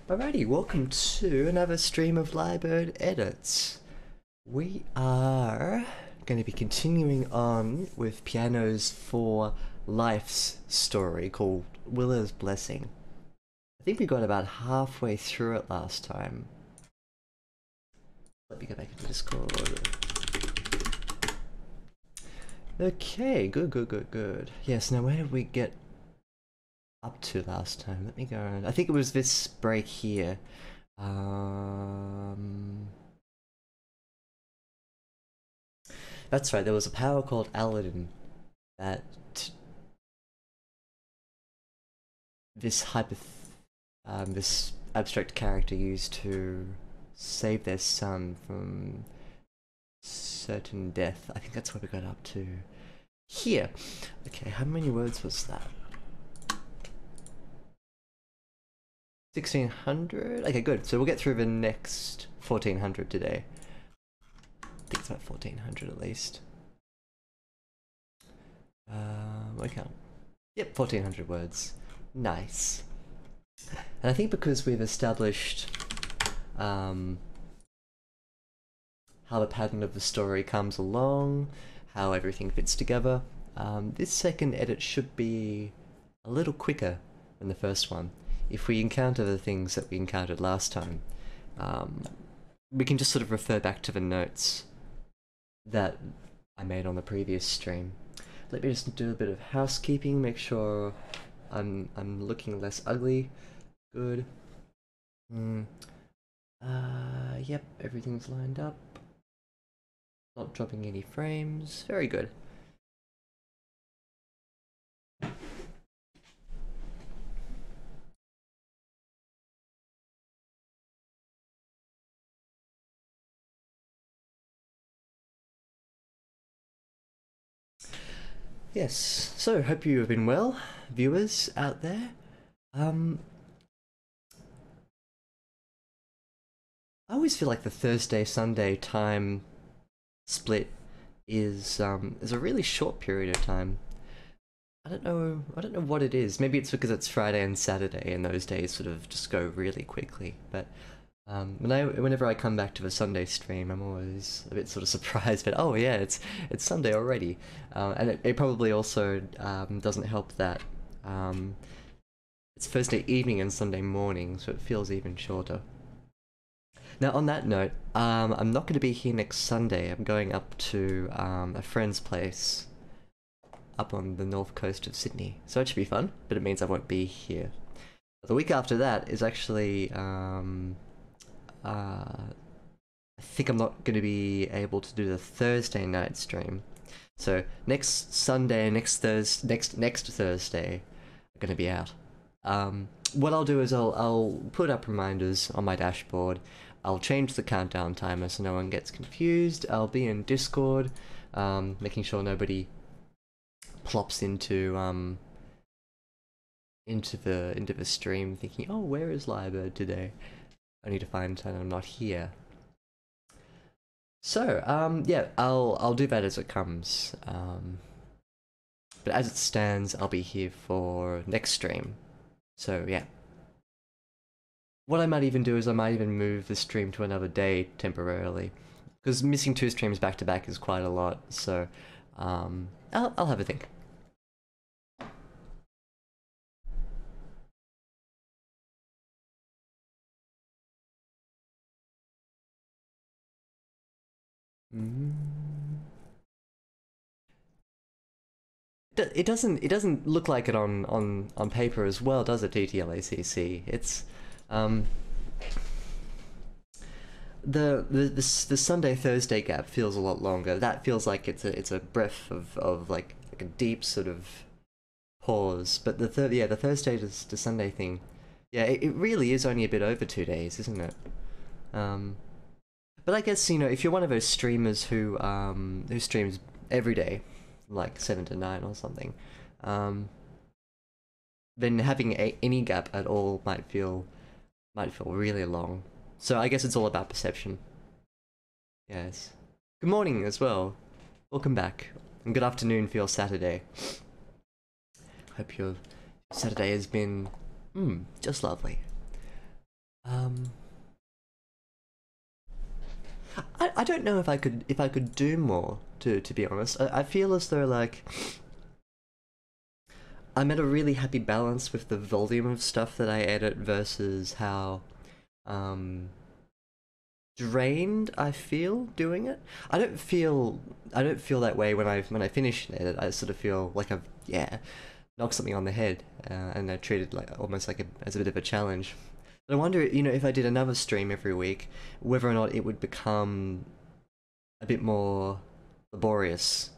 Alrighty, welcome to another stream of Lyrebird Edits. We are going to be continuing on with pianoz4life's story called Willa's Blessing. I think we got about halfway through it last time. Let me go back into Discord. Okay, good. Yes, now where did we get up to last time? Let me go. I think it was this break here. That's right, there was a power called Aladdin that this this abstract character used to save their son from certain death. I think that's what we got up to here. Okay, how many words was that? 1600? Okay, good. So we'll get through the next 1400 today. I think it's about 1400 at least. Okay. Yep, 1400 words. Nice. And I think because we've established how the pattern of the story comes along, how everything fits together, this second edit should be a little quicker than the first one. If we encounter the things that we encountered last time, we can just sort of refer back to the notes that I made on the previous stream. Let me just do a bit of housekeeping, make sure I'm looking less ugly. Good. Yep, everything's lined up. Not dropping any frames. Very good. Yes, so hope you have been well, viewers out there. I always feel like the Thursday-Sunday time split is a really short period of time. I don't know what it is. Maybe it's because it's Friday and Saturday and those days sort of just go really quickly, but whenever I come back to the Sunday stream, I'm always a bit sort of surprised that, oh yeah, it's Sunday already. And it probably also doesn't help that it's Thursday evening and Sunday morning, so it feels even shorter. Now on that note, I'm not going to be here next Sunday. I'm going up to a friend's place up on the north coast of Sydney, so it should be fun, but it means I won't be here. The week after that is actually I think I'm not going to be able to do the Thursday night stream. So next Sunday, next Thursday, are going to be out. What I'll do is I'll put up reminders on my dashboard. I'll change the countdown timer so no one gets confused. I'll be in Discord, making sure nobody plops into the stream thinking, oh, where is Lyrebird today? Only to find that I'm not here. So, yeah, I'll do that as it comes. But as it stands, I'll be here for next stream. So, yeah. What I might even do is I might even move the stream to another day temporarily. Because missing 2 streams back to back is quite a lot, so I'll have a think. It doesn't look like it on paper as well, does it? TTLACC. It's the Sunday Thursday gap feels a lot longer. That feels like it's a breath of like a deep sort of pause. But the Thursday to Sunday thing, yeah, it really is only a bit over 2 days, isn't it? But I guess, you know, if you're one of those streamers who streams every day, like 7 to 9 or something, then having any gap at all might feel really long. So I guess it's all about perception. Yes. Good morning as well. Welcome back. And good afternoon for your Saturday. Hope your Saturday has been just lovely. Um, I don't know if I could do more, to be honest. I feel as though like I'm at a really happy balance with the volume of stuff that I edit versus how um drained I feel doing it. I don't feel that way when I finish an edit. I sort of feel like I've knocked something on the head, and I treat it like almost like as a bit of a challenge. But I wonder, if I did another stream every week, whether or not it would become a bit more laborious.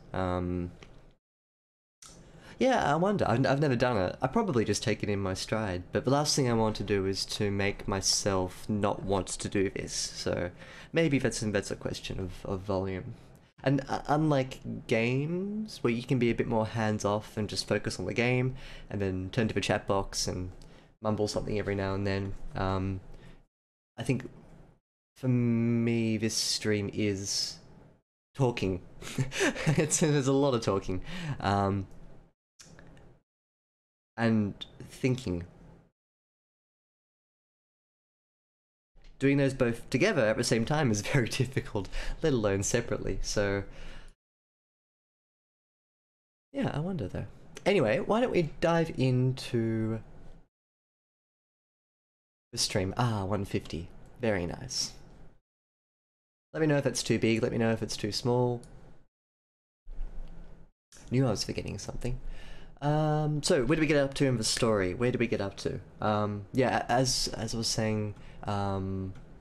Yeah, I wonder. I've never done it. I probably just take it in my stride. But the last thing I want to do is to make myself not want to do this. So maybe that's a question of volume. And unlike games, where you can be a bit more hands-off and just focus on the game, and then turn to the chat box and mumble something every now and then, I think for me this stream is talking. There's a lot of talking. And thinking. Doing those both together at the same time is very difficult, let alone separately, so... Yeah, I wonder though. Anyway, why don't we dive into the stream? 150. Very nice. Let me know if it's too big, let me know if it's too small. Knew I was forgetting something. So where do we get up to in the story? Where do we get up to? Yeah, as I was saying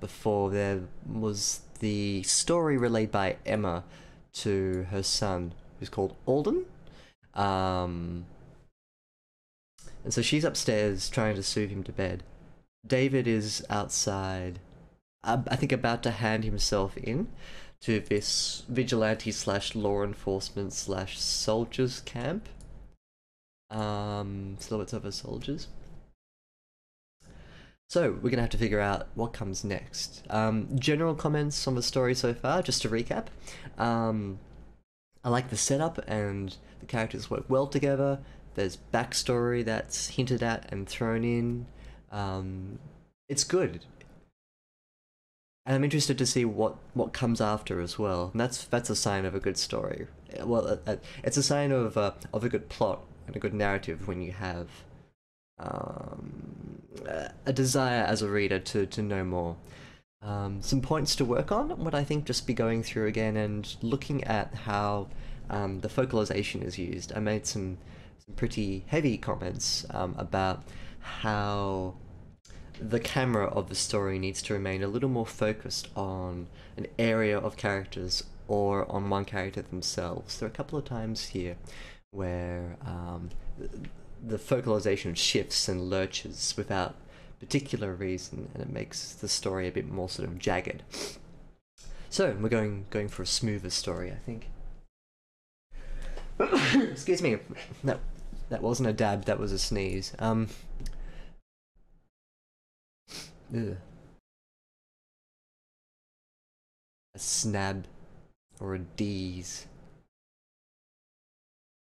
before, there was the story relayed by Emma to her son, who's called Alden. And so she's upstairs trying to soothe him to bed. David is outside, I think about to hand himself in to this vigilante slash law enforcement slash soldiers camp. Silhouettes of soldiers. So we're gonna have to figure out what comes next. General comments on the story so far, just to recap. I like the setup and the characters work well together. There's backstory that's hinted at and thrown in. It's good. And I'm interested to see what comes after as well. And that's a sign of a good story. Well, it's a sign of a good plot and a good narrative when you have a desire as a reader to know more. Some points to work on would I think just be going through again and looking at how the focalization is used. I made some pretty heavy comments about how the camera of the story needs to remain a little more focused on an area of characters or on one character themselves. There are a couple of times here where the focalization shifts and lurches without particular reason, and it makes the story a bit more sort of jagged. So we're going for a smoother story, I think. Excuse me, that wasn't a dab, that was a sneeze. Ugh. A snab or a D's.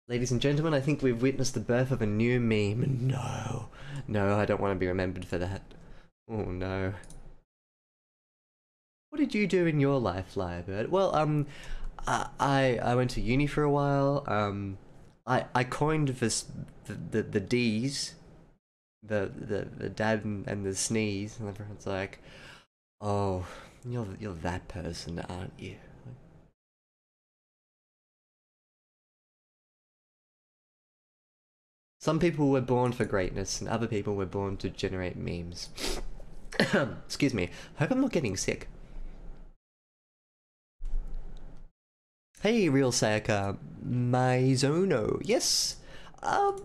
Ladies and gentlemen, I think we've witnessed the birth of a new meme. No, I don't want to be remembered for that. Oh no. What did you do in your life, Lyrebird? Well, I went to uni for a while. I coined this the D's, the dab and the sneeze, and everyone's like, "Oh, you're that person, aren't you?" Some people were born for greatness, and other people were born to generate memes. Excuse me. Hope I'm not getting sick. Hey, Real Sayaka Maizono. Yes. I'd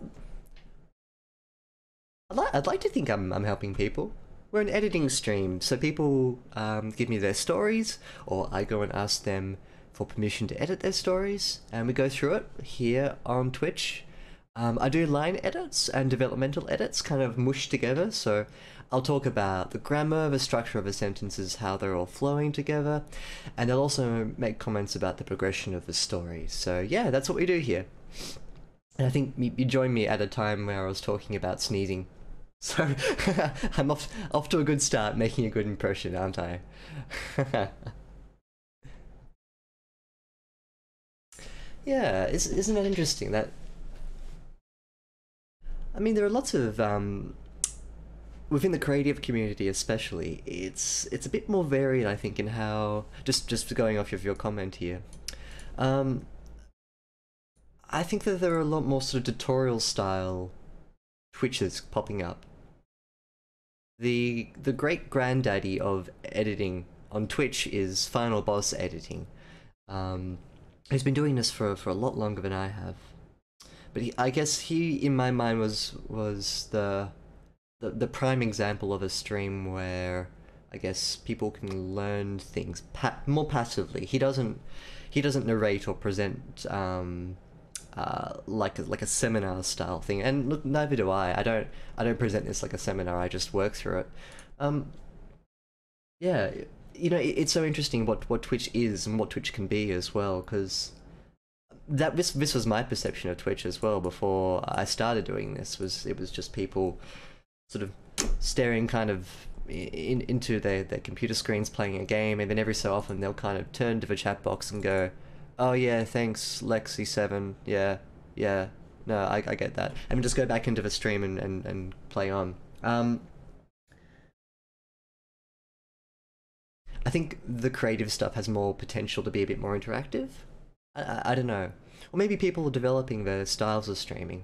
like to think I'm helping people. We're an editing stream, so people give me their stories, or I go and ask them for permission to edit their stories, and we go through it here on Twitch. I do line edits and developmental edits kind of mushed together, so I'll talk about the grammar, the structure of the sentences, how they're all flowing together, and I'll also make comments about the progression of the story. So yeah, that's what we do here. And I think you joined me at a time where I was talking about sneezing. So I'm off to a good start, making a good impression, aren't I? Yeah, isn't that interesting? That I mean, there are lots of within the creative community, especially. It's a bit more varied, I think, in how just going off of your comment here. Um, I think that there are a lot more sort of tutorial style Twitches popping up. The great granddaddy of editing on Twitch is Final Boss Editing. Um, he's been doing this for a lot longer than I have. But I guess he, in my mind, was the prime example of a stream where I guess people can learn things more passively. He doesn't narrate or present like a seminar style thing, and look, neither do I. I don't present this like a seminar. I just work through it. Um, yeah, it's so interesting what Twitch is and what Twitch can be as well, because this was my perception of Twitch as well before I started doing this. It was just people sort of staring kind of into their computer screens playing a game, and then every so often they'll kind of turn to the chat box and go, "Oh yeah, thanks Lexi7, yeah, yeah, no, I get that," and then just go back into the stream and play on. I think the creative stuff has more potential to be a bit more interactive. I don't know. Or maybe people are developing their styles of streaming.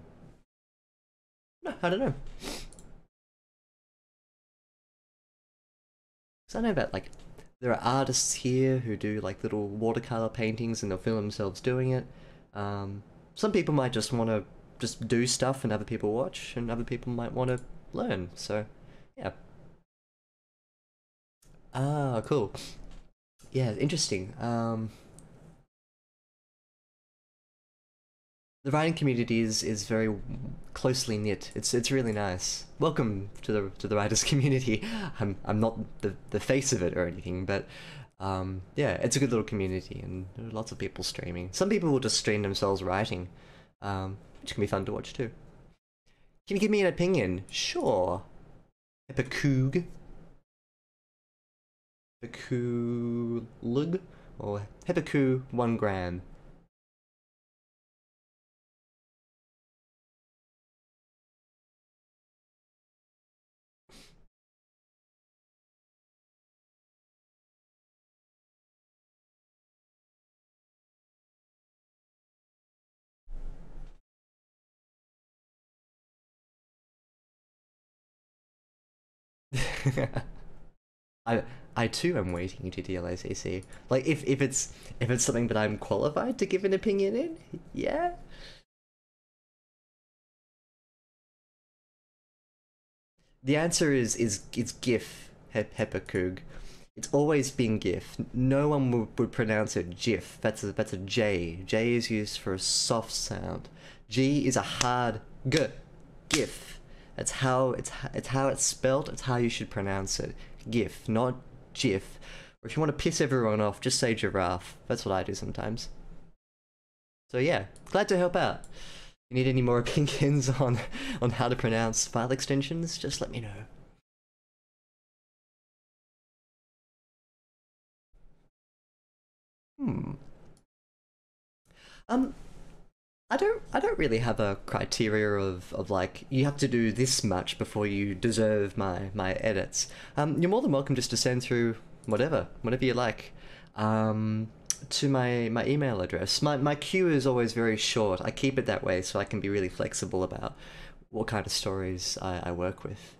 No, I don't know. So I know that like there are artists here who do like little watercolor paintings and they'll film themselves doing it. Some people might just want to just do stuff and other people watch, and other people might want to learn. So yeah. Ah, cool. Yeah, interesting. The writing community is very closely knit. It's really nice. Welcome to the writers community. I'm not the face of it or anything, but yeah, it's a good little community, and there are lots of people streaming. Some people will just stream themselves writing, which can be fun to watch too. Can you give me an opinion? Sure. Epicug. Epicug or Hepicu 1 gram. I I too am waiting to DLACC. Like if it's something that I'm qualified to give an opinion in, yeah. The answer is GIF Hepakug. It's always been GIF. No one would pronounce it GIF. That's a J. J is used for a soft sound. G is a hard G. GIF. It's how it's spelled. It's how you should pronounce it. GIF, not GIF. Or if you want to piss everyone off, just say giraffe. That's what I do sometimes. So yeah, glad to help out. If you need any more opinions on how to pronounce file extensions, just let me know. Hmm. Um, I don't really have a criteria of like you have to do this much before you deserve my edits. You're more than welcome just to send through whatever you like. To my email address. My queue is always very short. I keep it that way so I can be really flexible about what kind of stories I work with.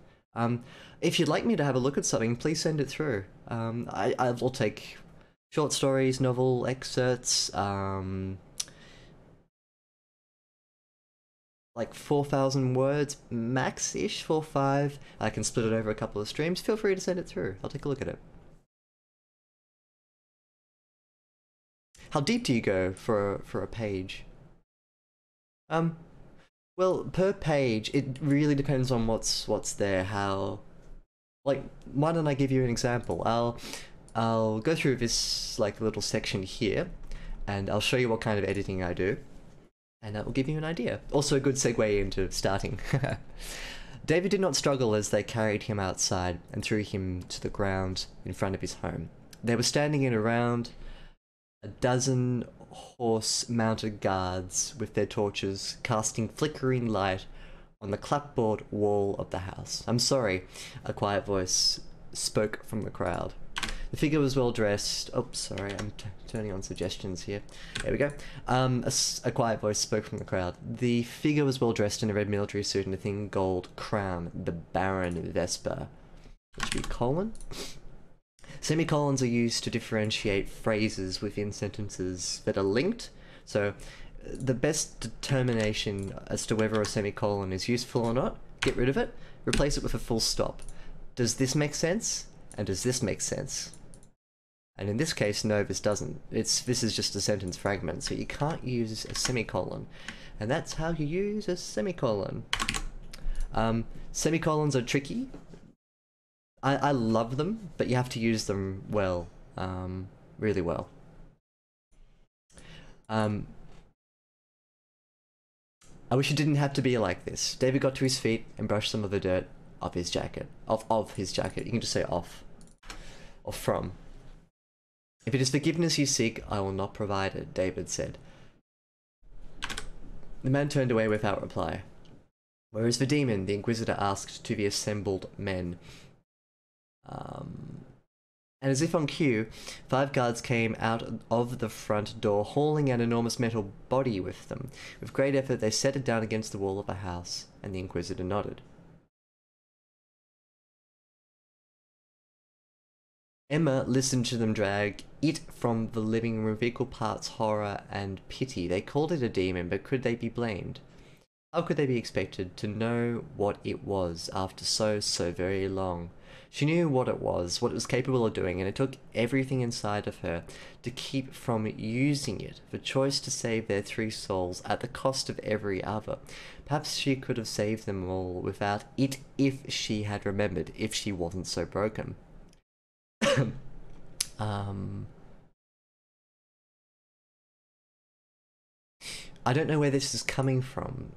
If you'd like me to have a look at something, please send it through. I will take short stories, novel excerpts, like 4,000 words max-ish, 4-5. I can split it over a couple of streams. Feel free to send it through. I'll take a look at it. How deep do you go for a page? Um, well, per page, it really depends on what's there. How, like, why don't I give you an example? I'll go through this like little section here, and I'll show you what kind of editing I do, and that will give you an idea. Also, a good segue into starting. David did not struggle as they carried him outside and threw him to the ground in front of his home. They were standing in around a dozen horse-mounted guards with their torches casting flickering light on the clapboard wall of the house. "I'm sorry," a quiet voice spoke from the crowd. The figure was well dressed. Oh, sorry, I'm turning on suggestions here. There we go. A quiet voice spoke from the crowd. The figure was well dressed in a red military suit and a thin gold crown. The Baron Vesper. Which would be colon? Semicolons are used to differentiate phrases within sentences that are linked. So, the best determination as to whether a semicolon is useful or not, get rid of it, replace it with a full stop. Does this make sense? And does this make sense? And in this case, no, this doesn't. This is just a sentence fragment, so you can't use a semicolon. And that's how you use a semicolon. Semicolons are tricky. I love them, but you have to use them well. Really well. I wish it didn't have to be like this. David got to his feet and brushed some of the dirt off his jacket. Of his jacket. You can just say off. Or from. "If it is forgiveness you seek, I will not provide it," David said. The man turned away without reply. "Where is the demon?" the Inquisitor asked to the assembled men. And as if on cue, 5 guards came out of the front door, hauling an enormous metal body with them. With great effort, they set it down against the wall of the house, and the Inquisitor nodded. Emma listened to them drag it from the living room with equal parts horror and pity. They called it a demon, but could they be blamed? How could they be expected to know what it was after so very long? She knew what it was capable of doing, and it took everything inside of her to keep from using it. The choice to save their 3 souls at the cost of every other. Perhaps she could have saved them all without it if she had remembered, if she wasn't so broken. I don't know where this is coming from.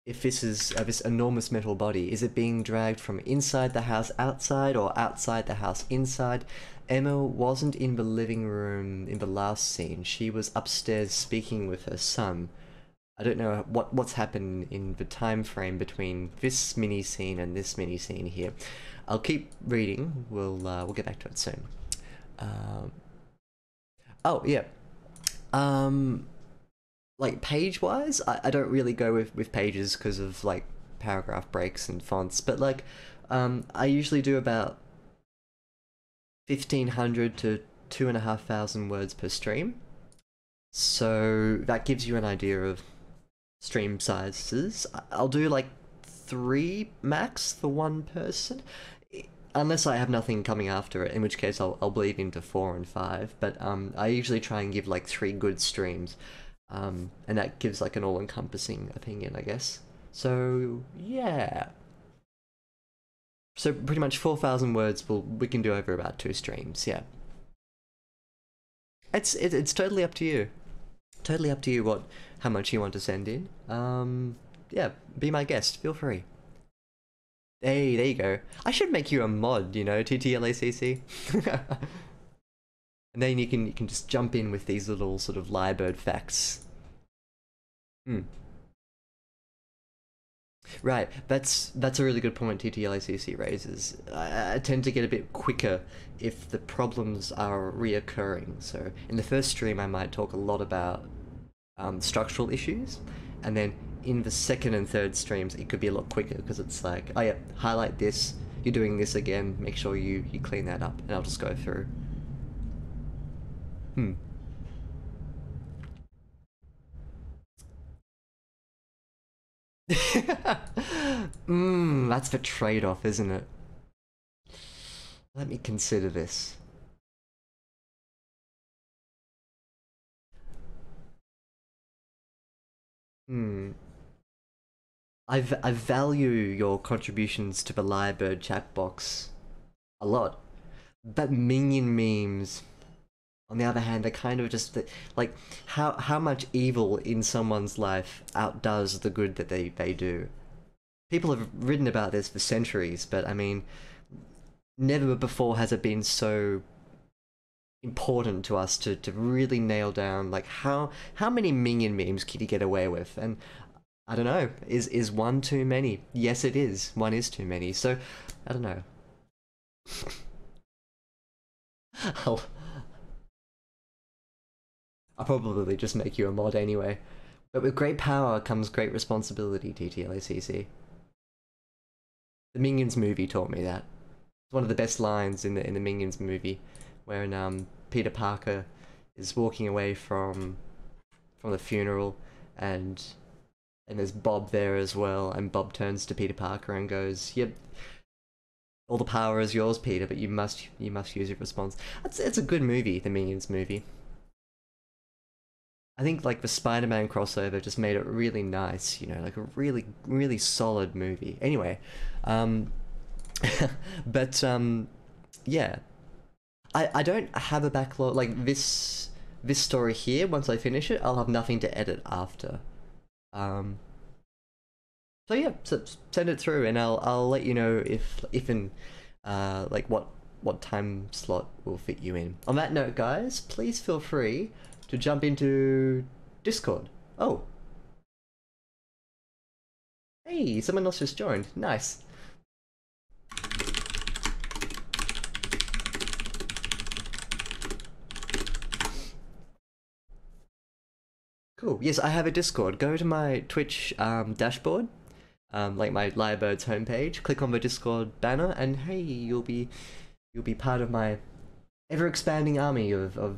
If this is this enormous metal body, is it being dragged from inside the house outside or outside the house inside? Emma wasn't in the living room in the last scene. She was upstairs speaking with her son. I don't know what's happened in the time frame between this mini scene and this mini scene here. I'll keep reading. We'll get back to it soon. Oh yeah. Like page-wise, I don't really go with pages because of like paragraph breaks and fonts, but like I usually do about 1,500 to 2,500 words per stream. So that gives you an idea of stream sizes. I'll do like 3 max for one person, unless I have nothing coming after it, in which case I'll bleed into 4 and 5, but I usually try and give like 3 good streams. And that gives like an all-encompassing opinion, I guess. So yeah. So pretty much 4,000 words we can do over about 2 streams, yeah. It's totally up to you. Totally up to you how much you want to send in. Yeah, be my guest, feel free. Hey, there you go. I should make you a mod, you know, TTLACC. And then you can just jump in with these little sort of lyrebird facts. Right, that's a really good point TTLACC raises. I tend to get a bit quicker if the problems are reoccurring. So in the first stream I might talk a lot about structural issues, and then in the second and third streams it could be a lot quicker because it's like, oh yeah, highlight this, you're doing this again, make sure you clean that up, and I'll just go through. That's the trade-off, isn't it? Let me consider this. I value your contributions to the Lyrebird chat box a lot, but minion memes, on the other hand, are kind of just like how much evil in someone's life outdoes the good that they do. people have written about this for centuries, but I mean, never before has it been so important to us to really nail down like how many minion memes can you get away with. And I don't know, is one too many? Yes, it is. One is too many. So I don't know. I'll, I'll probably just make you a mod anyway. But with great power comes great responsibility, TTLACC. The Minions movie taught me that. It's one of the best lines in the Minions movie, when Peter Parker is walking away from the funeral, and there's Bob there as well, and Bob turns to Peter Parker and goes, "Yep, all the power is yours, Peter, but you must use your response." It's a good movie, the Minions movie. I think like the Spider-Man crossover just made it really nice, you know, like a really solid movie. Anyway, but yeah, I don't have a backlog like this story here. Once I finish it, I'll have nothing to edit after. So yeah, so send it through, and I'll let you know if in like what time slot will fit you in. On that note, guys, please feel free to jump into Discord. Oh, hey, someone else just joined. Nice. Cool. Yes, I have a Discord. Go to my Twitch dashboard, like my Lyrebirds homepage. Click on the Discord banner, and hey, you'll be part of my ever expanding army of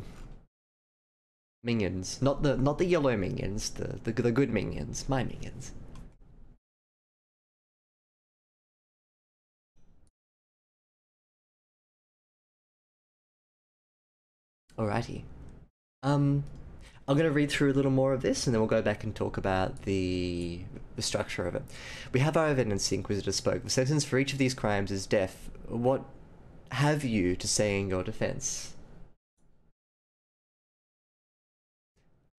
minions. Not the yellow minions, the good minions, my minions. Alrighty. I'm gonna read through a little more of this, and then we'll go back and talk about the structure of it. We have our evidence, the Inquisitor spoke. The sentence for each of these crimes is death. What have you to say in your defense?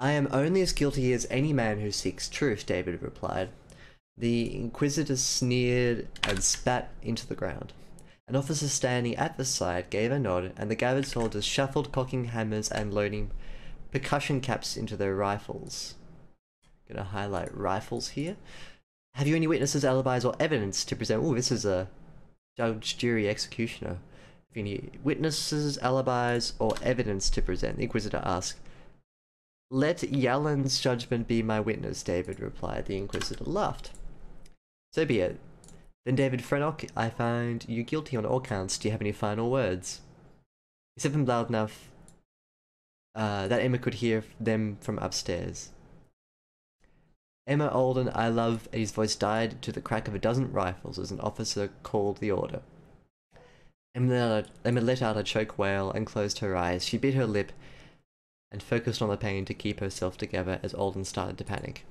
I am only as guilty as any man who seeks truth, David replied. The Inquisitor sneered and spat into the ground. An officer standing at the side gave a nod, and the gathered soldiers shuffled, cocking hammers and loading percussion caps into their rifles. Gonna highlight rifles here. Have you any witnesses, alibis, or evidence to present? Oh, this is a judge, jury, executioner. Have you any witnesses, alibis, or evidence to present? The Inquisitor asked. Let Yallen's judgment be my witness, David replied. The Inquisitor laughed. So be it. Then David Frennock, I find you guilty on all counts. Do you have any final words? He said them loud enough that Emma could hear them from upstairs. Emma Alden, I love, and his voice died to the crack of a dozen rifles as an officer called the order. Emma let out a choke wail and closed her eyes. She bit her lip and focused on the pain to keep herself together as Alden started to panic.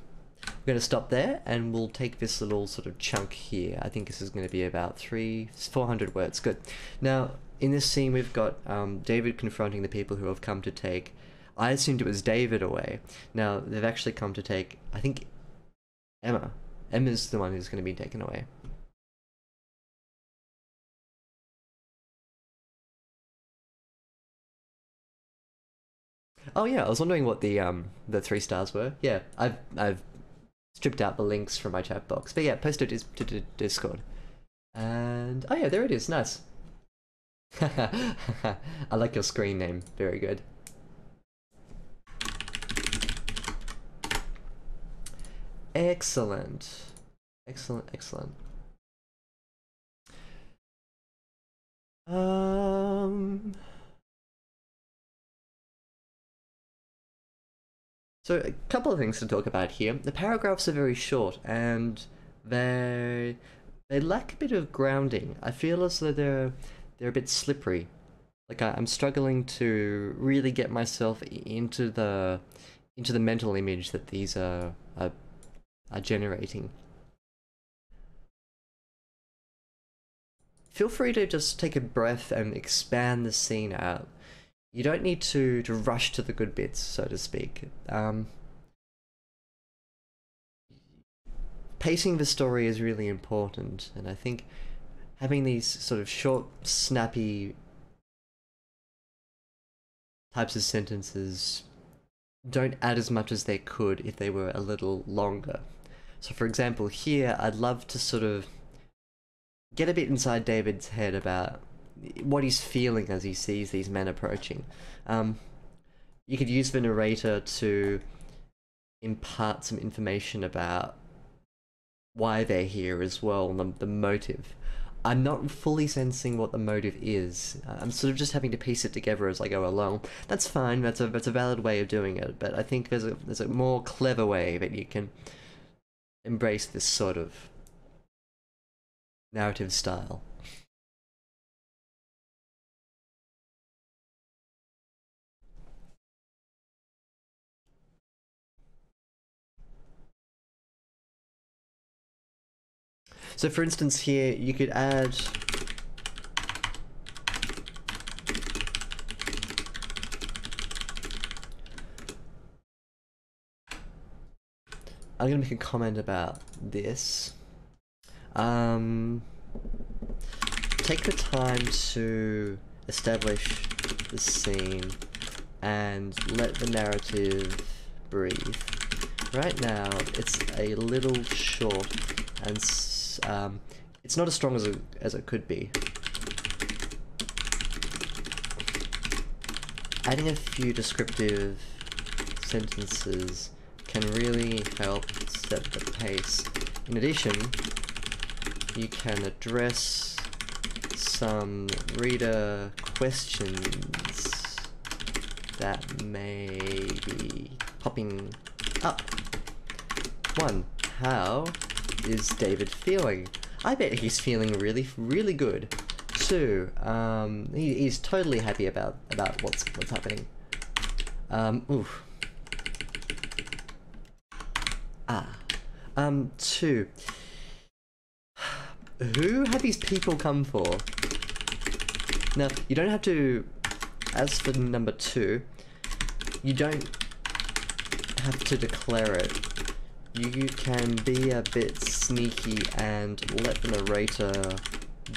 We're going to stop there, and we'll take this little sort of chunk here. I think this is going to be about 400 words. Good. Now, in this scene, we've got David confronting the people who have come to take... I assumed it was David away. Now, they've actually come to take, I think, Emma. Emma's the one who's going to be taken away. Oh yeah, I was wondering what the 3 stars were. Yeah, I've stripped out the links from my chat box. But yeah, post it to Discord. And oh yeah, there it is. Nice. I like your screen name. Very good. Excellent. Excellent, excellent. So a couple of things to talk about here. The paragraphs are very short, and they lack a bit of grounding. I feel as though they're a bit slippery. Like I'm struggling to really get myself into the mental image that these are generating. Feel free to just take a breath and expand the scene out. You don't need to rush to the good bits, so to speak. pacing the story is really important, and I think having these sort of short, snappy types of sentences don't add as much as they could if they were a little longer. So for example, here I'd love to sort of get a bit inside David's head about what he's feeling as he sees these men approaching. You could use the narrator to impart some information about why they're here as well, and the motive. I'm not fully sensing what the motive is. I'm sort of just having to piece it together as I go along. That's fine. That's a valid way of doing it. But I think there's a more clever way that you can embrace this sort of narrative style. So for instance here, you could add I'm gonna make a comment about this. Take the time to establish the scene and let the narrative breathe. Right now, it's a little short, and it's not as strong as it could be. Adding a few descriptive sentences can really help set the pace. In addition, you can address some reader questions that may be popping up. 1. How is David feeling? I bet he's feeling really, really good. 2. He's totally happy about what's happening. Oof. 2. Who have these people come for? Now, you don't have to, as for number 2, you don't have to declare it. You can be a bit sneaky and let the narrator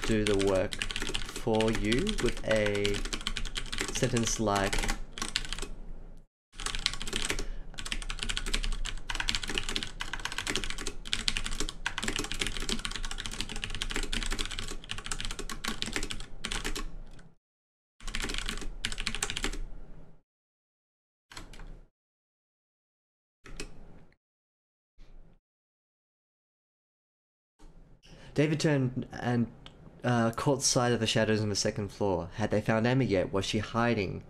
do the work for you with a sentence like, David turned and caught sight of the shadows on the second floor. Had they found Emma yet? Was she hiding?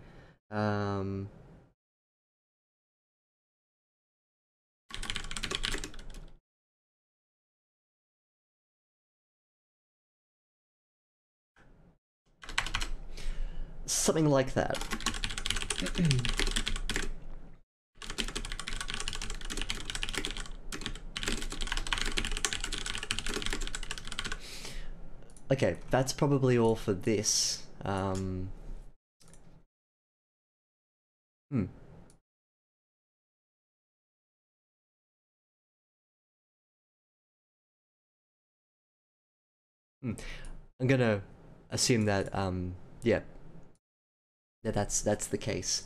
Something like that. Okay, that's probably all for this. I'm gonna assume that, yeah, that's the case.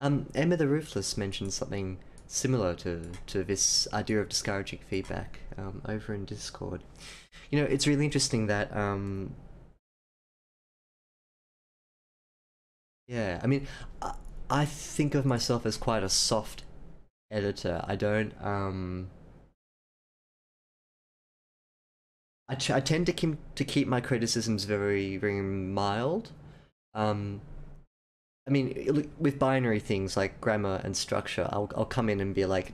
Emma the Ruthless mentioned something similar to this idea of discouraging feedback over in Discord. You know, it's really interesting that yeah, I mean, I think of myself as quite a soft editor. I don't I tend to keep my criticisms very, very mild. I mean, with binary things like grammar and structure, I'll come in and be like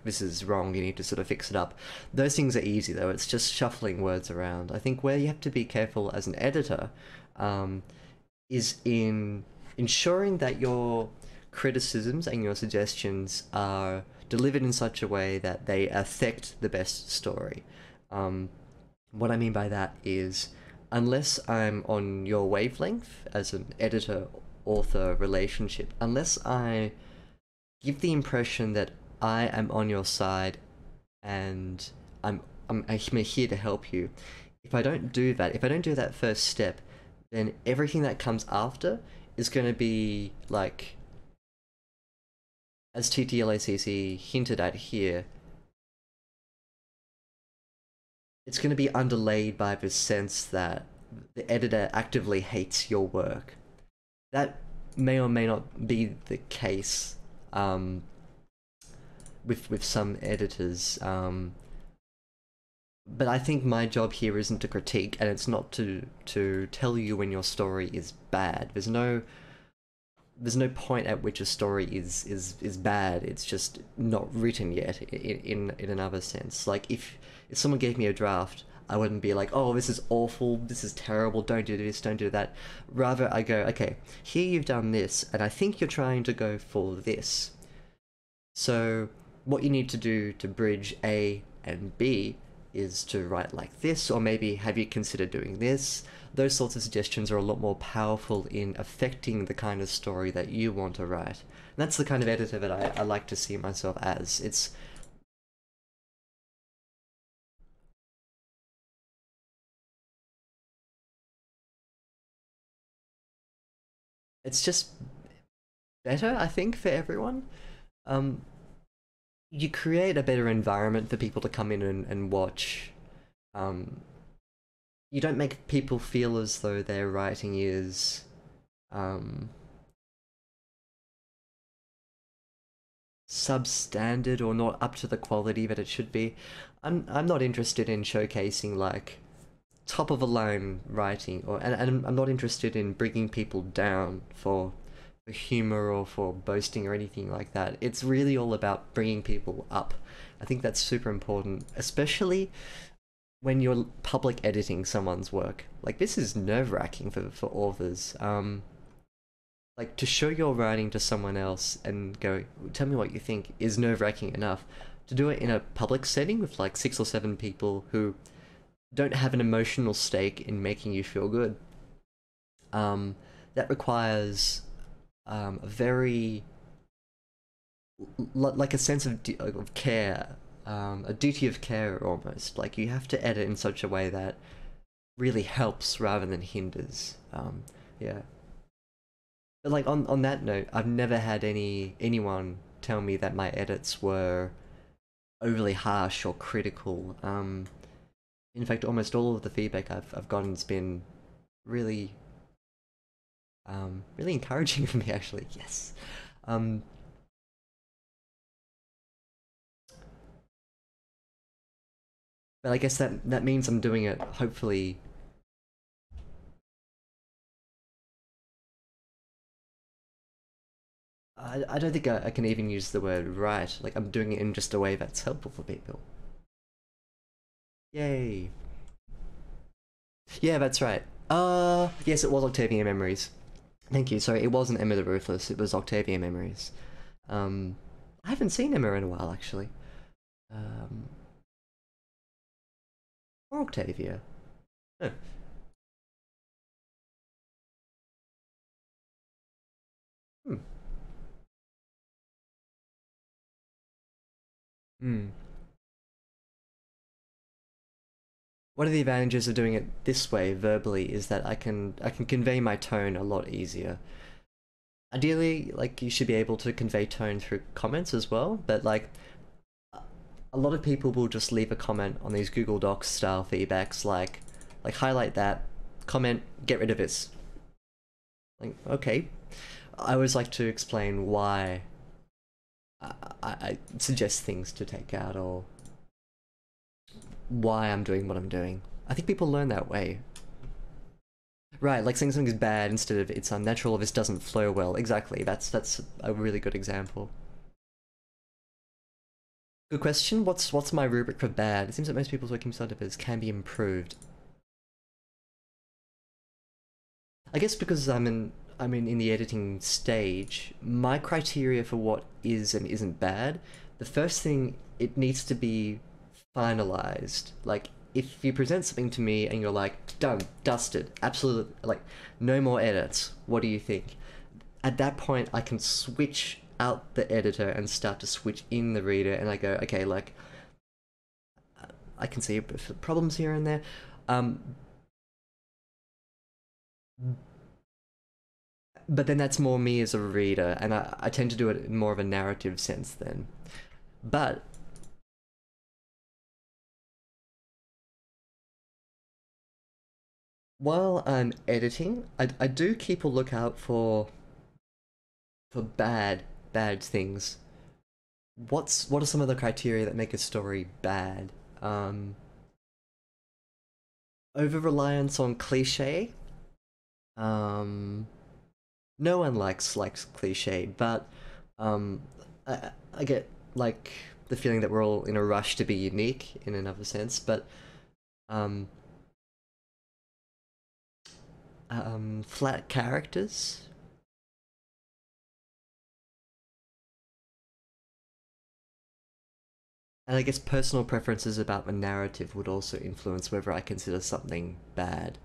this is wrong. You need to sort of fix it up. Those things are easy though. It's just shuffling words around. I think where you have to be careful as an editor is in ensuring that your criticisms and your suggestions are delivered in such a way that they affect the best story. What I mean by that is, unless I'm on your wavelength as an editor author relationship. Unless I give the impression that I am on your side and I'm here to help you. If I don't do that, if I don't do that first step, then everything that comes after is going to be like, as TTLACC hinted at here, it's going to be underlaid by this sense that the editor actively hates your work. That may or may not be the case with some editors. But I think my job here isn't to critique, and it's not to tell you when your story is bad. There's no point at which a story is bad. It's just not written yet in another sense. Like if someone gave me a draft, I wouldn't be like, oh, this is awful, this is terrible, don't do this, don't do that. Rather, I go, okay, here you've done this, and I think you're trying to go for this. So what you need to do to bridge A and B is to write like this, or maybe have you considered doing this? Those sorts of suggestions are a lot more powerful in affecting the kind of story that you want to write. And that's the kind of editor that I like to see myself as. It's just better, I think, for everyone. You create a better environment for people to come in and watch. You don't make people feel as though their writing is substandard or not up to the quality that it should be. I'm not interested in showcasing like top of the line writing, and I'm not interested in bringing people down for humor or for boasting or anything like that. It's really all about bringing people up. I think that's super important, especially when you're public editing someone's work. Like, this is nerve-wracking for authors. Like, to show your writing to someone else and go, tell me what you think, is nerve-wracking enough. To do it in a public setting with like 6 or 7 people who don't have an emotional stake in making you feel good, that requires a very, like a sense of care, a duty of care almost. Like, you have to edit in such a way that really helps rather than hinders. Yeah. But like on that note, I've never had anyone tell me that my edits were overly harsh or critical. In fact, almost all of the feedback I've gotten's been really really encouraging for me, actually. Yes. But I guess that means I'm doing it, hopefully. I don't think I can even use the word right. Like, I'm doing it in just a way that's helpful for people. Yay. Yeah, that's right. Yes, it was Octavia Memories. Thank you. Sorry, it wasn't Emma the Ruthless. It was Octavia Memories. I haven't seen Emma in a while, actually. Or Octavia. Huh. Hmm. Hmm. One of the advantages of doing it this way, verbally, is that I can convey my tone a lot easier. Ideally, like, you should be able to convey tone through comments as well, but like, a lot of people will just leave a comment on these Google Docs style feedbacks, like highlight that, comment, get rid of this. Like, okay. I always like to explain why I suggest things to take out, or why I'm doing what I'm doing. I think people learn that way. Right, like saying something's bad instead of it's unnatural or this doesn't flow well. Exactly, that's a really good example. Good question. What's my rubric for bad? It seems that most people's working startups can be improved. I guess because I'm in the editing stage, my criteria for what is and isn't bad, the first thing, it needs to be finalized. Like, if you present something to me and you're like, done, dusted, absolutely, like, no more edits, what do you think? at that point I can switch out the editor and start to switch in the reader, and I go, okay, like I can see problems here and there. Um, but then that's more me as a reader, and I tend to do it in more of a narrative sense then. But while I'm editing, I do keep a lookout for bad things. What are some of the criteria that make a story bad? Over reliance on cliche. Um, no one likes cliche, but um, I get like the feeling that we're all in a rush to be unique in another sense, but um, flat characters. And I guess personal preferences about the narrative would also influence whether I consider something bad.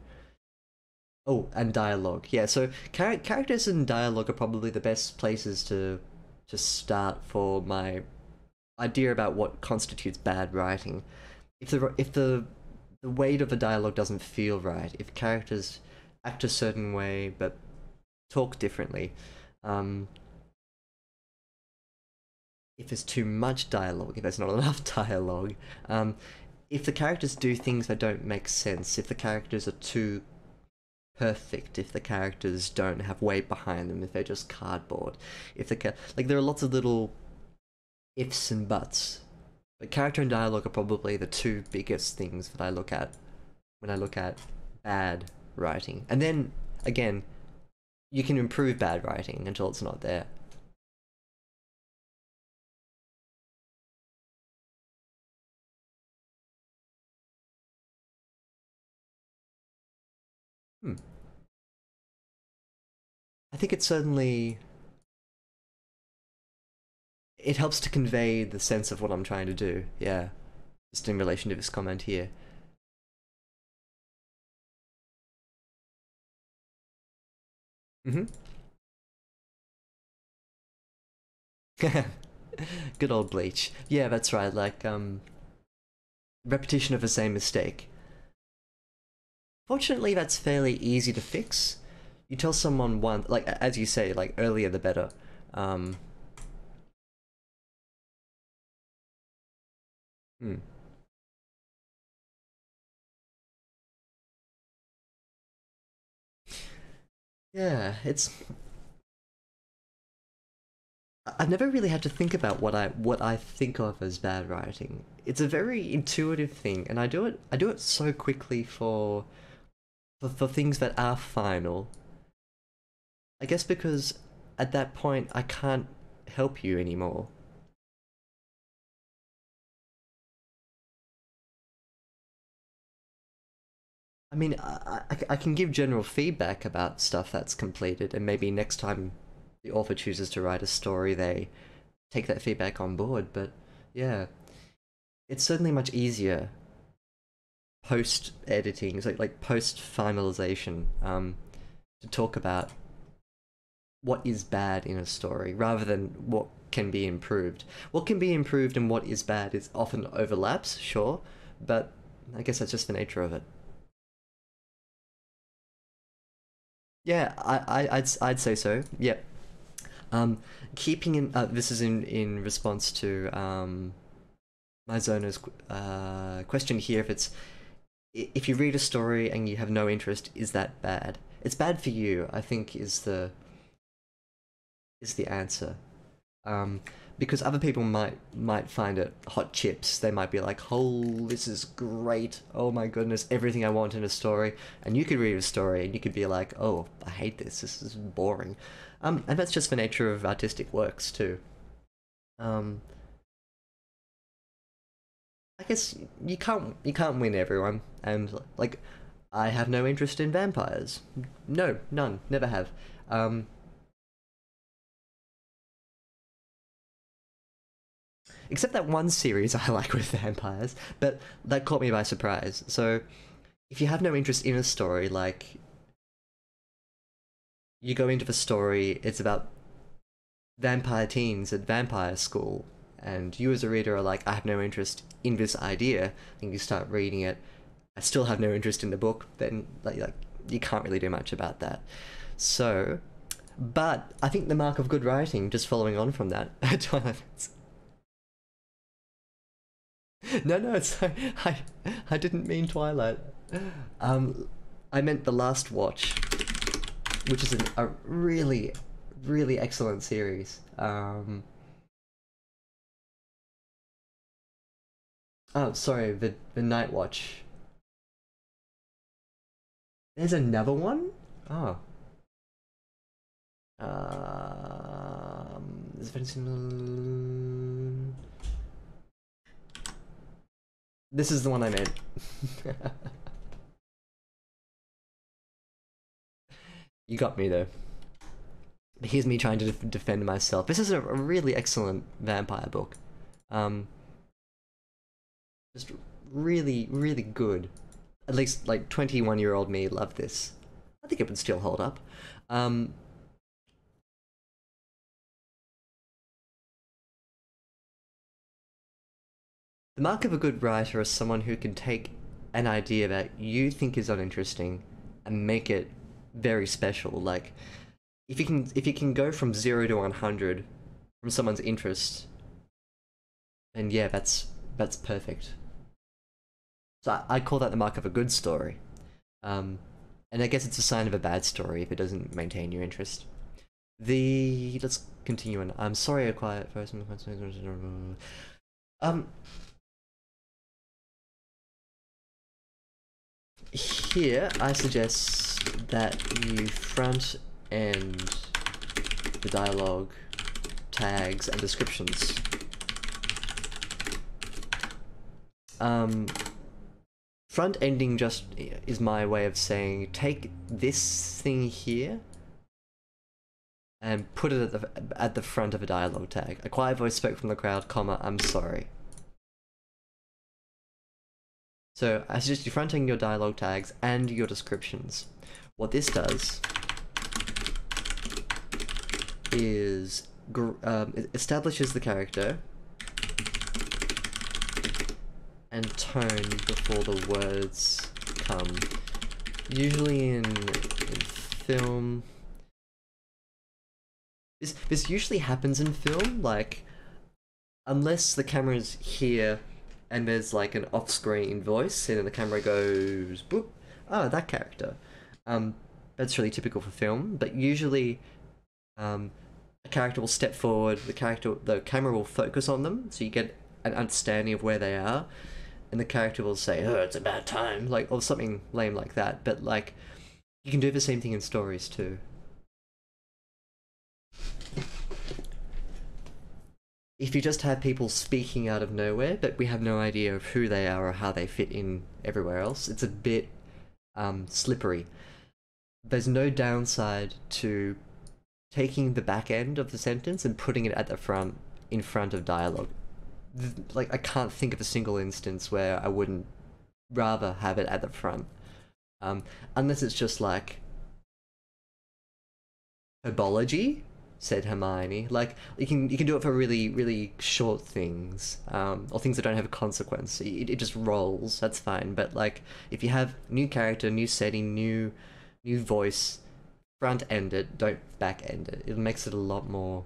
Oh, and dialogue. Yeah, so characters and dialogue are probably the best places to start for my idea about what constitutes bad writing. If the weight of the dialogue doesn't feel right, if characters act a certain way but talk differently, um, if there's too much dialogue, if there's not enough dialogue, if the characters do things that don't make sense, if the characters are too perfect, if the characters don't have weight behind them, if they're just cardboard, if like there are lots of little ifs and buts. But character and dialogue are probably the two biggest things that I look at when I look at bad writing. And then again, you can improve bad writing until it's not there. Hmm. I think it certainly it helps to convey the sense of what I'm trying to do. Yeah, just in relation to this comment here. Mm-hmm. Good old Bleach. Yeah, that's right. Like repetition of the same mistake. Fortunately, that's fairly easy to fix. You tell someone once, like as you say, like earlier the better. Um, hmm. Yeah, it's. I've never really had to think about what I think of as bad writing. It's a very intuitive thing, and I do it so quickly for things that are final. I guess because at that point I can't help you anymore. I mean, I can give general feedback about stuff that's completed, and maybe next time the author chooses to write a story, they take that feedback on board. But yeah, it's certainly much easier post editing, like post finalization, to talk about what is bad in a story rather than what can be improved. What can be improved and what is bad is often overlaps, sure, but I guess that's just the nature of it. Yeah, I'd say so. Yep. Um, keeping in this is in response to Mizono's question here. If you read a story and you have no interest, is that bad? It's bad for you, I think, is the answer. Um, because other people might find it hot chips. They might be like, "Oh, this is great! Oh my goodness, everything I want in a story." And you could read a story and you could be like, "Oh, I hate this. This is boring." And that's just the nature of artistic works too. Um, I guess you can't win everyone, and like, I have no interest in vampires. No, none, never have. Um, except that one series I like with vampires, but that caught me by surprise. So if you have no interest in a story, like you go into the story, it's about vampire teens at vampire school, and you as a reader are like, I have no interest in this idea, and you start reading it, I still have no interest in the book, then like you can't really do much about that. So, but I think the mark of good writing, just following on from that, no, sorry, I didn't mean Twilight. I meant The Last Watch, which is a really, really excellent series. Oh, sorry, the Night Watch. There's another one? Oh. This is the one I meant. You got me though. Here's me trying to defend myself. This is a really excellent vampire book. Just really, really good. At least like 21-year-old me loved this. I think it would still hold up. The mark of a good writer is someone who can take an idea that you think is uninteresting and make it very special. Like, if you can go from 0 to 100 from someone's interest, then yeah, that's perfect. So I call that the mark of a good story. And I guess it's a sign of a bad story if it doesn't maintain your interest. Let's continue on. I'm sorry, a quiet first. Here I suggest that you front end the dialogue, tags, and descriptions. Front ending just is my way of saying take this thing here and put it at the front of a dialogue tag. A quiet voice spoke from the crowd, comma, I'm sorry. So I suggest you fronting your dialogue tags and your descriptions. What this does is it establishes the character and tone before the words come. Usually in film, this usually happens in film, like, unless the camera's here and there's like an off-screen voice and then the camera goes boop, oh, that character. That's really typical for film, but usually a character will step forward, the camera will focus on them, so you get an understanding of where they are, and the character will say, oh, it's about time, like, or something lame like that. But like, you can do the same thing in stories too. If you just have people speaking out of nowhere, but we have no idea of who they are or how they fit in everywhere else, it's a bit slippery. There's no downside to taking the back end of the sentence and putting it at the front, in front of dialogue. Like, I can't think of a single instance where I wouldn't rather have it at the front. Unless it's just like herbology, said Hermione. Like, you can do it for really, really short things, or things that don't have a consequence. It just rolls. That's fine. But like, if you have new character, new setting, new voice, front end it, don't back end it. It makes it a lot more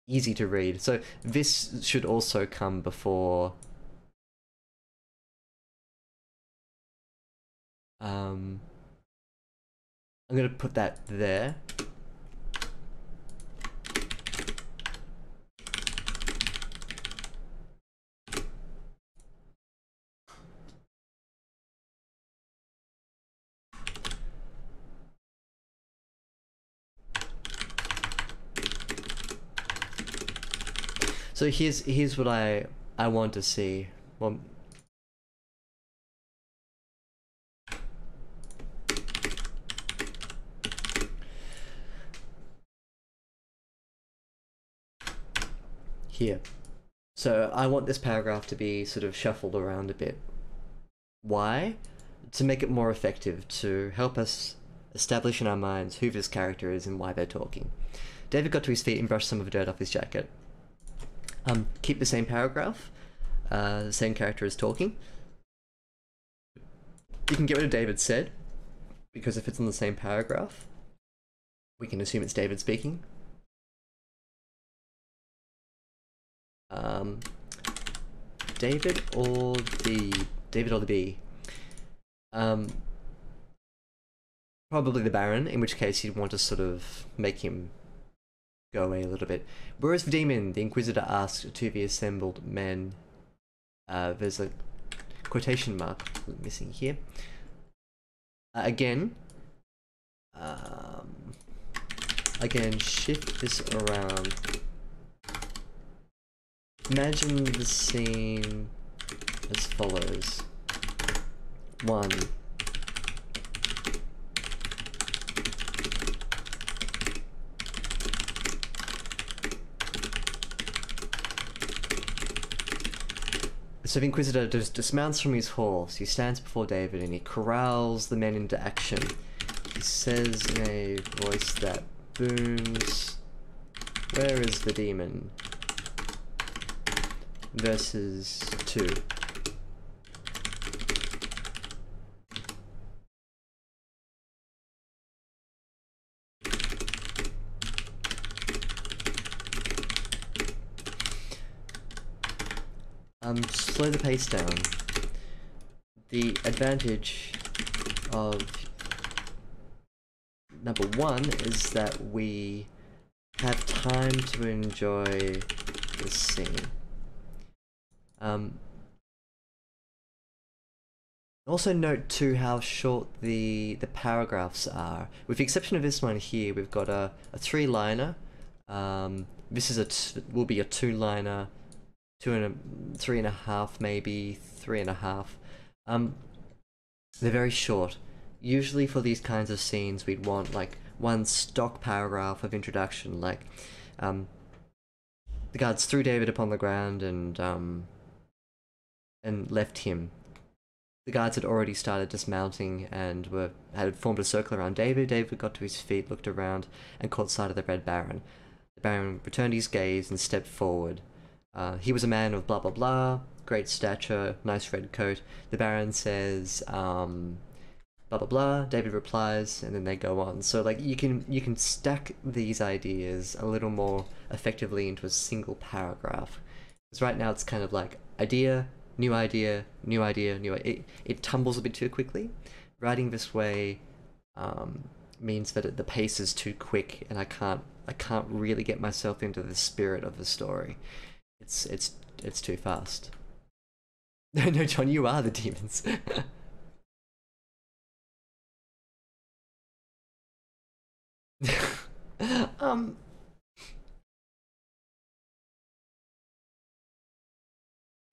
easy to read. So this should also come before I'm gonna put that there. So here's what I want to see. Well, here. So I want this paragraph to be sort of shuffled around a bit. Why? To make it more effective, to help us establish in our minds who this character is and why they're talking. David got to his feet and brushed some of the dirt off his jacket. Keep the same paragraph. The same character is talking. You can get rid of David said, because if it's in the same paragraph, we can assume it's David speaking. David or the bee. Probably the Baron, in which case you'd want to sort of make him go away a little bit. Where is the demon? The Inquisitor asked to the assembled men. There's a quotation mark missing here. Again, shift this around. Imagine the scene as follows. 1. So the Inquisitor dismounts from his horse. He stands before David and he corrals the men into action. He says in a voice that booms, "Where is the demon?" Verses 2. Slow the pace down. The advantage of number 1 is that we have time to enjoy the scene. Also note too how short the paragraphs are. With the exception of this one here, we've got a 3-liner. This is will be a 2-liner. 3.5 maybe, 3.5. They're very short. Usually for these kinds of scenes we'd want like one stock paragraph of introduction, like the guards threw David upon the ground and left him. The guards had already started dismounting and had formed a circle around David. David got to his feet, looked around, and caught sight of the Red Baron. The Baron returned his gaze and stepped forward. He was a man of blah blah blah, great stature, nice red coat. The Baron says, blah blah blah. David replies, and then they go on. So like you can stack these ideas a little more effectively into a single paragraph. Because right now it's kind of like idea, new idea, new idea, new idea. It tumbles a bit too quickly. Writing this way means that the pace is too quick, and I can't really get myself into the spirit of the story. It's too fast. No, John, you are the demons.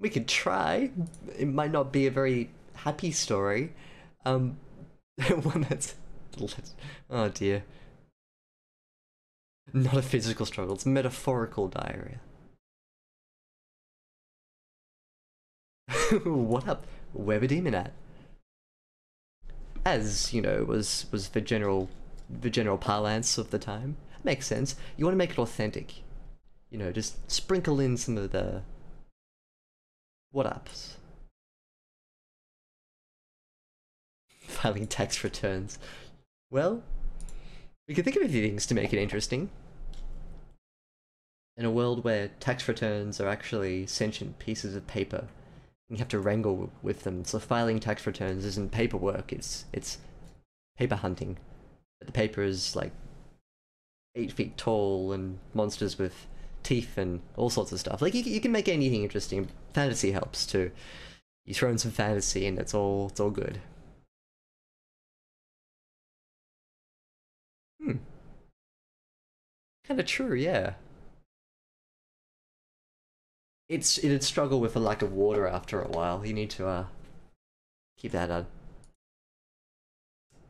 We could try. It might not be a very happy story. One that's... Oh dear. Not a physical struggle, it's metaphorical diarrhea. What up? Where the demon at? As, you know, was the general parlance of the time. Makes sense. You want to make it authentic. You know, just sprinkle in some of the what ups. Filing tax returns. Well, we can think of a few things to make it interesting. In a world where tax returns are actually sentient pieces of paper, you have to wrangle with them. So filing tax returns isn't paperwork, it's paper hunting. But the paper is like 8 feet tall and monsters with teeth and all sorts of stuff. Like you can make anything interesting. Fantasy helps too. You throw in some fantasy and it's all good. Kinda true, yeah. It'd struggle with a lack of water after a while. You need to keep that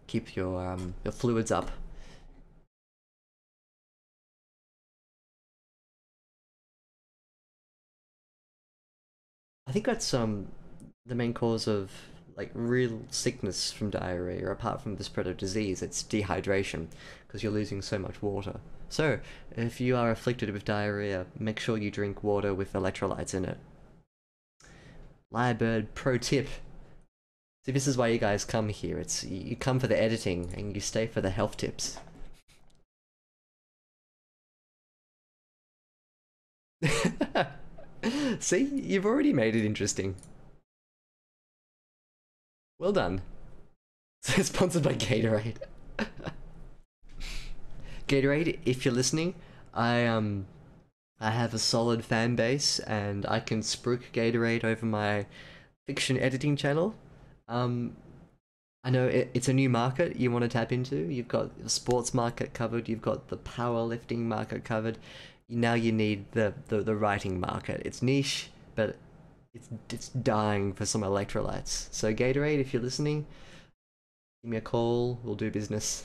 keep your fluids up. I think that's the main cause of like real sickness from diarrhea, apart from the spread of disease. It's dehydration, because you're losing so much water. So, if you are afflicted with diarrhea, make sure you drink water with electrolytes in it. Lyrebird pro tip. See, this is why you guys come here. It's you come for the editing and you stay for the health tips. See, you've already made it interesting. Well done. Sponsored by Gatorade. Gatorade, if you're listening, I have a solid fan base and I can spruik Gatorade over my fiction editing channel. I know it's a new market you want to tap into. You've got the sports market covered, you've got the powerlifting market covered. Now you need the writing market. It's niche, but it's dying for some electrolytes. So Gatorade, if you're listening, give me a call, we'll do business.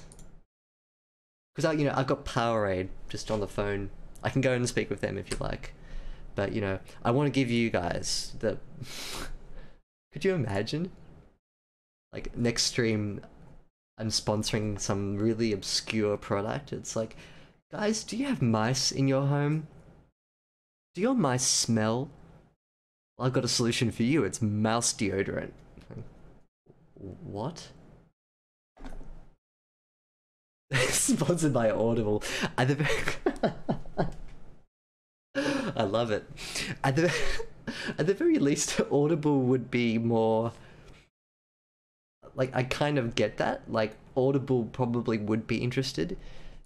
Because I've got Powerade just on the phone. I can go and speak with them if you like. But I want to give you guys the could you imagine? Like next stream I'm sponsoring some really obscure product. It's like, guys, do you have mice in your home? Do your mice smell? Well, I've got a solution for you. It's mouse deodorant. What? Sponsored by Audible. I love it. At the very least, Audible would be more... Like, I kind of get that. Like, Audible probably would be interested.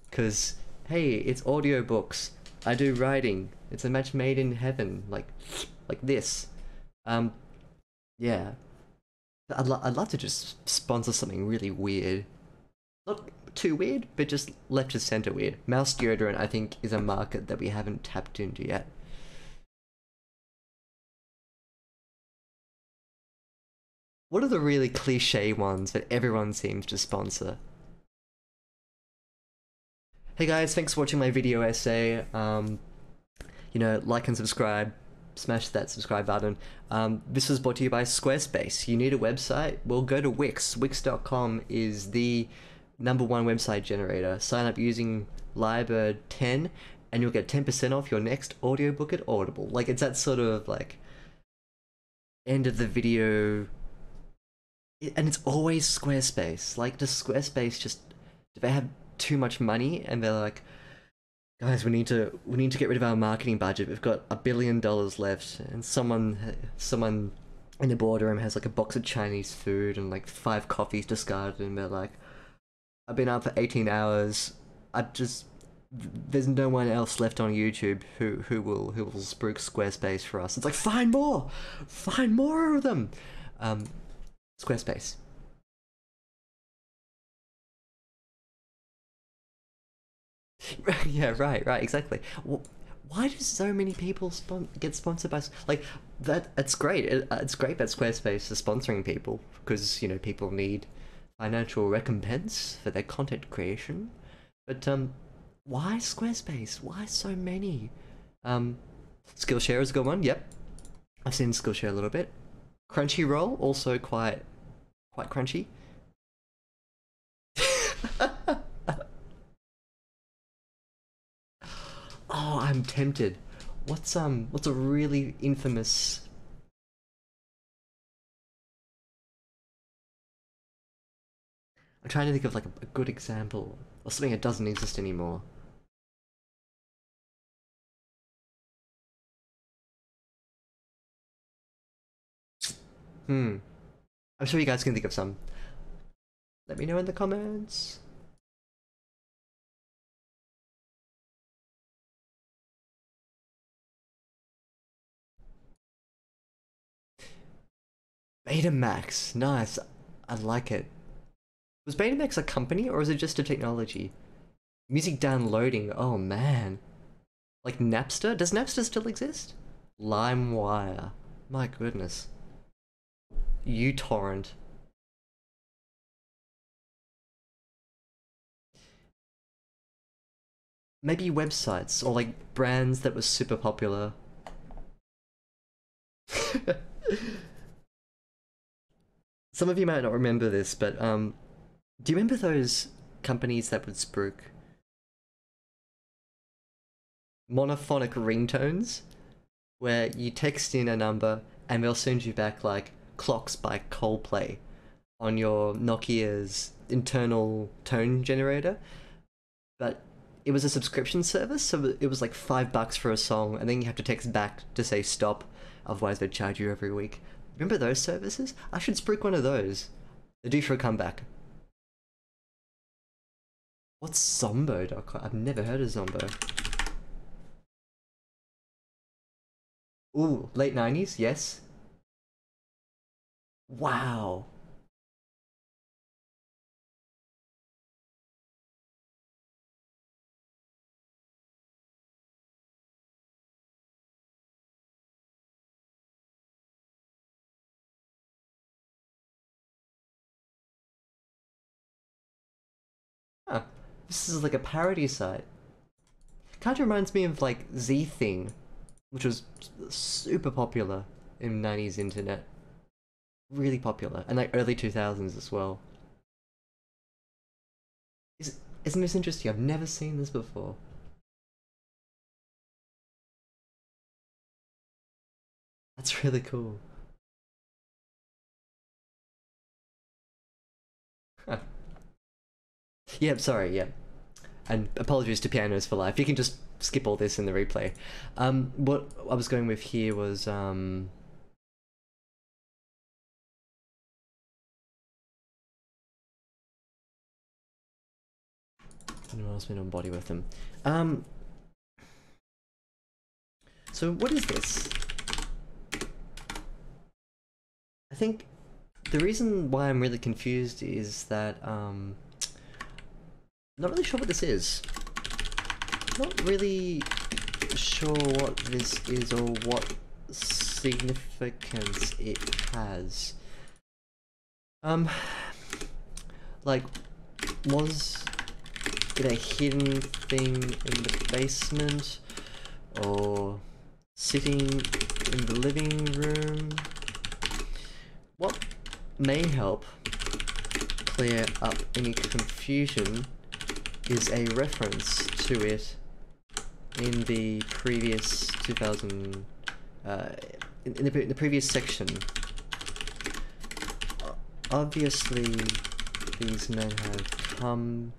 Because, hey, it's audiobooks. I do writing. It's a match made in heaven. Like this. Yeah. I'd love to just sponsor something really weird. Not too weird, but just left to center weird. Mouse deodorant, I think, is a market that we haven't tapped into yet. What are the really cliche ones that everyone seems to sponsor? Hey guys, thanks for watching my video essay. Like and subscribe. Smash that subscribe button. This was brought to you by Squarespace. You need a website? Well, go to Wix. Wix.com is the #1 website generator. Sign up using Lyrebird10 and you'll get 10% off your next audiobook at Audible. Like, it's that sort of like end of the video, and it's always Squarespace. Like, does Squarespace just, do they have too much money and they're like, guys, we need to get rid of our marketing budget. We've got $1 billion left, and someone in the boardroom has like a box of Chinese food and like 5 coffees discarded, and they're like, I've been up for 18 hours. There's no one else left on YouTube who will spruik Squarespace for us. It's like, find more of them. Squarespace. Yeah, right, exactly. Why do so many people get sponsored by like that? It's great. It's great that Squarespace is sponsoring people because people need financial recompense for their content creation. But why Squarespace? Why so many? Skillshare is a good one. Yep, I've seen Skillshare a little bit. Crunchyroll also quite crunchy. Oh, I'm tempted. What's a really infamous... I'm trying to think of like a good example or something that doesn't exist anymore. I'm sure you guys can think of some. Let me know in the comments. Betamax, nice. I like it. Was Betamax a company or is it just a technology? Music downloading, oh man. Like Napster? Does Napster still exist? LimeWire. My goodness. uTorrent. Maybe websites or like brands that were super popular. Some of you might not remember this, but do you remember those companies that would spruik monophonic ringtones, where you text in a number and they'll send you back like Clocks by Coldplay on your Nokia's internal tone generator? But it was a subscription service, so it was like $5 for a song, and then you have to text back to say stop, otherwise they'd charge you every week. Remember those services? I should spruik one of those. They're due for a comeback. What's Zombo.com? I've never heard of Zombo. Ooh, late 90s, yes. Wow. Huh. This is like a parody site. Kind of reminds me of like Z Thing, which was super popular in 90s internet. Really popular. And like early 2000s as well. Isn't this interesting? I've never seen this before. That's really cool. Huh. Yeah, sorry, yeah. And apologies to pianoz4life. You can just skip all this in the replay. What I was going with here was I don't know what else been on body with them. So what is this? I think the reason why I'm really confused is that not really sure what this is. Not really sure what this is or what significance it has. Like, was it a hidden thing in the basement, or sitting in the living room? What may help clear up any confusion is a reference to it in the previous 2000 in the previous section. Obviously, these men have come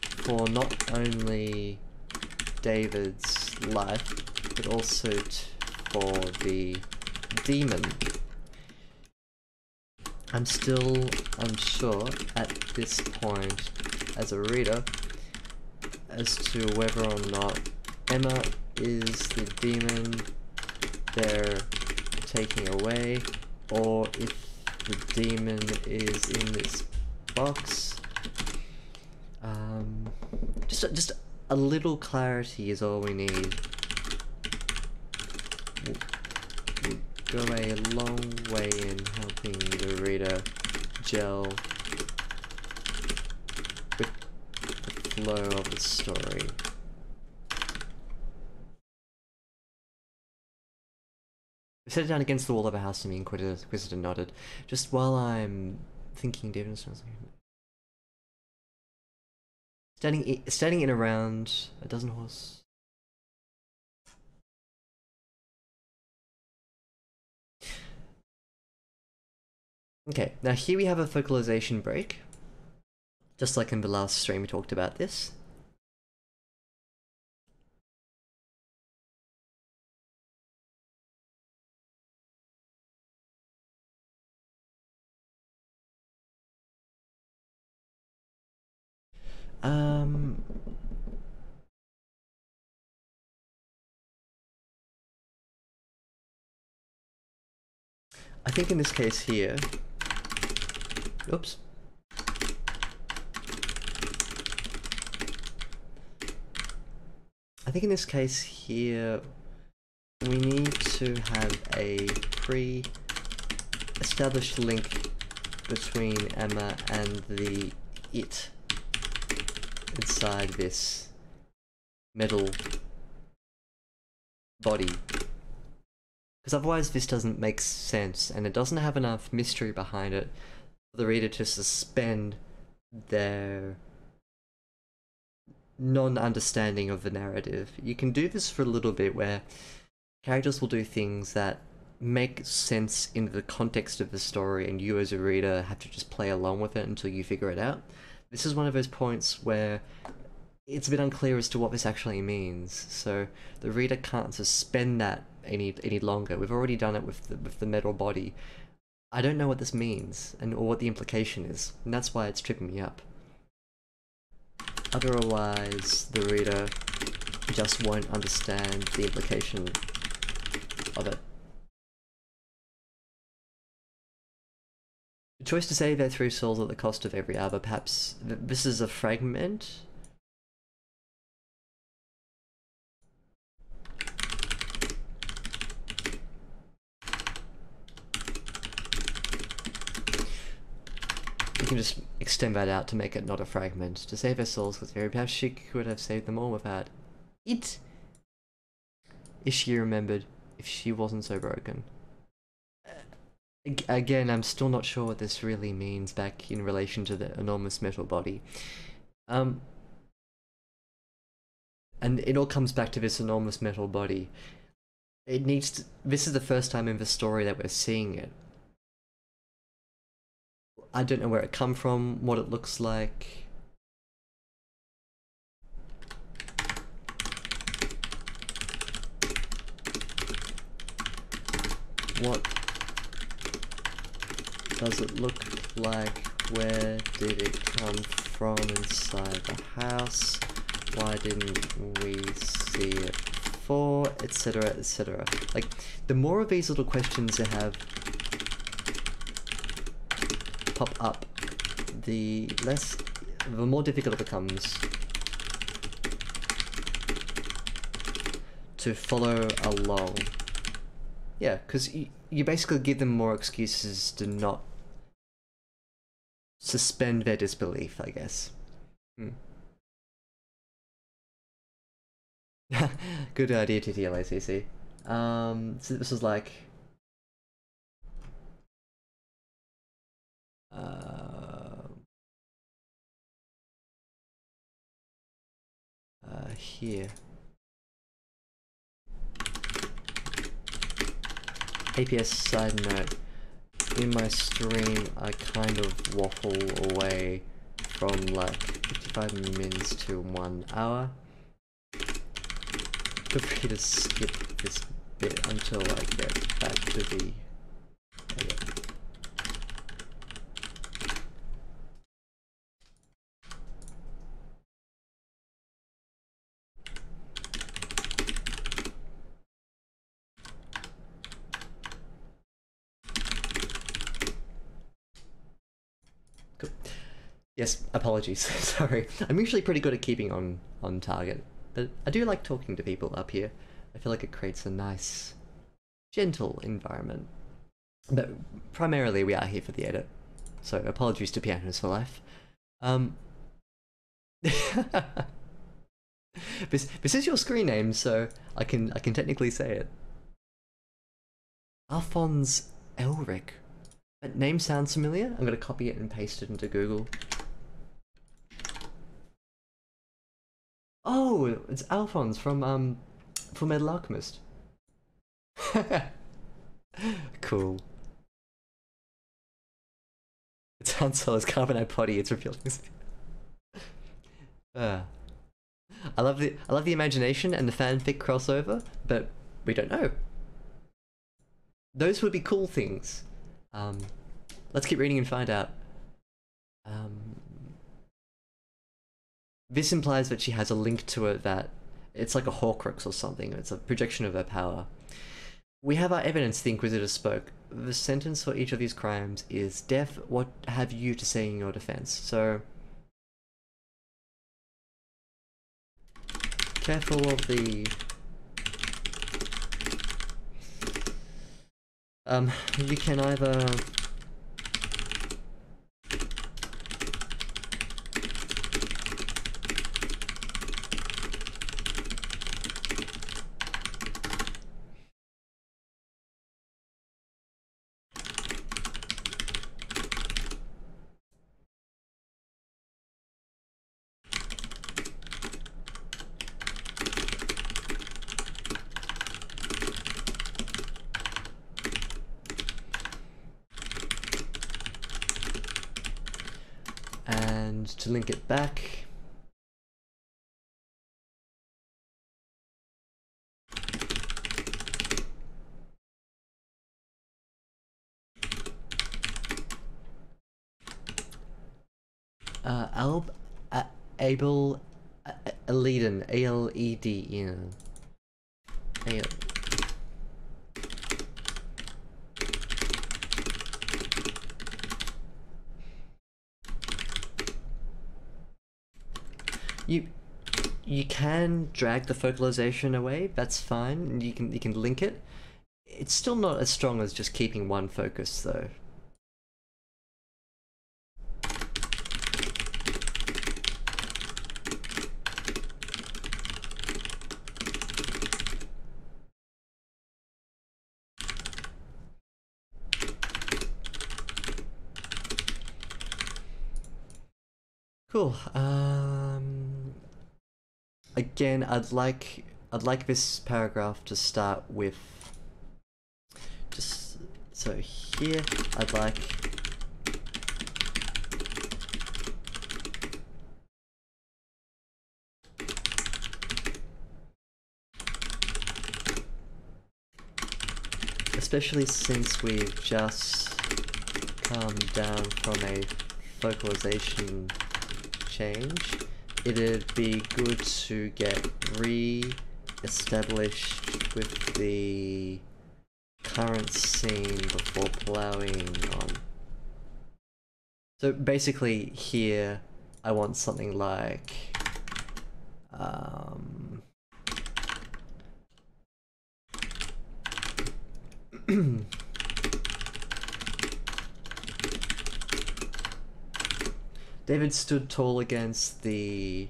for not only David's life, but also for the demon. I'm still unsure at this point as a reader as to whether or not Emma is the demon they're taking away, or if the demon is in this box. Just a little clarity is all we need. Would go a long way in helping the reader gel with the flow of the story. We set it down against the wall of a house to me, Inquisitor nodded. Just while I'm thinking, David starts standing in around a dozen horse. Okay, now here we have a focalization break. Just like in the last stream we talked about this. I think in this case here, oops. I think in this case here, we need to have a pre-established link between Emma and the it inside this metal body Because otherwise this doesn't make sense, and it doesn't have enough mystery behind it for the reader to suspend their non-understanding of the narrative. You can do this for a little bit where characters will do things that make sense in the context of the story, and you as a reader have to just play along with it until you figure it out. This is one of those points where it's a bit unclear as to what this actually means, so the reader can't suspend that any longer. We've already done it with the metal body. I don't know what this means, or what the implication is, and that's why it's tripping me up. Otherwise, the reader just won't understand the implication of it. The choice to save their 3 souls at the cost of every other, perhaps this is a fragment? You can just extend that out to make it not a fragment. To save her souls, because perhaps she could have saved them all without it. If she remembered, if she wasn't so broken. Again, I'm still not sure what this really means back in relation to the enormous metal body. And it all comes back to this enormous metal body. It needs to, this is the first time in the story that we're seeing it. I don't know where it come from, what it looks like. What does it look like? Where did it come from inside the house? Why didn't we see it before? Etc, etc. Like, the more of these little questions you have pop up, the more difficult it becomes to follow along. Yeah, because you basically give them more excuses to not suspend their disbelief, I guess. Good idea, TTLACC. So this was like... here. APS side note, in my stream I kind of waffle away from like 55 minutes to 1 hour. Feel free to skip this bit until I get back to the... Cool. Yes, apologies, sorry. I'm usually pretty good at keeping on target, but I do like talking to people up here. I feel like it creates a nice, gentle environment. But primarily we are here for the edit, so apologies to pianoz4life. This is your screen name, so I can technically say it. Alphonse Elric. That name sounds familiar. I'm gonna copy it and paste it into Google. Oh, it's Alphonse from Metal Alchemist. Cool. It's Han Solo's carbonite body. It's revealing this. I love the imagination and the fanfic crossover, but we don't know. Those would be cool things. Let's keep reading and find out. This implies that she has a link to it, that it's like a Horcrux or something. It's a projection of her power. We have our evidence, the Inquisitor spoke. The sentence for each of these crimes is death. What have you to say in your defense? So... careful of the... you can either... And to link it back, Abel, Aleden, A-L-E-D-N. You can drag the focalization away, that's fine. You can link it. It's still not as strong as just keeping one focus though. Cool. Again, I'd like this paragraph to start with just so here I'd like especially since we've just come down from a focalization change, it'd be good to get re-established with the current scene before plowing on. So basically here I want something like David stood tall against the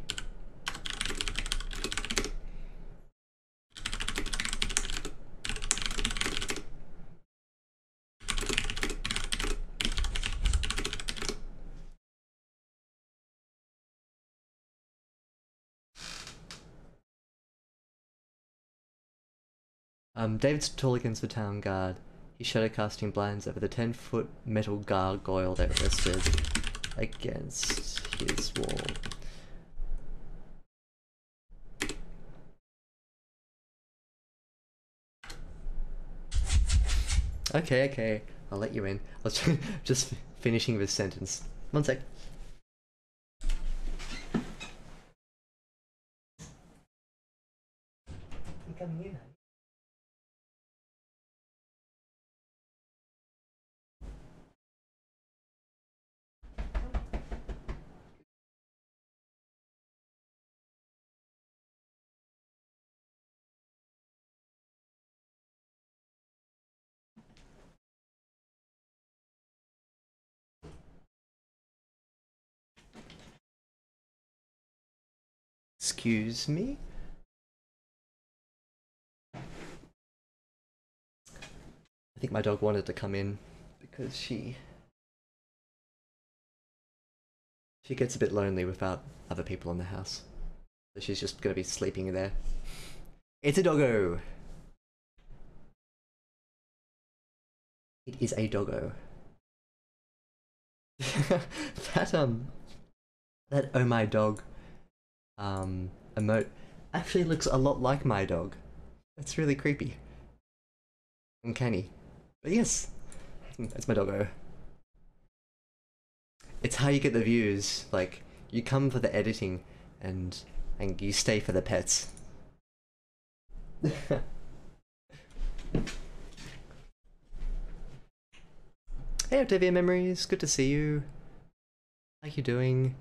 David stood tall against the town guard. He shadow casting blinds over the 10-foot metal gargoyle that rested against his wall. Okay, I'll let you in. I was just finishing this sentence. One sec. I'm coming in, honey. Excuse me? I think my dog wanted to come in because she gets a bit lonely without other people in the house. So she's just gonna be sleeping in there. It's a doggo! It is a doggo. that oh my dog emote actually looks a lot like my dog. That's really creepy. Uncanny. But yes, that's my doggo. It's how you get the views. Like, you come for the editing and you stay for the pets. Hey Octavia Memories, good to see you. How you doing?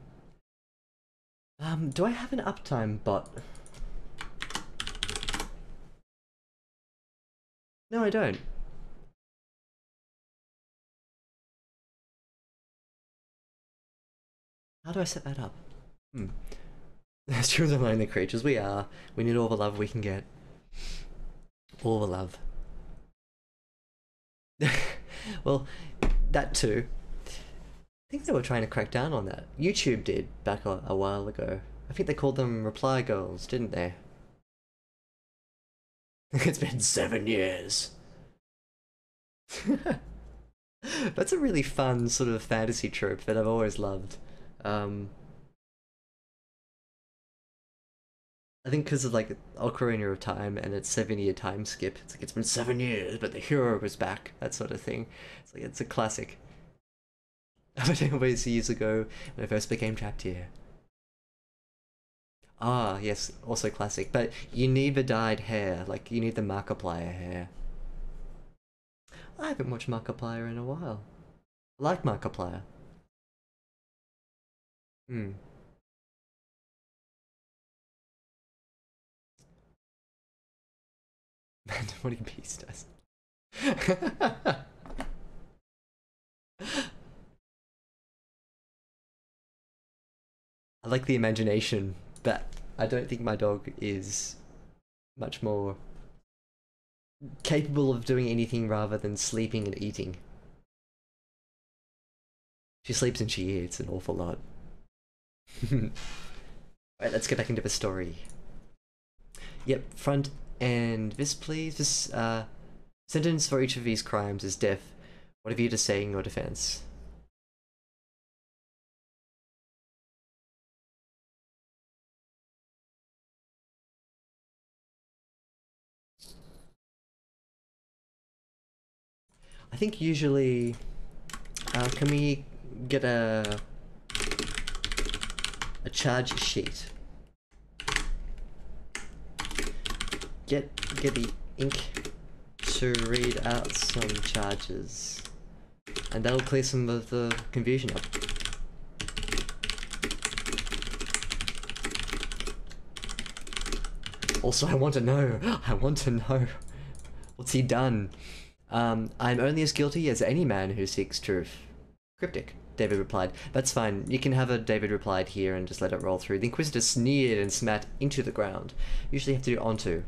Do I have an uptime bot? No, I don't. How do I set that up? As true as I'm only the creatures we are. We need all the love we can get. All the love. Well, that too. I think they were trying to crack down on that. YouTube did back a while ago. I think they called them reply girls, didn't they? It's been 7 years. That's a really fun sort of fantasy trope that I've always loved. Um, I think because of like Ocarina of Time and its 7-year time skip, it's like it's been 7 years, but the hero is back. That sort of thing. It's like it's a classic. But anyways, years ago when I first became trapped here. Ah, yes, also classic. But you need the dyed hair, like you need the Markiplier hair. I haven't watched Markiplier in a while. I like Markiplier. Hmm. What do you Beast does? I like the imagination, but I don't think my dog is much more capable of doing anything rather than sleeping and eating. She sleeps and she eats an awful lot. Alright, let's get back into the story. Yep, front and this please. This sentence for each of these crimes is death. What have you to say in your defense? I think usually, can we get a charge sheet? Get the ink to read out some charges, and that'll clear some of the confusion up. Also, I want to know. I want to know. What's he done? I'm only as guilty as any man who seeks truth. Cryptic, David replied. That's fine. You can have a David replied here and just let it roll through. The Inquisitor sneered and spat into the ground. Usually you have to do onto.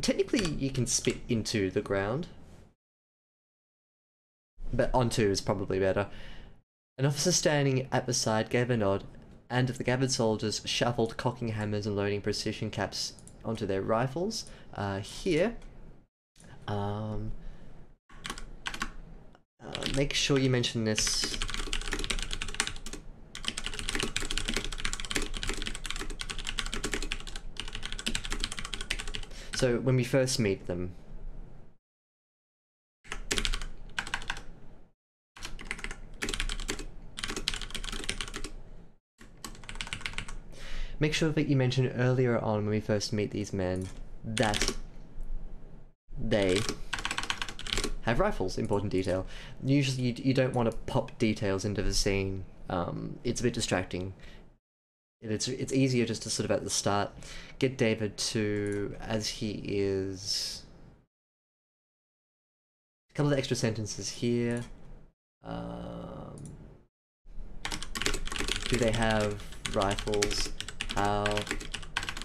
Technically, you can spit into the ground. But onto is probably better. An officer standing at the side gave a nod, and the gathered soldiers shuffled, cocking hammers and loading precision caps onto their rifles. Here. Make sure you mention this. So when we first meet them, make sure that you mention earlier on when we first meet these men that they have rifles. Important detail. Usually you don't want to pop details into the scene. It's a bit distracting. It's easier just to sort of at the start get David to, as he is, a couple of extra sentences here. Do they have rifles? How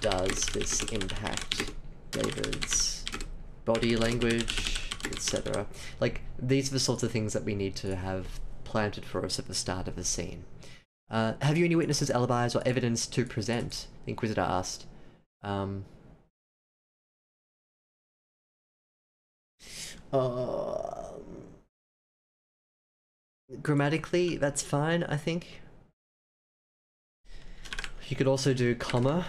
does this impact David's body language, etc.? Like, these are the sorts of things that we need to have planted for us at the start of the scene. Have you any witnesses, alibis, or evidence to present? The Inquisitor asked. Grammatically, that's fine, I think. You could also do comma,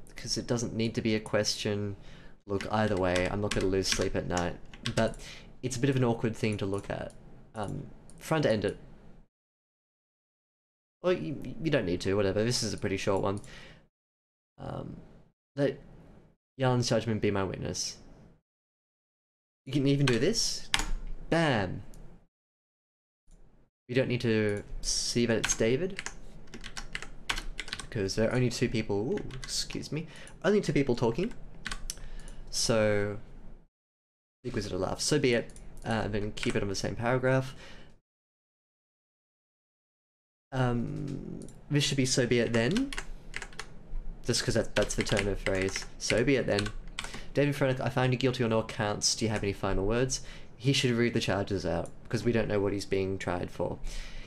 because it doesn't need to be a question. Look, either way, I'm not going to lose sleep at night. But it's a bit of an awkward thing to look at. Front end it. Or you don't need to, whatever. This is a pretty short one. Let Yarn's judgment be my witness. You can even do this. Bam! You don't need to see that it's David, because there are only two people. Ooh, excuse me. Only two people talking. So, the Inquisitor laughs. So be it. Then keep it on the same paragraph. This should be so be it then. Just because that's the turn of phrase. So be it then. David Fronick, I find you guilty on all counts. Do you have any final words? He should read the charges out, because we don't know what he's being tried for.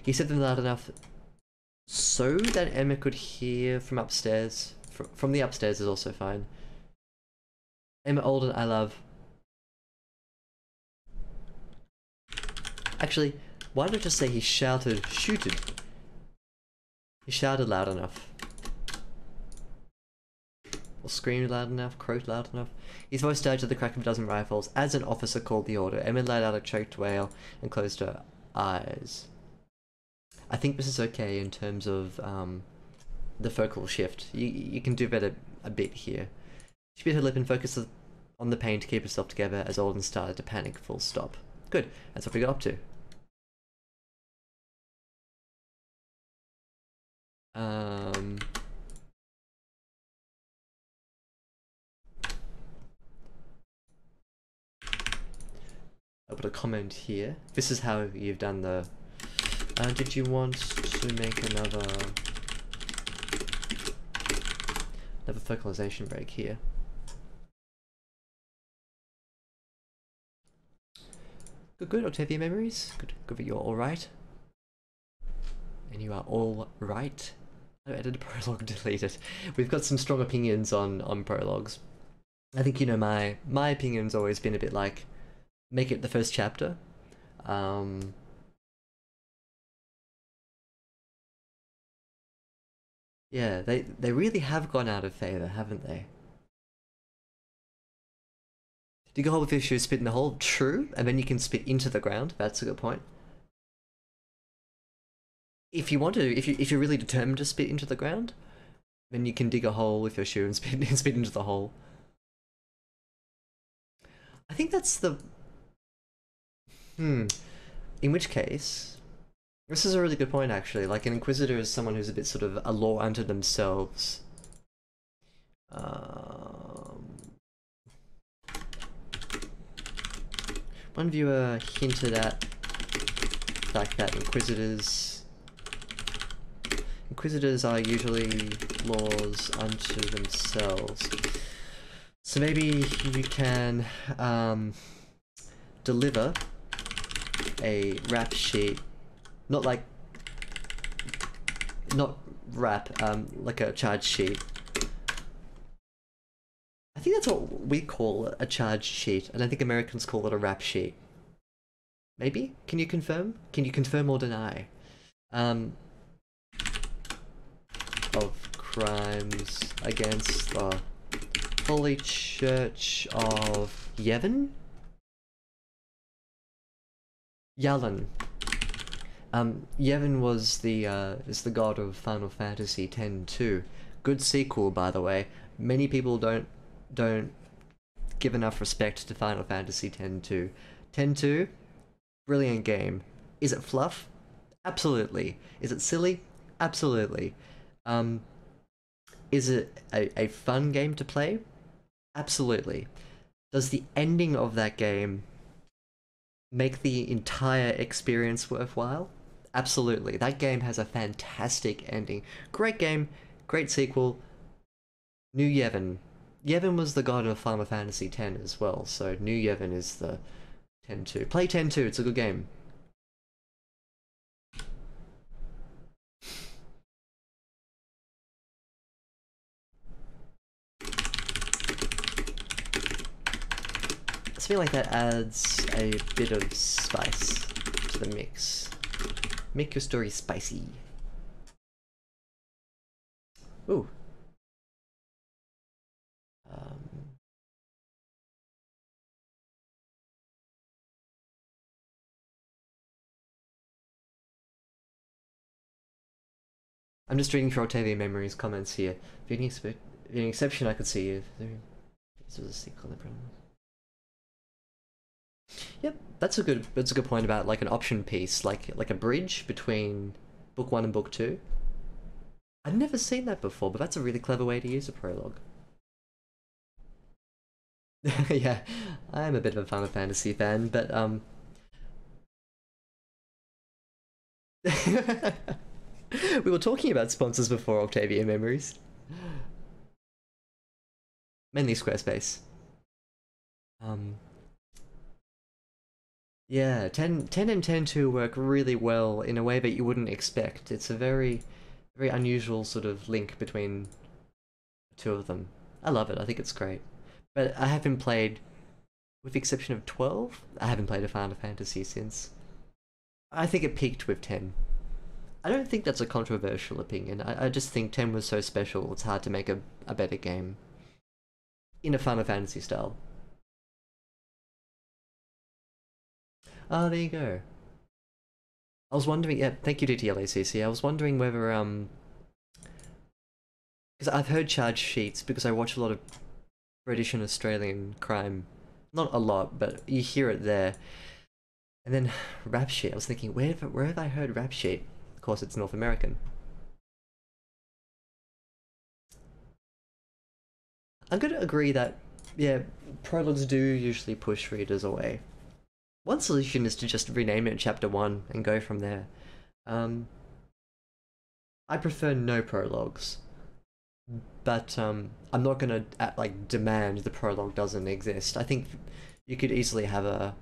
He said them loud enough so that Emma could hear from upstairs. From the upstairs is also fine. Emma Alden, I love. Actually, why not just say he shouted, shooted? He shouted loud enough. Or screamed loud enough, croaked loud enough. His voice died to the crack of a dozen rifles as an officer called the order. Emma let out a choked wail and closed her eyes. I think this is okay in terms of the focal shift. You can do better a bit here. She bit her lip and focused on the pain to keep herself together as Alden started to panic. Full stop. Good. That's what we got up to. I'll put a comment here. This is how you've done the... did you want to make another focalization break here? Good, Octavia memories. Good that you're alright. And you are all right. I edited Prologue, deleted. We've got some strong opinions on Prologues. I think, you know, my opinion's always been a bit like, make it the first chapter. Yeah, they really have gone out of favour, haven't they? Dig a hole with your shoe, spit in the hole. True, and then you can spit into the ground. That's a good point. If you want to, if you're really determined to spit into the ground, then you can dig a hole with your shoe and spit into the hole. I think that's the... In which case... This is a really good point, actually. Like, an Inquisitor is someone who's a bit sort of a law unto themselves. One viewer hinted at the fact that Inquisitors are usually laws unto themselves. So maybe you can deliver a rap sheet, not rap, like a charge sheet. I think that's what we call a charge sheet, and I think Americans call it a rap sheet. Maybe? Can you confirm? Can you confirm or deny? Of crimes against the Holy Church of Yevon? Yalin. Yevon was is the god of Final Fantasy X-2. Good sequel, by the way. Many people don't give enough respect to Final Fantasy X-2. X-2, brilliant game. Is it fluff? Absolutely. Is it silly? Absolutely. Is it a fun game to play? Absolutely. Does the ending of that game make the entire experience worthwhile? Absolutely. That game has a fantastic ending. Great game, great sequel. New Yevon. Yevon was the god of Final Fantasy X as well, so New Yevon is the X-2. Play X-2, it's a good game. Something like that adds a bit of spice to the mix. Make your story spicy. Ooh. I'm just reading through Octavia Memory's comments here. With an exception, I could see if this was a sequel. Yep, that's a good point about like an option piece, like a bridge between book 1 and book 2. I've never seen that before, but that's a really clever way to use a prologue. Yeah, I'm a bit of a Final Fantasy fan, but we were talking about sponsors before Octavia Memories. Mainly Squarespace. Yeah, 10 and 10.2 work really well in a way that you wouldn't expect. It's a very unusual sort of link between the two of them. I love it, I think it's great. But I haven't played, with the exception of 12, I haven't played a Final Fantasy since. I think it peaked with 10. I don't think that's a controversial opinion. I just think 10 was so special, it's hard to make a better game. In a Final Fantasy style. Oh, there you go. I was wondering, yeah, thank you DTLACC. I was wondering whether, because I've heard charge sheets because I watch a lot of British and Australian crime. Not a lot, but you hear it there. And then rap sheet, I was thinking, where have I heard rap sheet? Of course, it's North American. I'm going to agree that, yeah, prologues do usually push readers away. One solution is to just rename it Chapter 1 and go from there. I prefer no prologues, but I'm not going to like demand the prologue doesn't exist. I think you could easily have a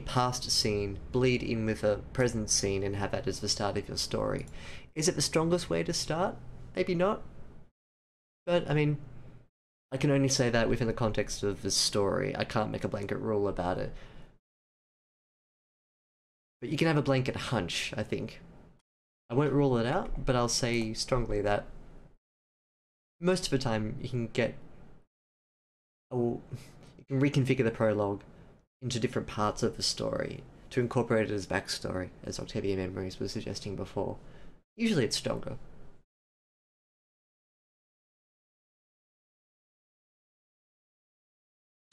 past scene bleed in with a present scene and have that as the start of your story. Is it the strongest way to start? Maybe not. But, I mean, I can only say that within the context of the story. I can't make a blanket rule about it. But you can have a blanket hunch, I think. I won't rule it out, but I'll say strongly that most of the time you can get... you can reconfigure the prologue into different parts of the story to incorporate it as backstory, as Octavia Memories was suggesting before. Usually it's stronger.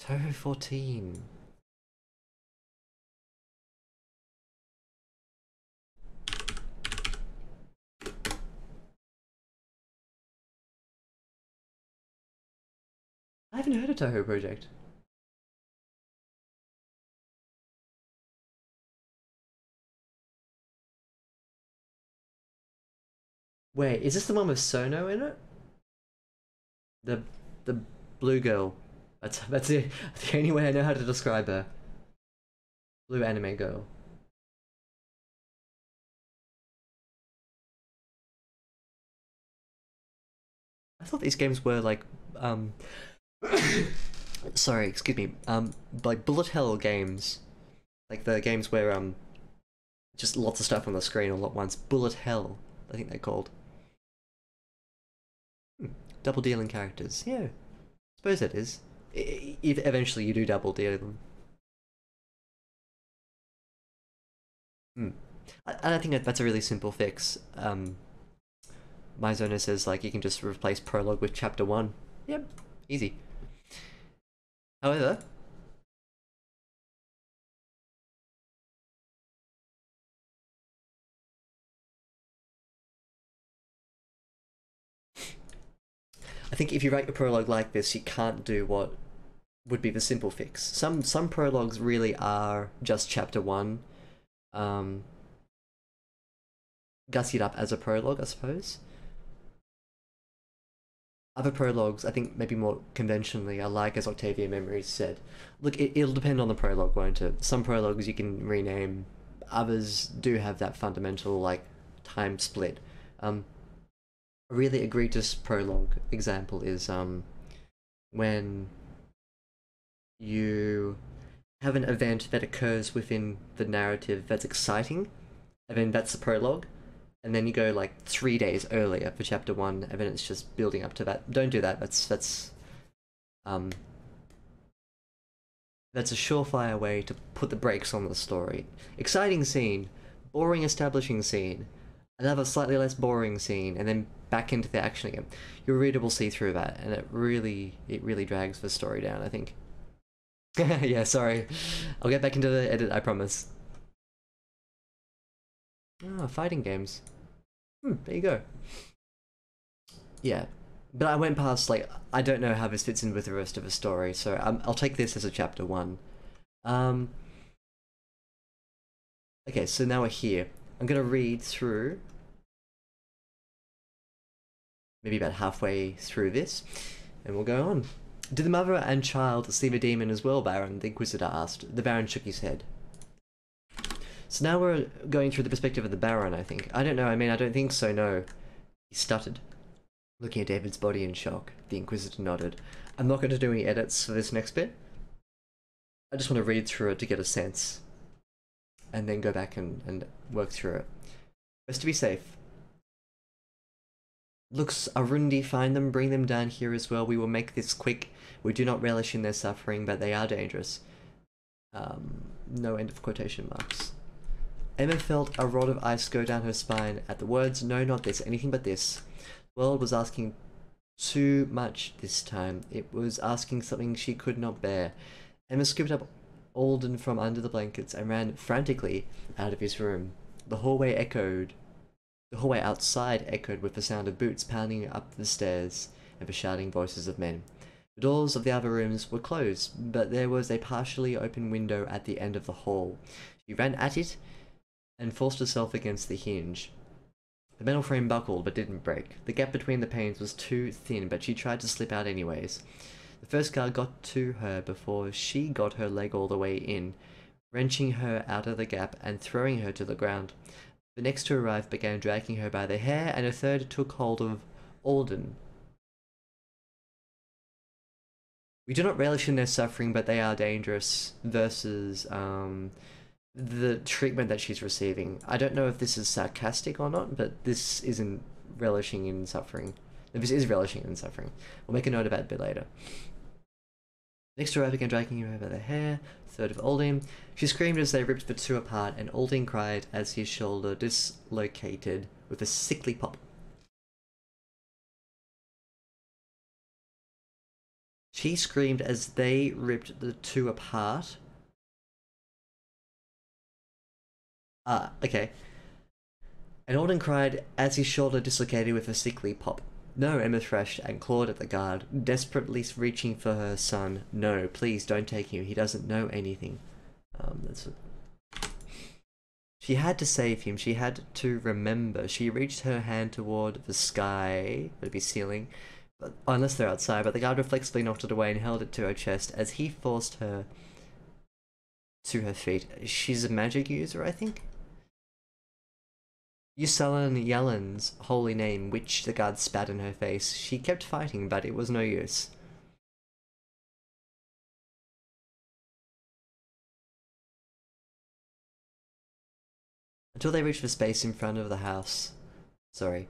Toho 14. I haven't heard of Toho Project. Wait, is this the one with Sono in it? The the blue girl. That's it. The only way I know how to describe her. Blue anime girl. I thought these games were like sorry, excuse me. Like bullet hell games. Like the games where just lots of stuff on the screen all at once. Bullet hell, I think they're called. Double dealing characters. Yeah. Suppose it is. If eventually you do double deal them. I think that's a really simple fix. Myzona says like you can just replace prologue with chapter 1. Yep, easy. However, I think if you write your prologue like this, you can't do what would be the simple fix. Some prologues really are just chapter 1, gussied up as a prologue, I suppose. Other prologues, I think maybe more conventionally, are like, as Octavia Memories said. Look, it'll depend on the prologue, won't it? Some prologues you can rename, others do have that fundamental, like, time split. A really egregious prologue example is when you have an event that occurs within the narrative that's exciting, and then that's the prologue, and then you go like 3 days earlier for chapter 1, and then it's just building up to that. Don't do that. That's a surefire way to put the brakes on the story. Exciting scene, boring establishing scene, another slightly less boring scene, and then back into the action again. Your reader will see through that, and it really drags the story down, I think. Yeah, sorry. I'll get back into the edit, I promise. Ah, fighting games. There you go. Yeah, but I went past, like, I don't know how this fits in with the rest of the story, so I'll take this as a chapter 1. Okay, so now we're here. I'm gonna read through, maybe about halfway through this, and we'll go on. Did the mother and child see the demon as well, Baron? The Inquisitor asked. The Baron shook his head. So now we're going through the perspective of the Baron, I think. I don't know, I mean, I don't think so, no. He stuttered, looking at David's body in shock. The Inquisitor nodded. I'm not going to do any edits for this next bit. I just want to read through it to get a sense. and then go back and work through it. Best to be safe. Looks Arundi, find them, bring them down here as well. We will make this quick. We do not relish in their suffering, but they are dangerous. No end of quotation marks. Emma felt a rod of ice go down her spine at the words, no, not this, anything but this. The world was asking too much this time. It was asking something she could not bear. Emma scooped up Alden from under the blankets and ran frantically out of his room. The hallway outside echoed with the sound of boots pounding up the stairs and the shouting voices of men. The doors of the other rooms were closed, but there was a partially open window at the end of the hall. She ran at it and forced herself against the hinge. The metal frame buckled but didn't break. The gap between the panes was too thin, but she tried to slip out anyways. The first guard got to her before she got her leg all the way in, wrenching her out of the gap and throwing her to the ground. The next to arrive began dragging her by the hair, and a third took hold of Alden. We do not relish in their suffering, but they are dangerous, versus the treatment that she's receiving. I don't know if this is sarcastic or not, but this isn't relishing in suffering. This is relishing in suffering. We'll make a note about it a bit later. Next to arrive began dragging her by the hair, third of Alden. She screamed as they ripped the two apart, and Alden cried as his shoulder dislocated with a sickly pop. She screamed as they ripped the two apart. Okay. And Alden cried as his shoulder dislocated with a sickly pop. No, Emma thrashed and clawed at the guard, desperately reaching for her son. No, please don't take him. He doesn't know anything. She had to save him. She had to remember. She reached her hand toward the sky, would be ceiling, but, unless they're outside, but the guard reflexively knocked it away and held it to her chest as he forced her to her feet. She's a magic user, I think? Yusalan Yalan's holy name, which the guard spat in her face. She kept fighting, but it was no use. Until they reached the space in front of the house. Sorry.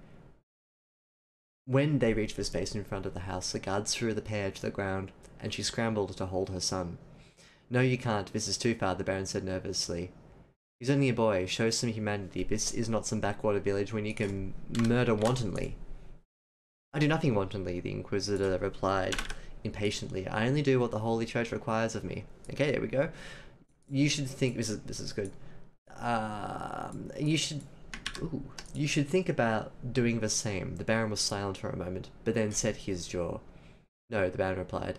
When they reached the space in front of the house, the guards threw the pair to the ground, and she scrambled to hold her son. No, you can't. This is too far, the Baron said nervously. He's only a boy. Show some humanity. This is not some backwater village when you can murder wantonly. I do nothing wantonly, the Inquisitor replied impatiently. I only do what the Holy Church requires of me. Okay, there we go. You should think... This is good. You should think about doing the same. The Baron was silent for a moment, but then set his jaw. No, the Baron replied.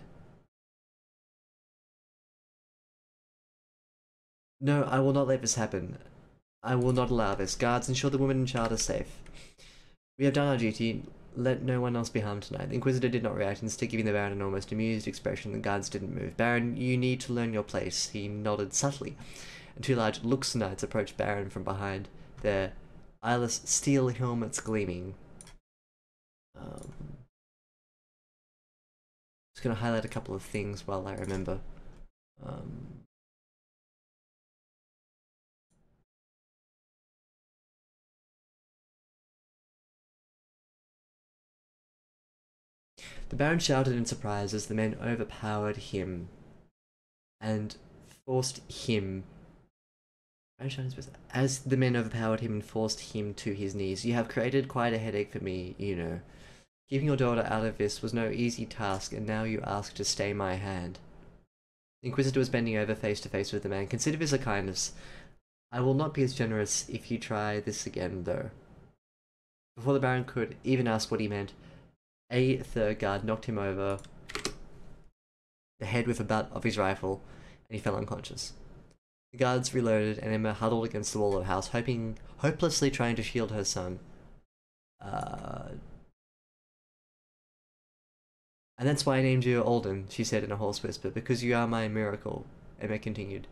No, I will not let this happen. I will not allow this. Guards, ensure the woman and child are safe. We have done our duty. Let no one else be harmed tonight. The Inquisitor did not react, instead giving the Baron an almost amused expression. The guards didn't move. Baron, you need to learn your place. He nodded subtly, and two large Lux Knights approached Baron from behind, their eyeless steel helmets gleaming. Just gonna highlight a couple of things while I remember. The Baron shouted in surprise as the men overpowered him and forced him. As the men overpowered him and forced him to his knees. You have created quite a headache for me, you know. Keeping your daughter out of this was no easy task, and now you ask to stay my hand. The Inquisitor was bending over face to face with the man. Consider this a kindness. I will not be as generous if you try this again, though. Before the Baron could even ask what he meant, a third guard knocked him over the head with the butt of his rifle, and he fell unconscious. The guards reloaded, and Emma huddled against the wall of the house, hopelessly trying to shield her son. And that's why I named you Alden, she said in a hoarse whisper, because you are my miracle, Emma continued.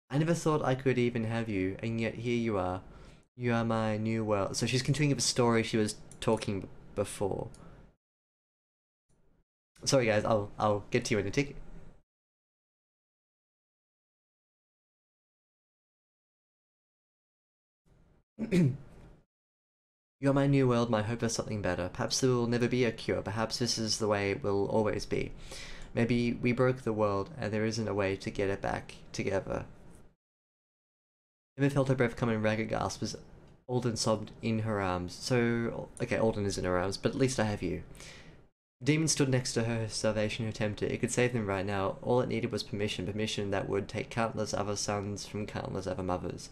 I never thought I could even have you, and yet here you are. You are my new world. So she's continuing the story she was talking before. Sorry guys, I'll get to you in a tick. You're my new world, my hope for something better. Perhaps there will never be a cure. Perhaps this is the way it will always be. Maybe we broke the world and there isn't a way to get it back together. Emma felt her breath come in ragged gasps as Alden sobbed in her arms. So, okay, Alden is in her arms, but at least I have you. Demon stood next to her salvation attempt. It could save them right now. All it needed was permission, permission that would take countless other sons from countless other mothers.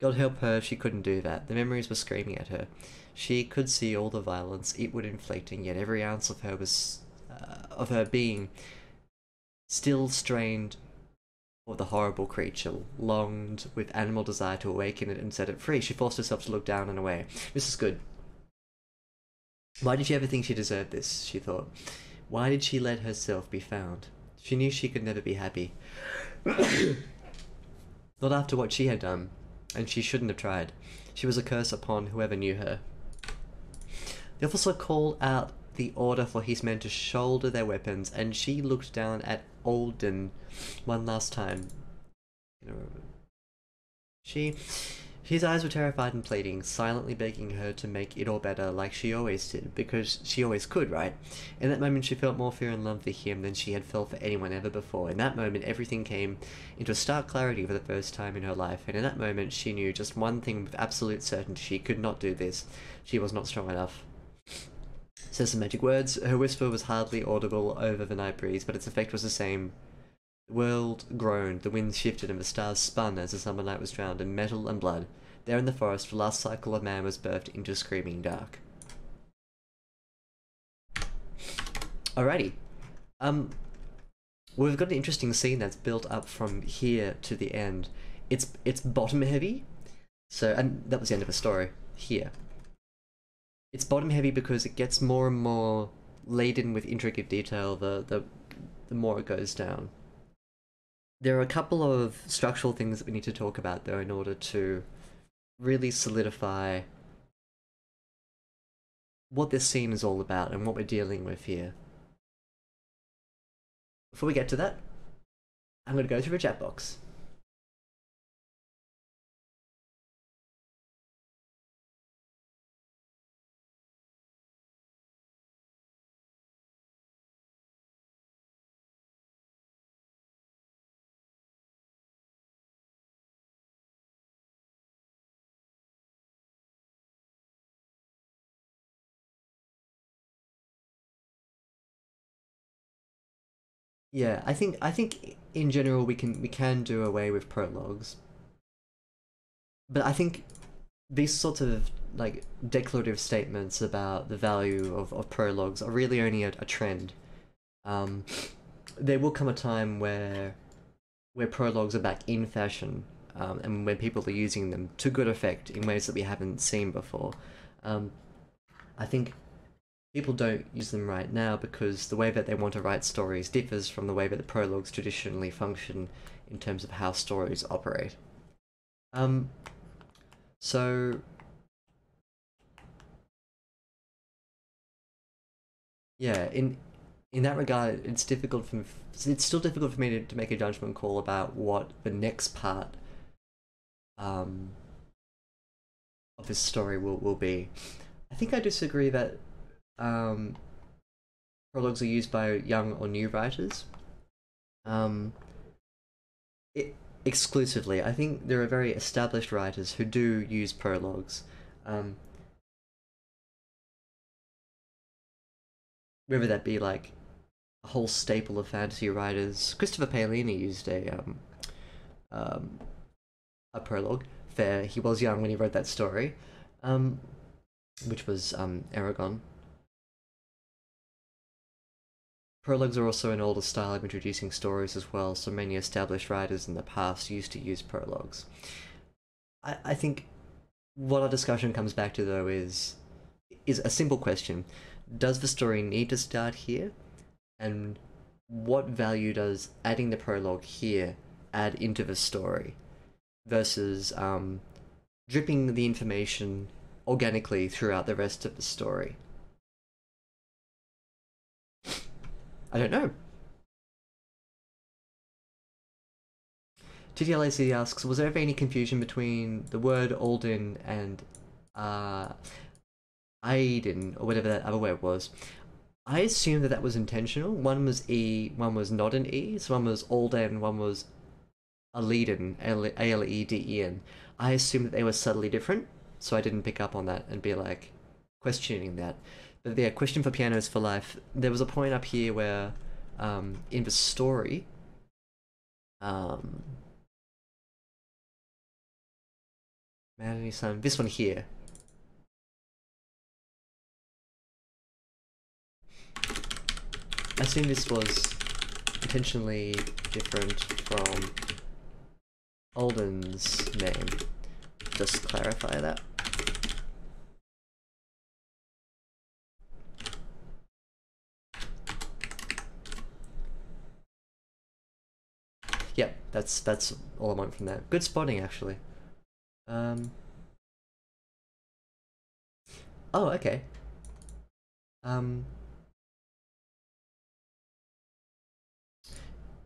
God help her if she couldn't do that. The memories were screaming at her. She could see all the violence it would inflict, and yet every ounce of her was, of her being, still strained for the horrible creature, longed with animal desire to awaken it and set it free. She forced herself to look down and away. This is good. Why did she ever think she deserved this? She thought. Why did she let herself be found? She knew she could never be happy. Not after what she had done, and she shouldn't have tried. She was a curse upon whoever knew her. The officer called out the order for his men to shoulder their weapons, and she looked down at Alden one last time. His eyes were terrified and pleading, silently begging her to make it all better like she always did, because she always could, right? In that moment she felt more fear and love for him than she had felt for anyone ever before. In that moment everything came into stark clarity for the first time in her life, and in that moment she knew just one thing with absolute certainty: she could not do this. She was not strong enough. Says some magic words. Her whisper was hardly audible over the night breeze, but its effect was the same. The world groaned, the winds shifted, and the stars spun as the summer night was drowned in metal and blood. There in the forest, the last cycle of man was birthed into screaming dark. Alrighty. We've got an interesting scene that's built up from here to the end. It's bottom heavy, so, and that was the end of the story. Here. It's bottom heavy because it gets more and more laden with intricate detail the more it goes down. There are a couple of structural things that we need to talk about though in order to really solidify what this scene is all about and what we're dealing with here. Before we get to that, I'm going to go through the chat box. Yeah, I think in general we can do away with prologues, but I think these sorts of like declarative statements about the value of prologues are really only a trend. Um, there will come a time where prologues are back in fashion, and when people are using them to good effect in ways that we haven't seen before. Um, I think people don't use them right now because the way that they want to write stories differs from the way that the prologues traditionally function in terms of how stories operate. So yeah, in that regard, it's still difficult for me to make a judgment call about what the next part um, of this story will be. I think I disagree that um, prologues are used by young or new writers. Um, Exclusively. I think there are very established writers who do use prologues. Um, Whether that be like a whole staple of fantasy writers. Christopher Paolini used um, a prologue. Fair, he was young when he wrote that story, which was Aragon. Prologues are also an older style of introducing stories as well, so many established writers in the past used to use prologues. I think what our discussion comes back to though is a simple question. Does the story need to start here? And what value does adding the prologue here add into the story versus dripping the information organically throughout the rest of the story? I don't know. TTLAC asks, was there ever any confusion between the word Alden and Aiden, or whatever that other word was? I assume that that was intentional. One was E, one was not an E. So one was Alden, one was Aleden, Aleden. I assumed that they were subtly different, so I didn't pick up on that and be like questioning that. But yeah, question for Pianos for Life. There was a point up here where, in the story, Man and His Son, this one here. I assume this was intentionally different from Alden's name. Just clarify that. Yep, that's all I want from that. Good spotting, actually. Oh, okay.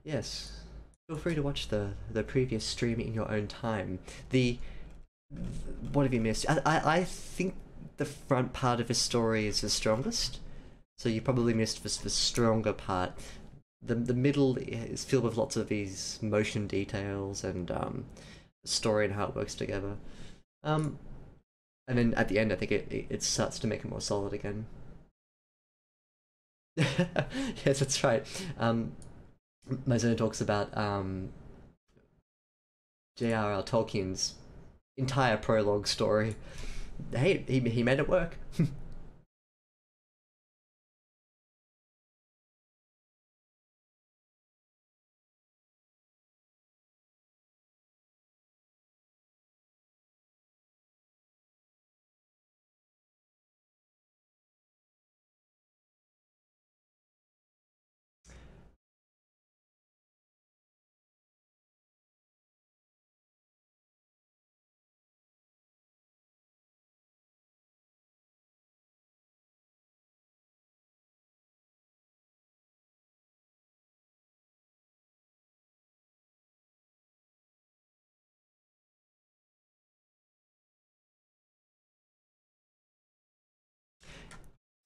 Yes. Feel free to watch the previous stream in your own time. What have you missed? I think the front part of his story is the strongest, so you probably missed the stronger part. The middle is filled with lots of these motion details and the story and how it works together. And then at the end, I think it starts to make it more solid again. Yes, that's right. Mozilla talks about J.R.R. Tolkien's entire prologue story. Hey, he made it work.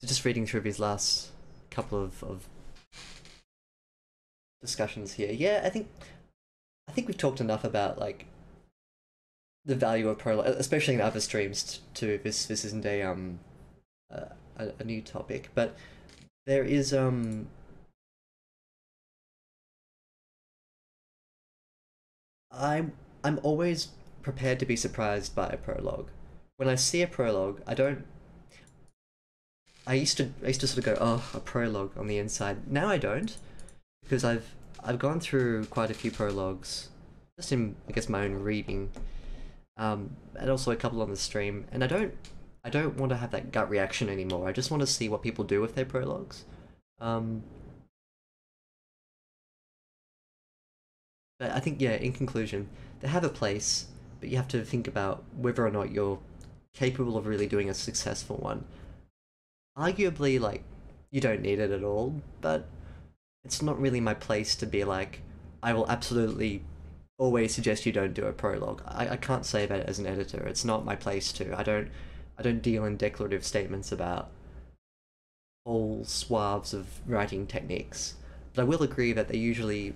Just reading through his last couple of discussions here. Yeah, I think we've talked enough about like the value of prologue, especially in other streams. To this isn't a new topic, but there is I'm always prepared to be surprised by a prologue. When I see a prologue, I don't. I used to sort of go, oh, a prologue on the inside. Now I don't, because I've gone through quite a few prologues, just in I guess my own reading, and also a couple on the stream, and I don't want to have that gut reaction anymore. I just want to see what people do with their prologues. But I think, yeah, in conclusion, they have a place, but you have to think about whether or not you're capable of really doing a successful one. Arguably, like, you don't need it at all, but it's not really my place to be like, I will absolutely always suggest you don't do a prologue. I can't say that as an editor. It's not my place to. I don't deal in declarative statements about whole swaths of writing techniques. But I will agree that they're usually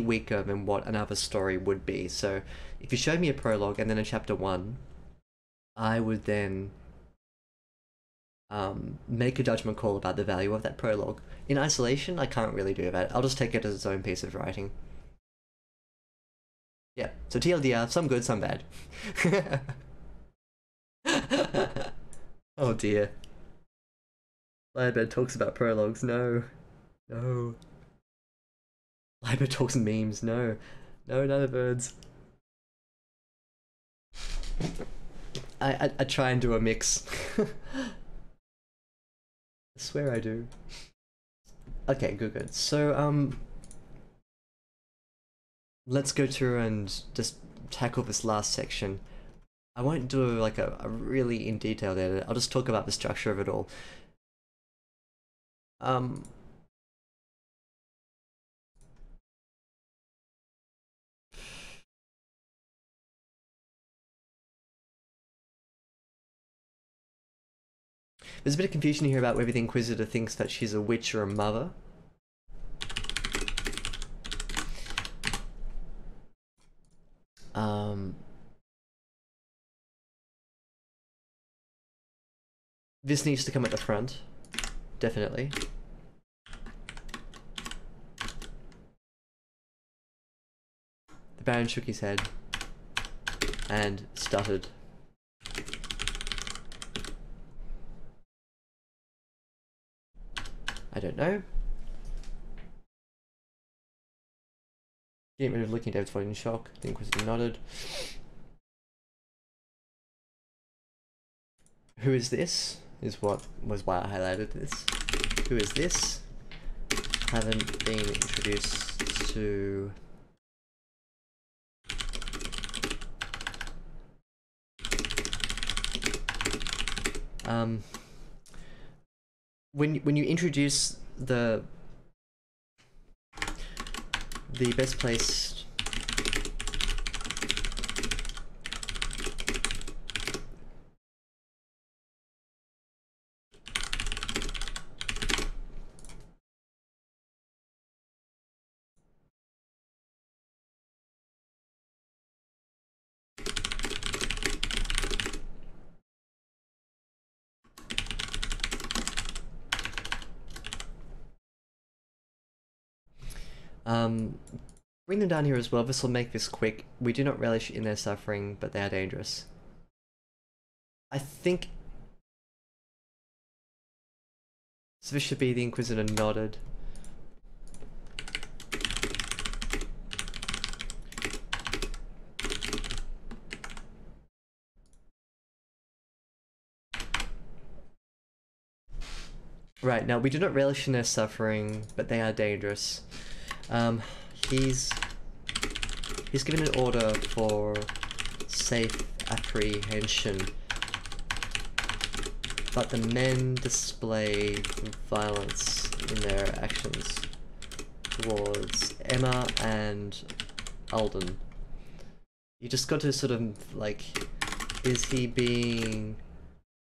weaker than what another story would be. So if you showed me a prologue and then a chapter 1, I would then make a judgment call about the value of that prologue. In isolation, I can't really do that. I'll just take it as its own piece of writing. Yeah, so TLDR, some good, some bad. Oh dear. Lyrebird talks about prologues, no. No. Lyrebird talks memes, no. No, none of the birds. I try and do a mix. I swear I do. Okay, good. So, let's go through and just tackle this last section. I won't do like a really in detailed edit. I'll just talk about the structure of it all. There's a bit of confusion here about whether the Inquisitor thinks that she's a witch or a mother. This needs to come at the front, definitely. The Baron shook his head and stuttered. I don't know. Getting rid of looking at David's body in shock. The Inquisitor nodded. Who is this? Is what was why I highlighted this. Who is this? Haven't been introduced to... when you introduce the best place bring them down here as well. This will make this quick. We do not relish in their suffering, but they are dangerous. I think... So this should be the Inquisitor nodded. Right, now we do not relish in their suffering, but they are dangerous. He's given an order for safe apprehension, but the men display violence in their actions towards Emma and Alden. You just got to sort of like, is he being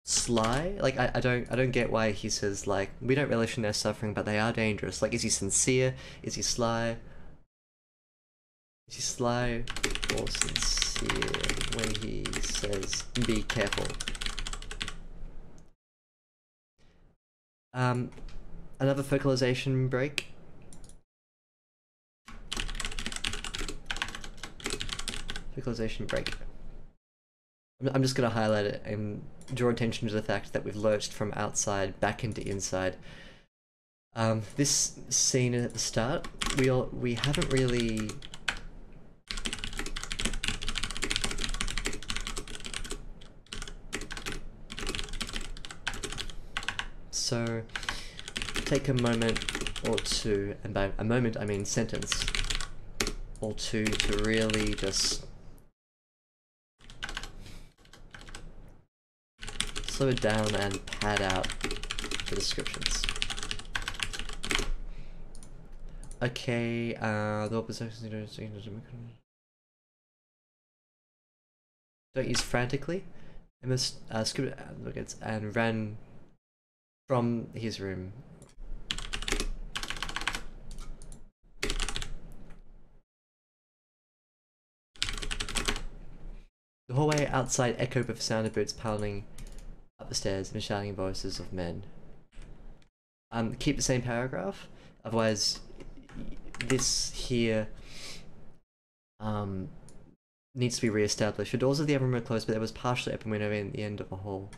sly? Like I don't get why he says like, we don't relish in their suffering, but they are dangerous. Like, is he sincere? Is he sly? Is he sly or sincere when he says, be careful? Another focalization break. Focalization break. I'm just going to highlight it and draw attention to the fact that we've lurched from outside back into inside. This scene at the start, we haven't really... So, take a moment or two, and by a moment I mean sentence or two, to really just slow it down and pad out the descriptions. Okay, the opposition don't use frantically. Emma scribbled and ran from his room. The hallway outside echoed with the sound of boots pounding up the stairs and the shouting voices of men. Keep the same paragraph, otherwise this here needs to be re-established. The doors of the other room were closed, but there was partially open window in the end of the hall.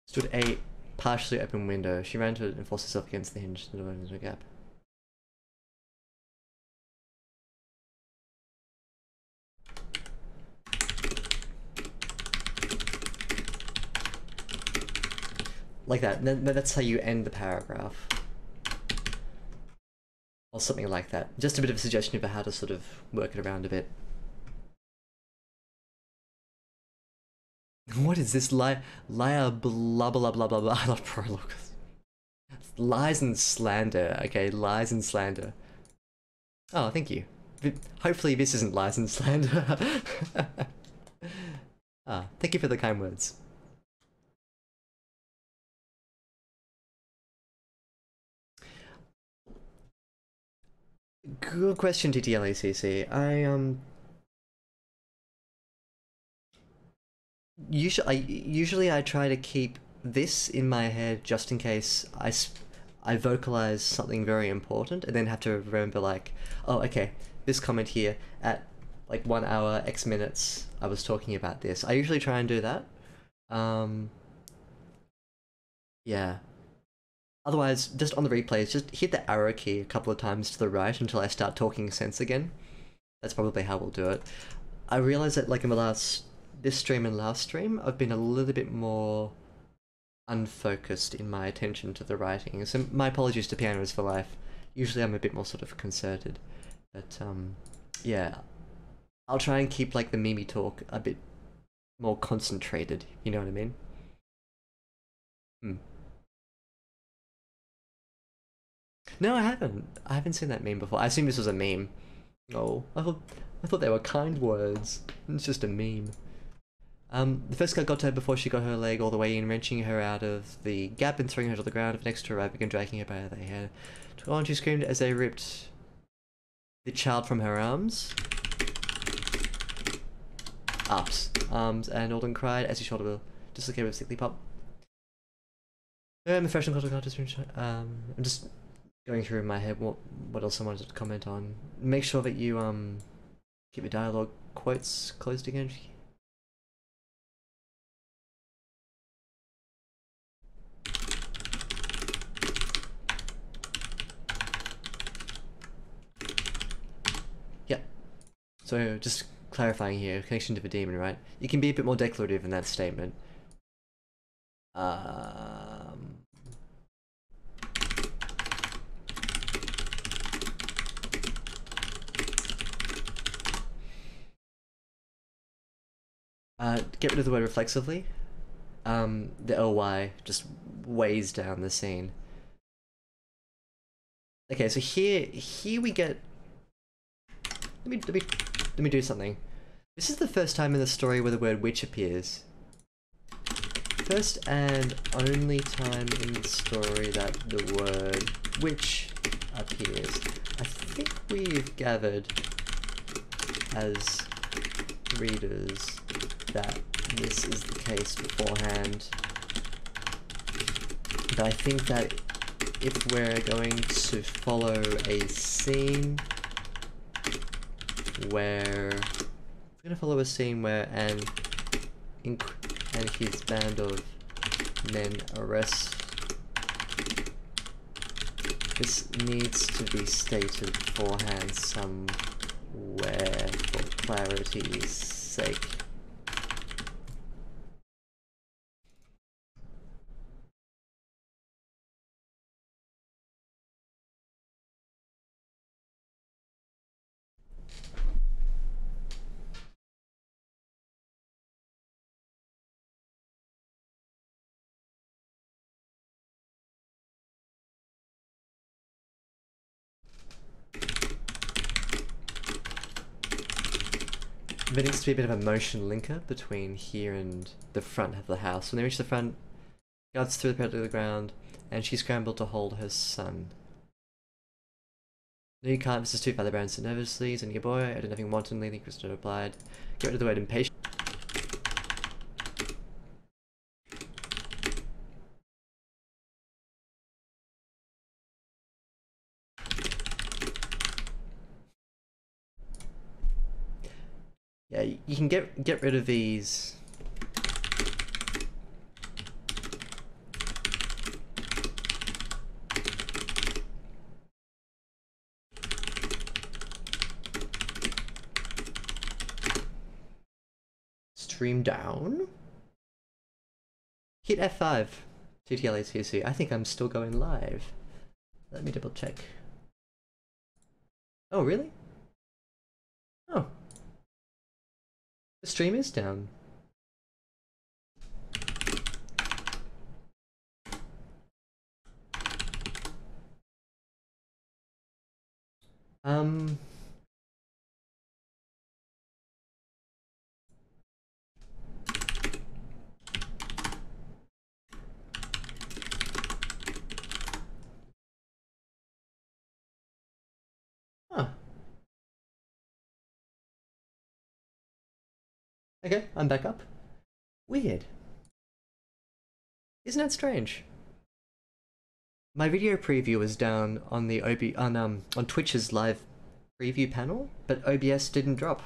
Stood a partially open window. She ran to it and forced herself against the hinge. The door into a gap. Like that. That's how you end the paragraph. or something like that. Just a bit of a suggestion for how to sort of work it around a bit. What is this liar blah blah blah blah blah blah? I love Prologue. Lies and slander. Okay, lies and slander. Oh, thank you. Hopefully this isn't lies and slander. Ah, thank you for the kind words. Good question, TTLACC. Usually I try to keep this in my head just in case I vocalize something very important and then have to remember like, oh, okay, this comment here at like 1 hour X minutes I was talking about this. I usually try and do that. Yeah. Otherwise, just on the replays, just hit the arrow key a couple of times to the right until I start talking sense again. That's probably how we'll do it. I realize that like in this stream and last stream, I've been a little bit more unfocused in my attention to the writing. So my apologies to pianoz4life. Usually I'm a bit more sort of concerted. But yeah. I'll try and keep like the Mimi talk a bit more concentrated, you know what I mean? No, I haven't. I haven't seen that meme before. I assume this was a meme. Oh, I thought they were kind words. It's just a meme. The first guy got to her before she got her leg all the way in, wrenching her out of the gap and throwing her to the ground next to her, and dragging her by the hair. On she screamed as they ripped the child from her arms. Arms, and Alden cried as he shouldered a dislocated with sickly pop. I'm a freshman contest. I'm just going through in my head what else I wanted to comment on. Make sure that you keep your dialogue quotes closed again. Yeah. So just clarifying here, connection to the demon, right? You can be a bit more declarative in that statement. Get rid of the word reflexively. The ly just weighs down the scene. Okay, so here we get. Let me do something. This is the first time in the story where the word witch appears. First and only time in the story that the word witch appears. I think we've gathered as readers that this is the case beforehand. But I think that if we're going to follow a scene where and his band of men arrest, this needs to be stated beforehand somewhere for clarity's sake. There needs to be a bit of a motion linker between here and the front of the house. When they reach the front, guards threw the parrot to the ground, and she scrambled to hold her son. No, you can't. This is too far. The Baron said nervously. He's your boy. I did nothing wantonly. The Kristen replied. Get rid of the word impatient. Yeah, you can get rid of these. Stream down. Hit F5. TTLACC. I think I'm still going live. Let me double check. Oh, really? Oh, the stream is down. Um... Huh. Okay, I'm back up. Weird. Isn't that strange? My video preview was down on the on Twitch's live preview panel, but OBS didn't drop.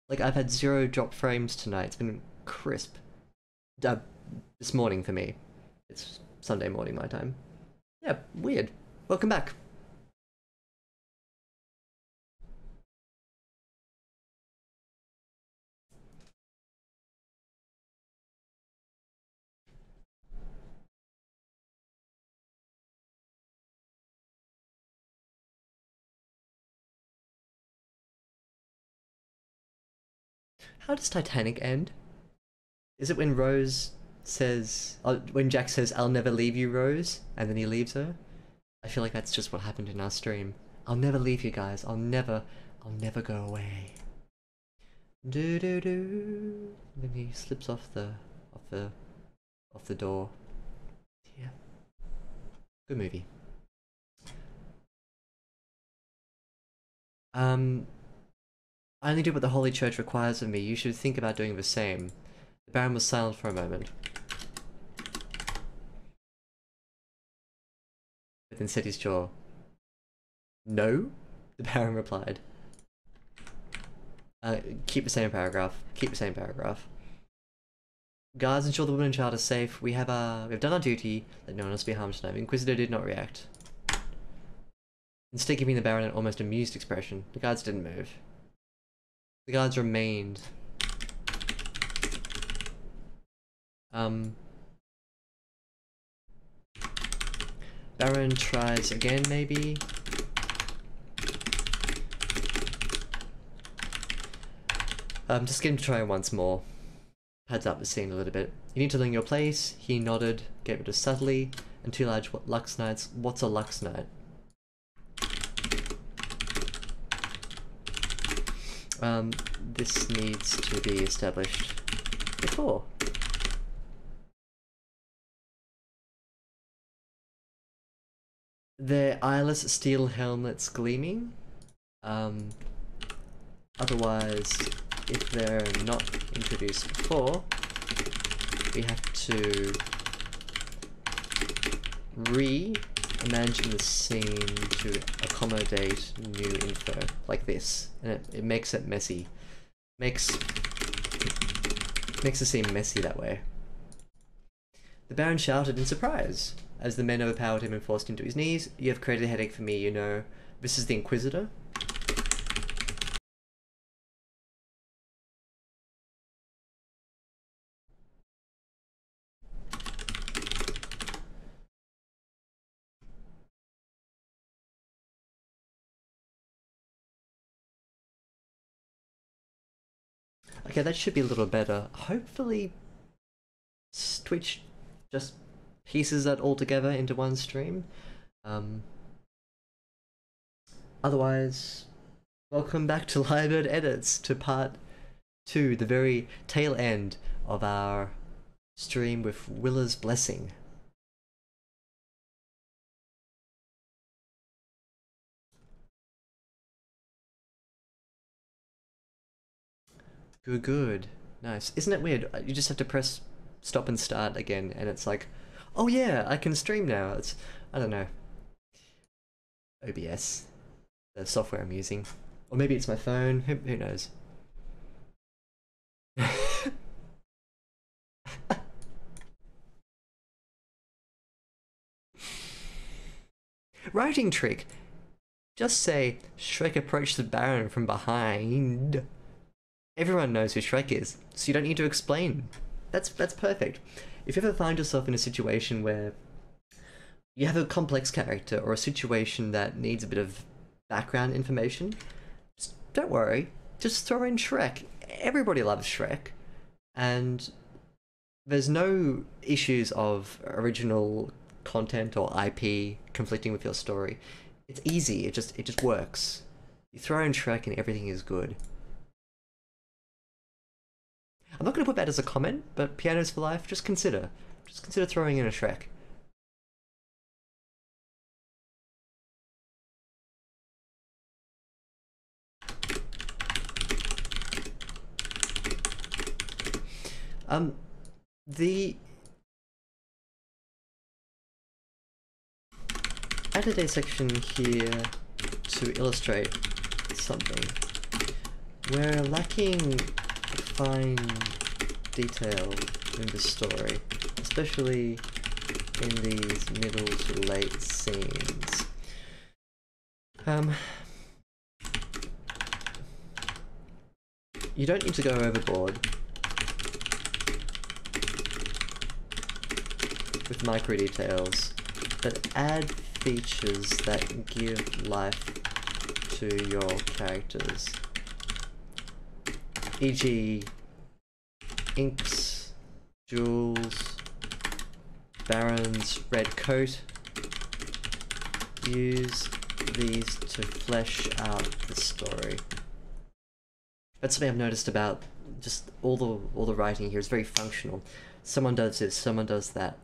Like, I've had 0 drop frames tonight. It's been crisp. This morning for me. It's Sunday morning my time. Yeah, weird. Welcome back. How does Titanic end? Is it when Rose says... when Jack says, "I'll never leave you, Rose," and then he leaves her? I feel like that's just what happened in our stream. I'll never leave you guys. I'll never go away. Do do do. Then he slips off the door. Yeah. Good movie. I only do what the Holy Church requires of me. You should think about doing the same. The Baron was silent for a moment, but then set his jaw. No? The Baron replied. Keep the same paragraph. Keep the same paragraph. Guards, ensure the woman and child are safe. We've done our duty. Let no one else be harmed tonight. The Inquisitor did not react. Instead, giving the Baron an almost amused expression. The guards didn't move. The guards remained. Baron tries again, maybe? Just get him to try once more. Pads up the scene a little bit. You need to learn your place. He nodded, gave it a subtly, and 2 large Lux Knights. What's a Lux Knight? This needs to be established before. Their eyeless steel helmets gleaming. Otherwise, if they're not introduced before, we have to reimagine the scene to accommodate new info, like this, and it makes it messy. Makes it seem messy that way. The Baron shouted in surprise as the men overpowered him and forced him to his knees. You have created a headache for me, you know. This is the Inquisitor. Okay, that should be a little better. Hopefully Twitch just pieces that all together into one stream. Otherwise, welcome back to Lyrebird Edits, to part 2, the very tail end of our stream with Willa's Blessing. Good. Nice. Isn't it weird? You just have to press stop and start again, and it's like, oh yeah, I can stream now. It's, I don't know. OBS, the software I'm using. Or maybe it's my phone, who knows? Writing trick. Just say, Shrek approached the Baron from behind. Everyone knows who Shrek is, so you don't need to explain. That's perfect. If you ever find yourself in a situation where you have a complex character or a situation that needs a bit of background information, just don't worry. Just throw in Shrek. Everybody loves Shrek, and there's no issues of original content or IP conflicting with your story. It's easy. It just works. You throw in Shrek and everything is good. I'm not going to put that as a comment, but pianoz4life, just consider throwing in a Shrek. The added a section here to illustrate something. We're lacking fine detail in the story, especially in these middle to late scenes. You don't need to go overboard with micro details, but add features that give life to your characters, e.g. inks, jewels, Baron's red coat. Use these to flesh out the story. That's something I've noticed about just all the writing here is very functional. Someone does this, someone does that.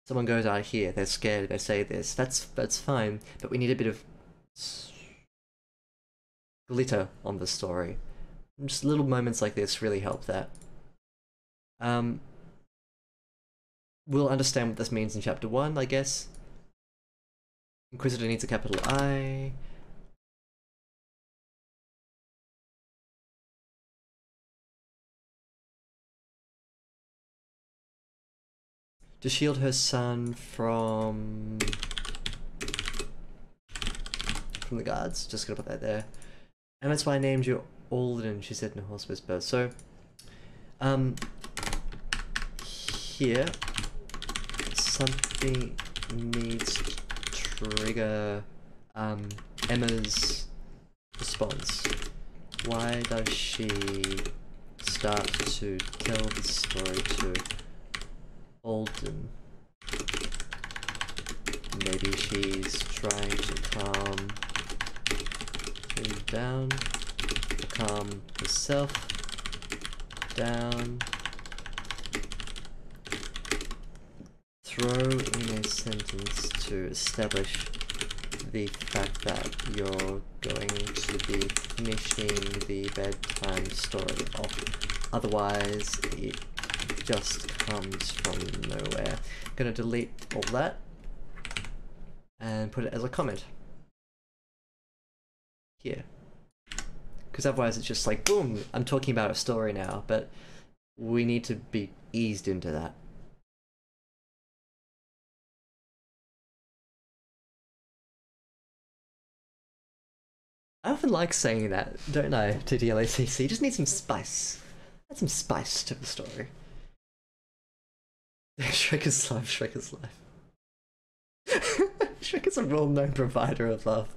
Someone goes out here, they're scared, they say this. That's fine, but we need a bit of glitter on the story. And just little moments like this really help that. We'll understand what this means in chapter 1, I guess. Inquisitor needs a capital I. To shield her son from the guards. Just gonna put that there. And that's why I named you Alden, she said in a hoarse whisper. So, here, something needs to trigger Emma's response. Why does she start to tell the story to Alden? Maybe she's trying to calm him down, to calm herself down. Throw in a sentence to establish the fact that you're going to be finishing the bedtime story off. Otherwise, it just comes from nowhere. I'm gonna delete all that and put it as a comment here, because otherwise it's just like boom, I'm talking about a story now, but we need to be eased into that. I often like saying that, don't I, to DLACC? Just need some spice. Add some spice to the story. Shrek is life, Shrek is life. Shrek is a well-known provider of love.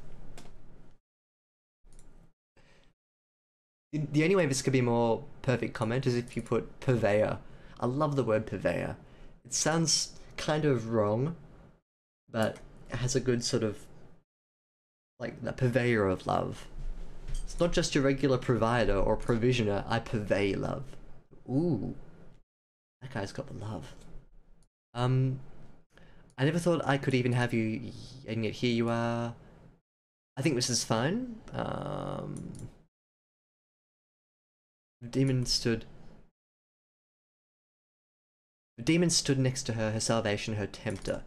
The only way this could be a more perfect comment is if you put purveyor. I love the word purveyor. It sounds kind of wrong, but it has a good sort of, like, the purveyor of love. It's not just your regular provider or provisioner, I purvey love. Ooh, that guy's got the love. I never thought I could even have you, and yet here you are. I think this is fine. The demon stood next to her, her salvation, her tempter.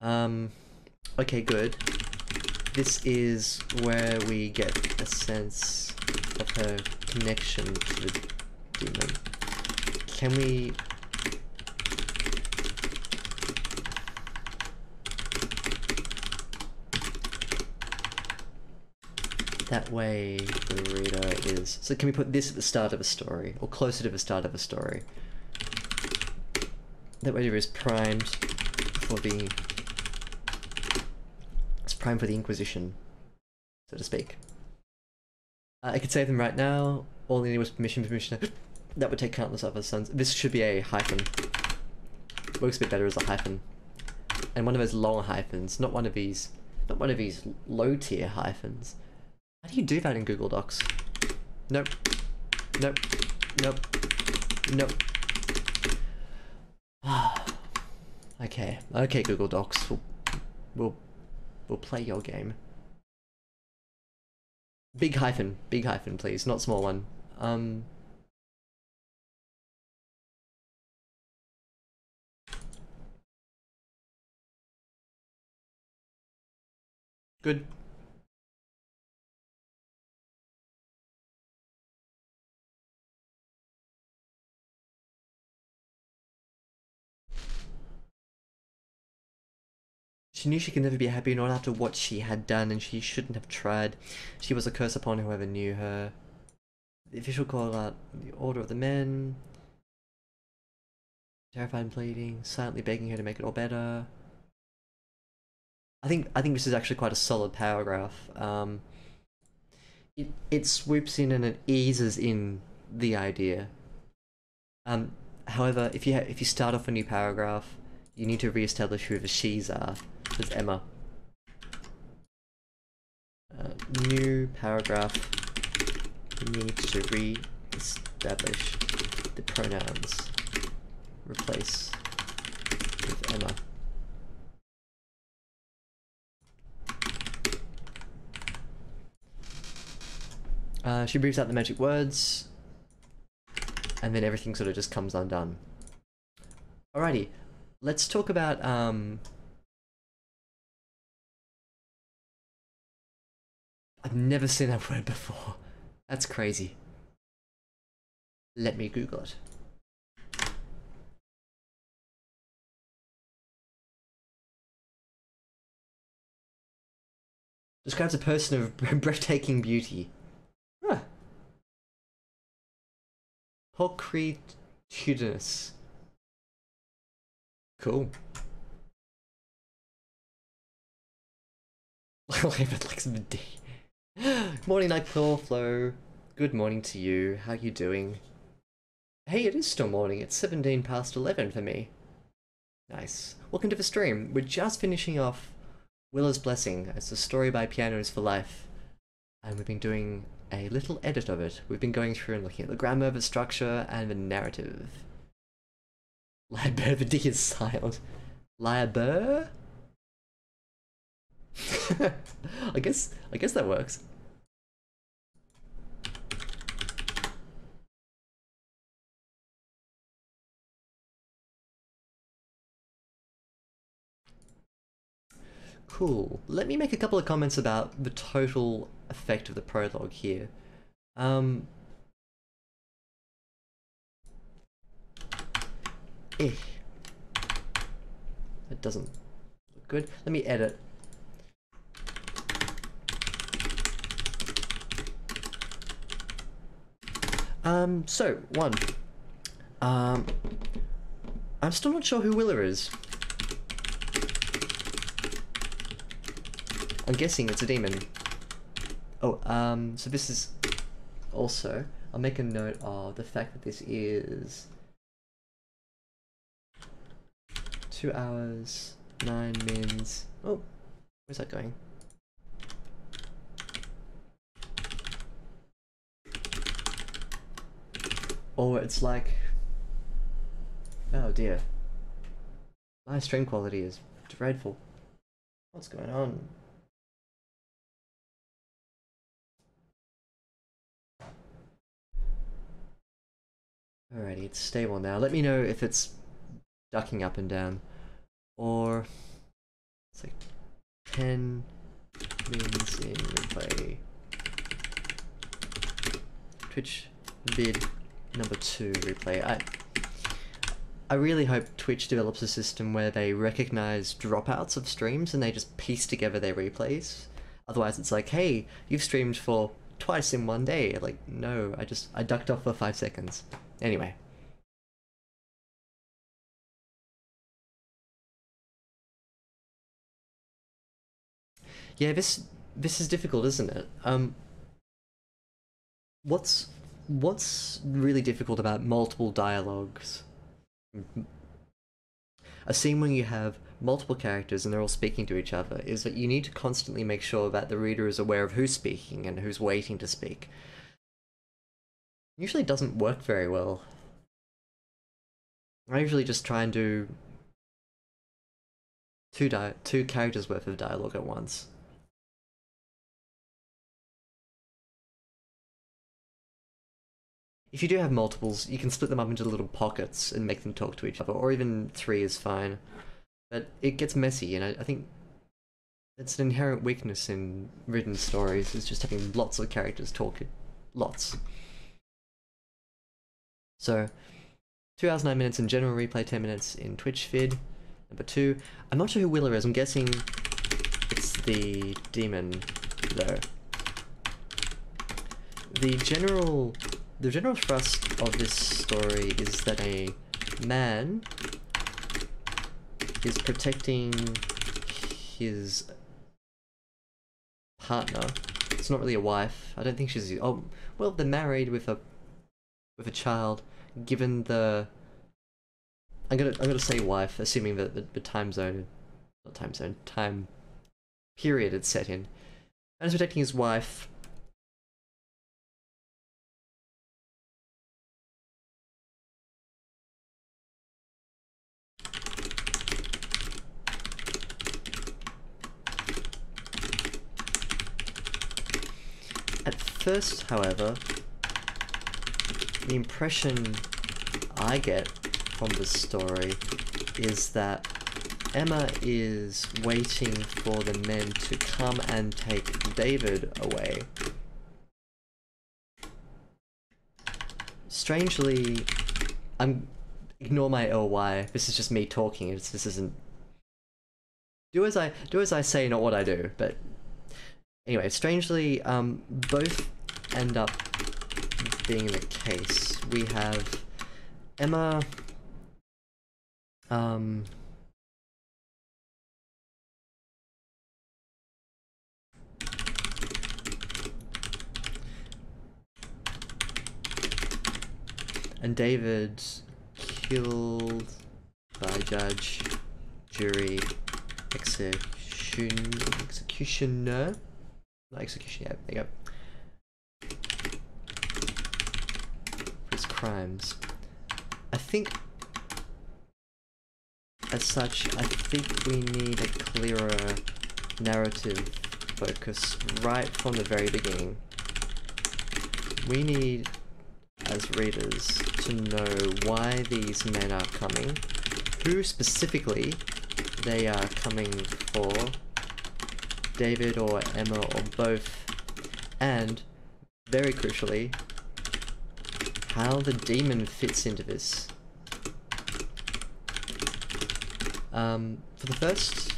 Okay, good. This is where we get a sense of her connection to the demon. Can we... That way the reader is... So can we put this at the start of a story, or closer to the start of a story? That way the reader is primed prime for the Inquisition, so to speak. I could save them right now. All I needed was permission. That would take countless other sons. This should be a hyphen. Works a bit better as a hyphen. And one of those long hyphens, not one of these low tier hyphens. How do you do that in Google Docs? Nope. Nope. Nope. Nope. Okay. Okay, Google Docs. We'll play your game. Big hyphen, please, not small one. Good. She knew she could never be happy not after what she had done, and she shouldn't have tried. She was a curse upon whoever knew her. The official call out the order of the men. Terrified and pleading, silently begging her to make it all better. I think this is actually quite a solid paragraph. It swoops in and it eases in the idea. However, if you start off a new paragraph, you need to re-establish who the she's are. With Emma. New paragraph. You need to re-establish the pronouns. Replace with Emma. She breathes out the magic words, and then everything sort of just comes undone. Alrighty, let's talk about I've never seen that word before. That's crazy. Let me Google it. Describes a person of breathtaking beauty. Huh. Pulchritudinous. Cool. Like some D. Morning, Nightclaw Flow. Good morning to you. How you doing? Hey, it is still morning. It's 17 past 11 for me. Nice. Welcome to the stream. We're just finishing off Willa's Blessing. It's a story by Pianoz4life. And we've been doing a little edit of it. We've been going through and looking at the grammar, the structure, and the narrative. Liber, the D is silent. Liber? I guess that works. Cool. Let me make a couple of comments about the total effect of the prologue here. That doesn't look good. Let me edit. So, one. I'm still not sure who Willa is. I'm guessing it's a demon. Oh, so this is also, I'll make a note of the fact that this is 2 hours, 9 mins. Oh, where's that going? Or it's like, oh dear, my stream quality is dreadful. What's going on? Alrighty, it's stable now. Let me know if it's ducking up and down. Or it's like 10 mins in replay. Twitch vid number 2 replay. I really hope Twitch develops a system where they recognize dropouts of streams and they just piece together their replays. Otherwise it's like, hey, you've streamed for twice in one day. Like, no, I ducked off for 5 seconds. Anyway. Yeah, this is difficult, isn't it? What's really difficult about multiple dialogues? A scene when you have multiple characters and they're all speaking to each other is that you need to constantly make sure that the reader is aware of who's speaking and who's waiting to speak. Usually doesn't work very well. I usually just try and do two characters worth of dialogue at once. If you do have multiples, you can split them up into little pockets and make them talk to each other, or even 3 is fine. But it gets messy, and I think it's an inherent weakness in written stories, is just having lots of characters talking. Lots. So, 2 hours 9 minutes in general replay, 10 minutes in Twitch vid. Number 2. I'm not sure who Willa is, I'm guessing it's the demon, though. The general thrust of this story is that a man is protecting his partner. It's not really a wife. I don't think she's... Oh, well, they're married with a child. Given the... I'm gonna say wife, assuming that the time zone... Not time zone, time period it's set in. And he's protecting his wife. At first, however, the impression I get from this story is that Emma is waiting for the men to come and take David away. Strangely, ignore my LY. This is just me talking. This isn't. Do as I say, not what I do. But anyway, strangely, both end up being the case. We have Emma, and David killed by judge, jury, executioner? Not execution, yeah, there you go. For his crimes. I think, as such, I think we need a clearer narrative focus right from the very beginning. We need, as readers, to know why these men are coming, who specifically they are coming for, David or Emma or both, and, very crucially, how the demon fits into this. For the first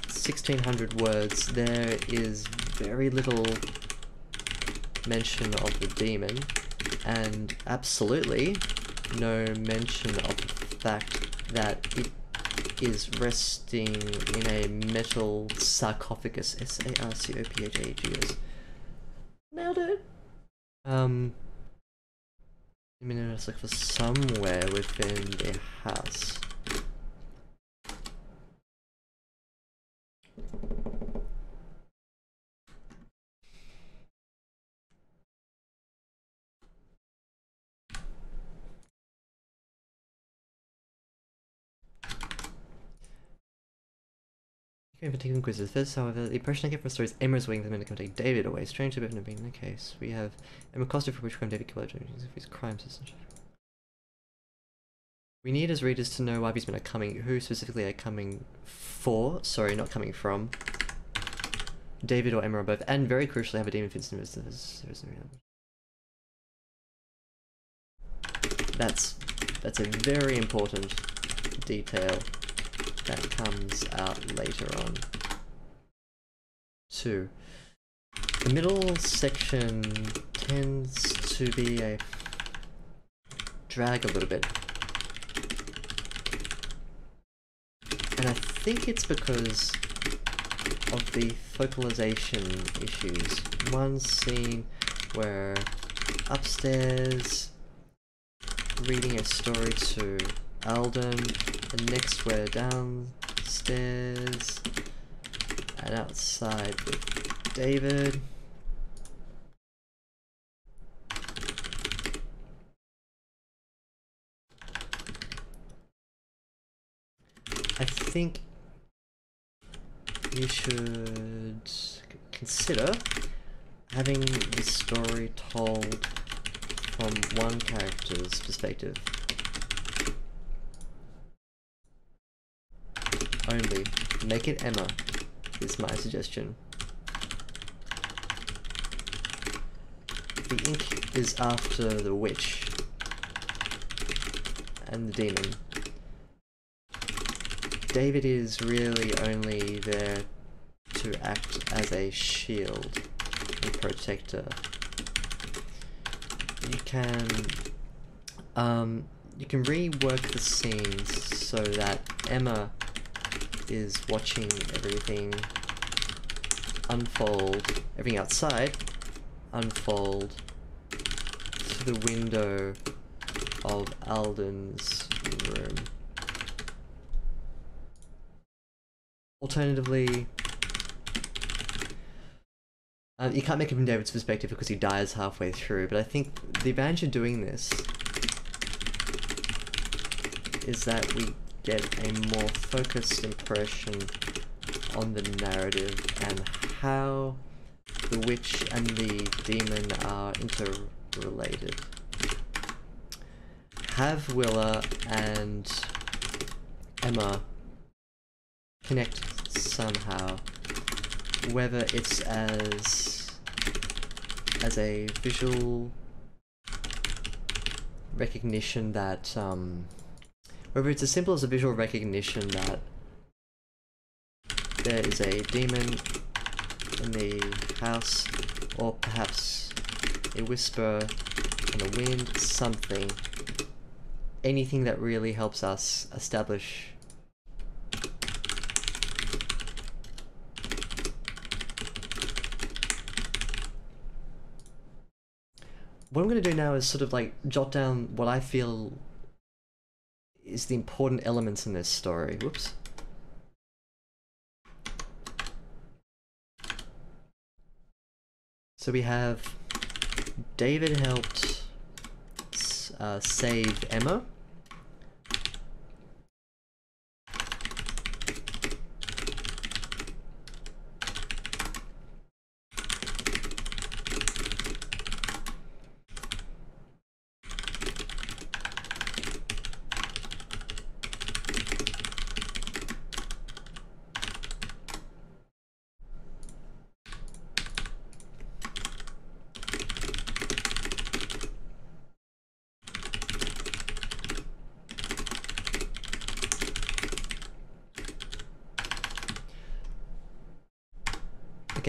1600 words, there is very little mention of the demon, and absolutely no mention of the fact that it is resting in a metal sarcophagus. S-A-R-C-O-P-H-A-G-S. Nailed it! I mean, it's like for somewhere within the house. Okay, for taking quizzes. First, however, the impression I get from the story is Emma is waiting for the men to come take David away. Strange to have being the case. We have Emma Costa for which crime David killed of his crimes. We need as readers to know why these men are coming, who specifically are coming for, sorry, not coming from, David or Emma or both, and very crucially have a demon fits in That's a very important detail that comes out later on. 2. The middle section tends to be a drag a little bit. And I think it's because of the focalization issues. One scene where upstairs reading a story to Alden, and next we're downstairs and outside with David. I think you should consider having the story told from one character's perspective only. Make it Emma, is my suggestion. The ink is after the witch and the demon. David is really only there to act as a shield and protector. You can rework the scenes so that Emma is watching everything unfold, everything outside unfold through the window of Alden's room. Alternatively, you can't make it from David's perspective because he dies halfway through, but I think the advantage of doing this is that we get a more focused impression on the narrative and how the witch and the demon are interrelated. Have Willa and Emma connect somehow, whether it's as a visual recognition that whether it's as simple as a visual recognition that there is a demon in the house, or perhaps a whisper on the wind, something, anything that really helps us establish what I'm going to do now is sort of like jot down what I feel is the important elements in this story. Whoops. So we have David helped save Emma.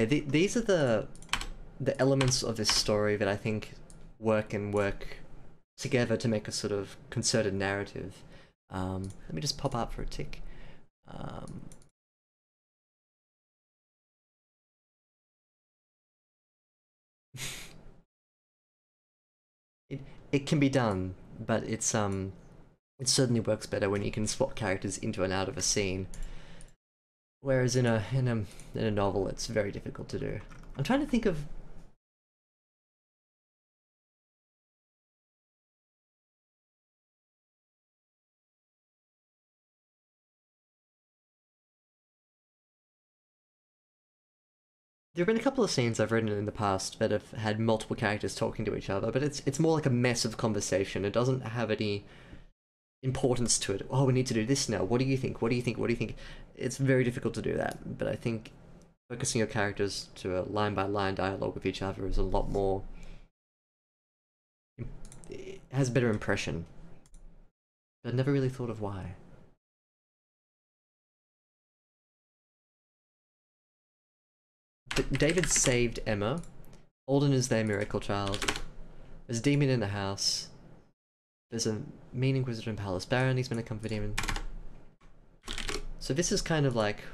Okay, these are the elements of this story that I think work together to make a sort of concerted narrative. Let me just pop up for a tick. It can be done, but it certainly works better when you can swap characters into and out of a scene. Whereas in a novel, it's very difficult to do. I'm trying to think of. There have been a couple of scenes I've written in the past that have had multiple characters talking to each other, but it's more like a mess of conversation. It doesn't have any importance to it. Oh, we need to do this now. What do you think? What do you think? What do you think? It's very difficult to do that, but I think focusing your characters to a line-by-line dialogue with each other is a lot more. It has a better impression. But I never really thought of why. But David saved Emma. Alden is their miracle child. There's a demon in the house. There's a mean inquisitor in Palace Baron. He's been a comfort demon. So this is kind of like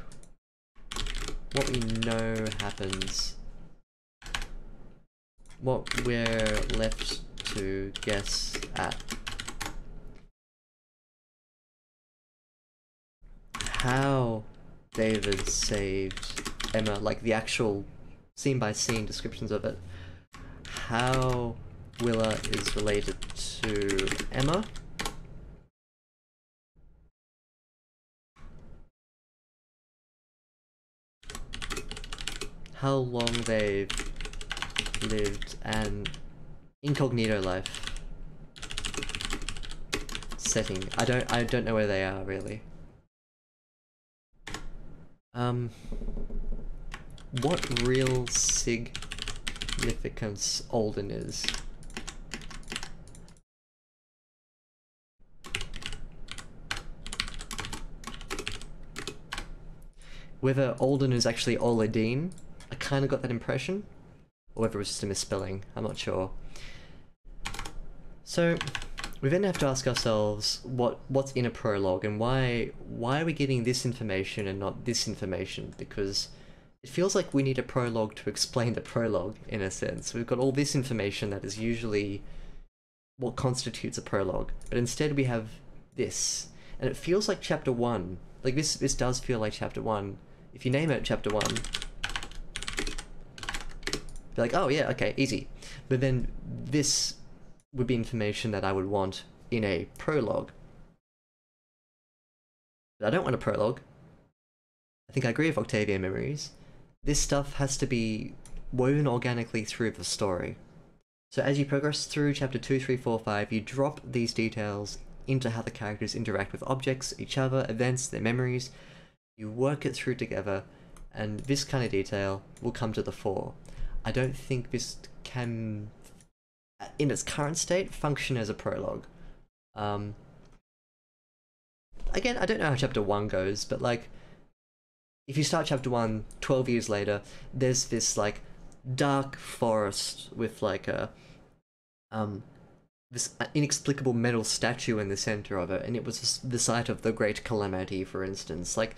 what we know happens, what we're left to guess at. How David saved Emma, like the actual scene-by-scene descriptions of it. How Willa is related to Emma. How long they've lived an incognito life setting. I don't know where they are really. What real significance Alden is. Whether Alden is actually Oladine, I kind of got that impression. Or whether it was just a misspelling, I'm not sure. So, we then have to ask ourselves what's in a prologue and why are we getting this information and not this information? Because it feels like we need a prologue to explain the prologue, in a sense. We've got all this information that is usually what constitutes a prologue, but instead we have this. And it feels like chapter 1. Like this does feel like chapter 1. If you name it chapter 1, be like, oh yeah, okay, easy. But then this would be information that I would want in a prologue. But I don't want a prologue. I think I agree with Octavia Memories. This stuff has to be woven organically through the story. So as you progress through chapter 2, 3, 4, 5, you drop these details into how the characters interact with objects, each other, events, their memories. You work it through together, and this kind of detail will come to the fore. I don't think this can, in its current state, function as a prologue. Again, I don't know how chapter 1 goes, but like, if you start chapter 1, 12 years later, there's this like dark forest with like a this inexplicable metal statue in the center of it, and it was the site of the Great Calamity, for instance. Like,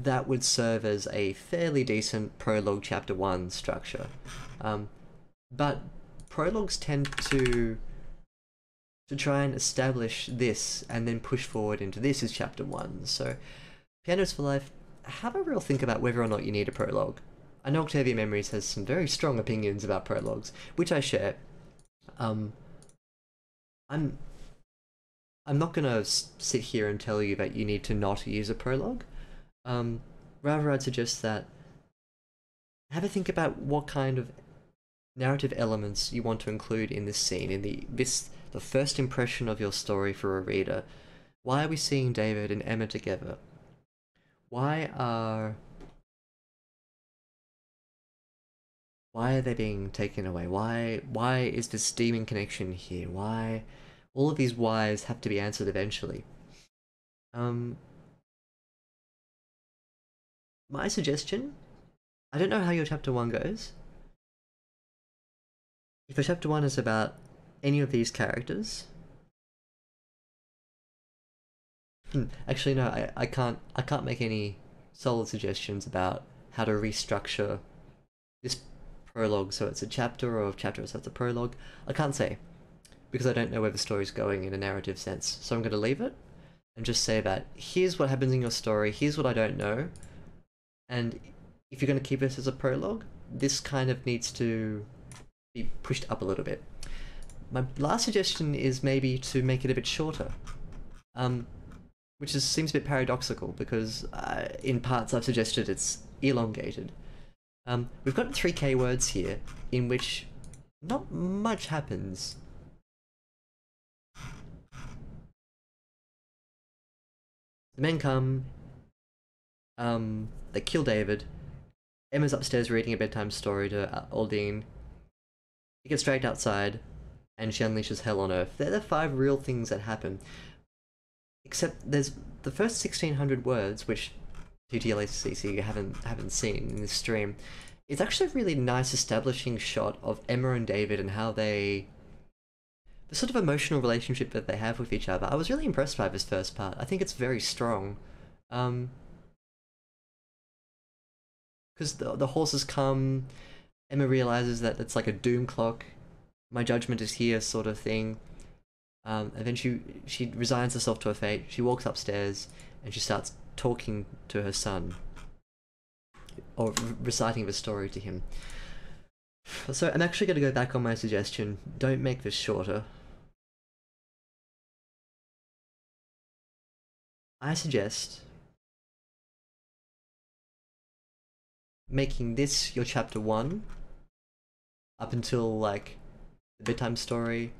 that would serve as a fairly decent prologue chapter 1 structure. But prologues tend to try and establish this and then push forward into this is chapter 1. So pianoz4life, have a real think about whether or not you need a prologue. I know Octavia Memories has some very strong opinions about prologues, which I share. I'm not gonna sit here and tell you that you need to not use a prologue. Rather, I'd suggest that have a think about what kind of narrative elements you want to include in this scene, in the first impression of your story for a reader. Why are we seeing David and Emma together? Why are they being taken away? Why is this demon connection here? Why? All of these whys have to be answered eventually. My suggestion, I don't know how your chapter 1 goes. If your chapter 1 is about any of these characters... Actually no, I can't make any solid suggestions about how to restructure this prologue so it's a chapter, or a chapter so it's a prologue. I can't say, because I don't know where the story's going in a narrative sense. So I'm going to leave it and just say that here's what happens in your story, here's what I don't know, and if you're going to keep this as a prologue, this kind of needs to be pushed up a little bit. My last suggestion is maybe to make it a bit shorter, which seems a bit paradoxical because in parts I've suggested it's elongated. We've got 3 keywords here in which not much happens. The men come, they kill David, Emma's upstairs reading a bedtime story to Aldine, he gets dragged outside, and she unleashes hell on earth. They're the 5 real things that happen. Except there's the first 1600 words, which TTLACC haven't seen in this stream. It's actually a really nice establishing shot of Emma and David and how the sort of emotional relationship that they have with each other. I was really impressed by this first part. I think it's very strong. because the horses come. Emma realizes that it's like a doom clock. My judgment is here, sort of thing. And then she resigns herself to her fate. She walks upstairs and she starts talking to her son, or reciting the story to him. So I'm actually going to go back on my suggestion. Don't make this shorter. I suggest making this your chapter 1 up until like the bedtime story,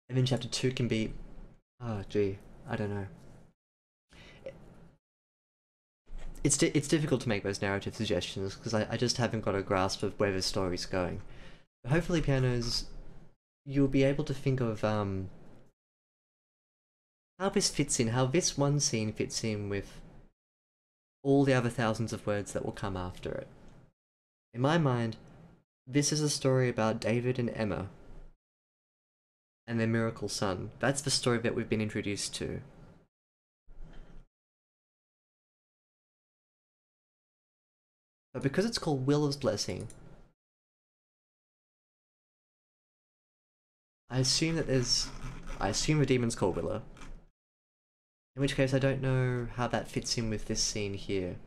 and then chapter 2 can be, oh gee, I don't know. It's difficult to make those narrative suggestions because I just haven't got a grasp of where the story's going. But hopefully, pianos, you'll be able to think of how this fits in, how this one scene fits in with all the other thousands of words that will come after it. In my mind, this is a story about David and Emma and their miracle son. That's the story that we've been introduced to. But because it's called Willa's Blessing, I assume the demon's called Willa. In which case I don't know how that fits in with this scene here.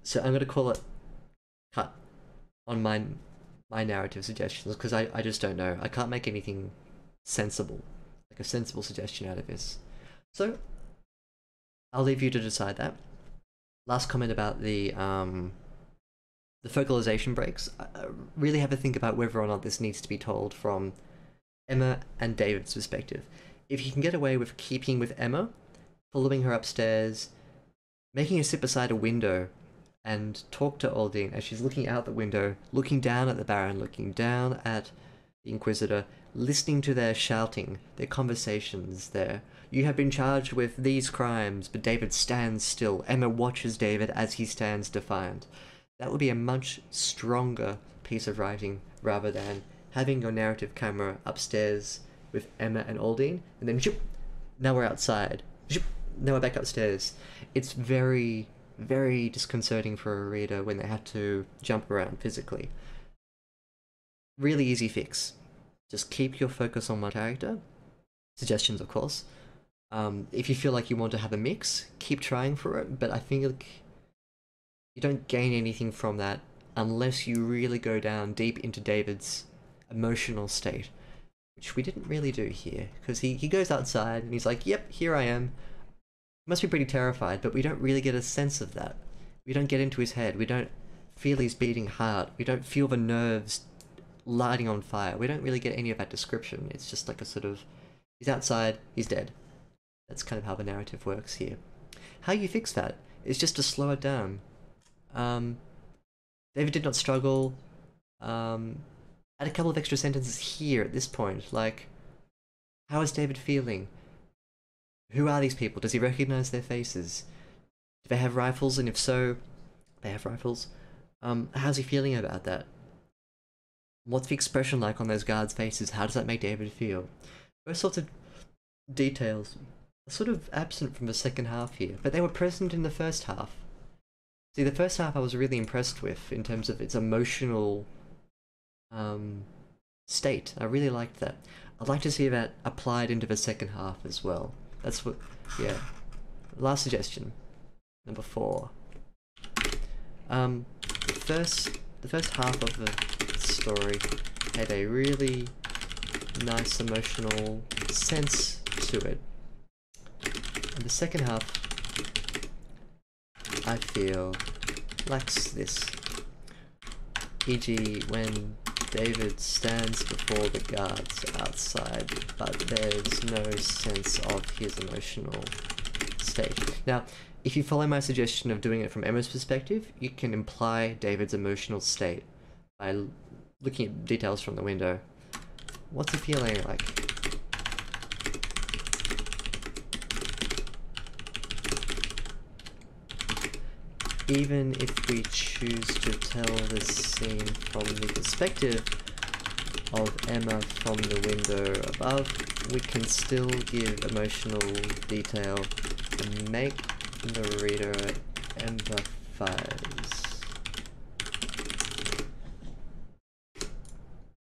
So I'm gonna call it cut on my narrative suggestions, because I just don't know. I can't make anything sensible, like a sensible suggestion out of this. So I'll leave you to decide that. Last comment about the focalization breaks. I really have to think about whether or not this needs to be told from Emma and David's perspective. If you can get away with keeping with Emma, following her upstairs, making her sit beside a window and talk to Aldine as she's looking out the window, looking down at the Baron, looking down at the Inquisitor, listening to their shouting, their conversations there. You have been charged with these crimes, but David stands still. Emma watches David as he stands defiant. That would be a much stronger piece of writing rather than having your narrative camera upstairs with Emma and Aldine, and then shoop, now we're outside. Shoop, now we're back upstairs. It's very, very disconcerting for a reader when they have to jump around physically. Really easy fix. Just keep your focus on one character. Suggestions, of course. If you feel like you want to have a mix, keep trying for it, but I think you don't gain anything from that unless you really go down deep into David's emotional state, which we didn't really do here, because he goes outside and he's like, yep, here I am. He must be pretty terrified, but we don't really get a sense of that. We don't get into his head. We don't feel his beating heart. We don't feel the nerves lighting on fire. We don't really get any of that description. It's just like a sort of, he's outside, he's dead. That's kind of how the narrative works here. How you fix that is just to slow it down. David did not struggle. Add a couple of extra sentences here at this point, like, how is David feeling? Who are these people? Does he recognize their faces? Do they have rifles? And if so, they have rifles. How's he feeling about that? What's the expression like on those guards' faces? How does that make David feel? Those sorts of details are sort of absent from the second half here, but they were present in the first half. See, the first half I was really impressed with in terms of its emotional state. I really liked that. I'd like to see that applied into the second half as well. That's what, yeah. Last suggestion, number 4. The first half of the story had a really nice emotional sense to it. And the second half, I feel, lacks this. E.g. when David stands before the guards outside, but there's no sense of his emotional state. Now, if you follow my suggestion of doing it from Emma's perspective, you can imply David's emotional state by looking at details from the window. What's he feeling like? Even if we choose to tell this scene from the perspective of Emma from the window above, we can still give emotional detail and make the reader empathize.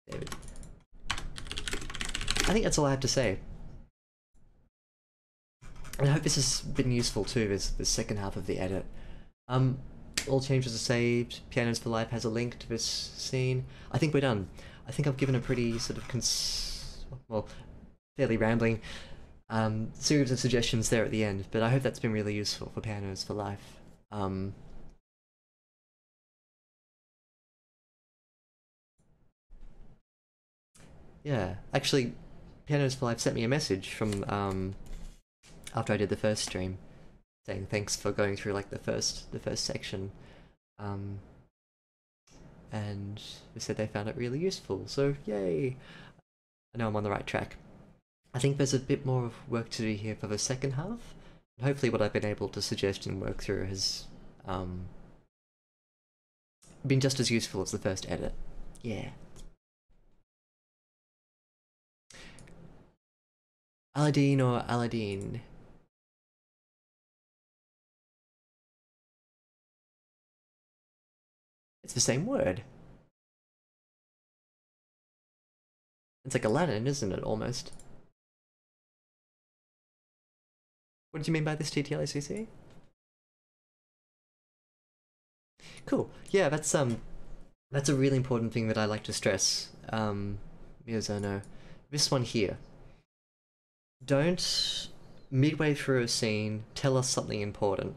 David. I think that's all I have to say. And I hope this has been useful too, this second half of the edit. All changes are saved. Pianoz4life has a link to this scene. I think we're done. I think I've given a pretty sort of fairly rambling series of suggestions there at the end, but I hope that's been really useful for Pianoz4life. Yeah, actually, Pianoz4life sent me a message from after I did the first stream, saying thanks for going through like the first section, and they said they found it really useful. So yay! I know I'm on the right track. I think there's a bit more of work to do here for the second half. And hopefully, what I've been able to suggest and work through has been just as useful as the first edit. Yeah. Aladdin or Aladdin? It's the same word. It's like Aladdin, isn't it, almost? What did you mean by this, TTLACC? Cool. Yeah, that's a really important thing that I like to stress. Miyazono. This one here. Don't, midway through a scene, tell us something important.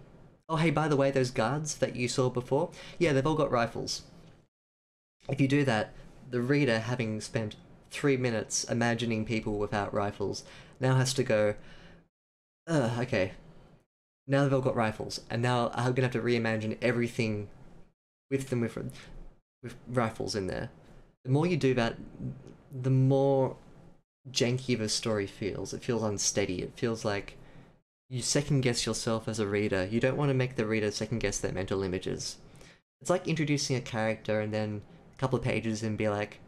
Oh, hey, by the way, those guards that you saw before, yeah, they've all got rifles. If you do that, the reader, having spent 3 minutes imagining people without rifles, now has to go, okay, now they've all got rifles, and now I'm gonna have to reimagine everything with them with rifles in there. The more you do that, the more janky the story feels. It feels unsteady. It feels like you second guess yourself as a reader. You don't want to make the reader second guess their mental images. It's like introducing a character and then a couple of pages and be like,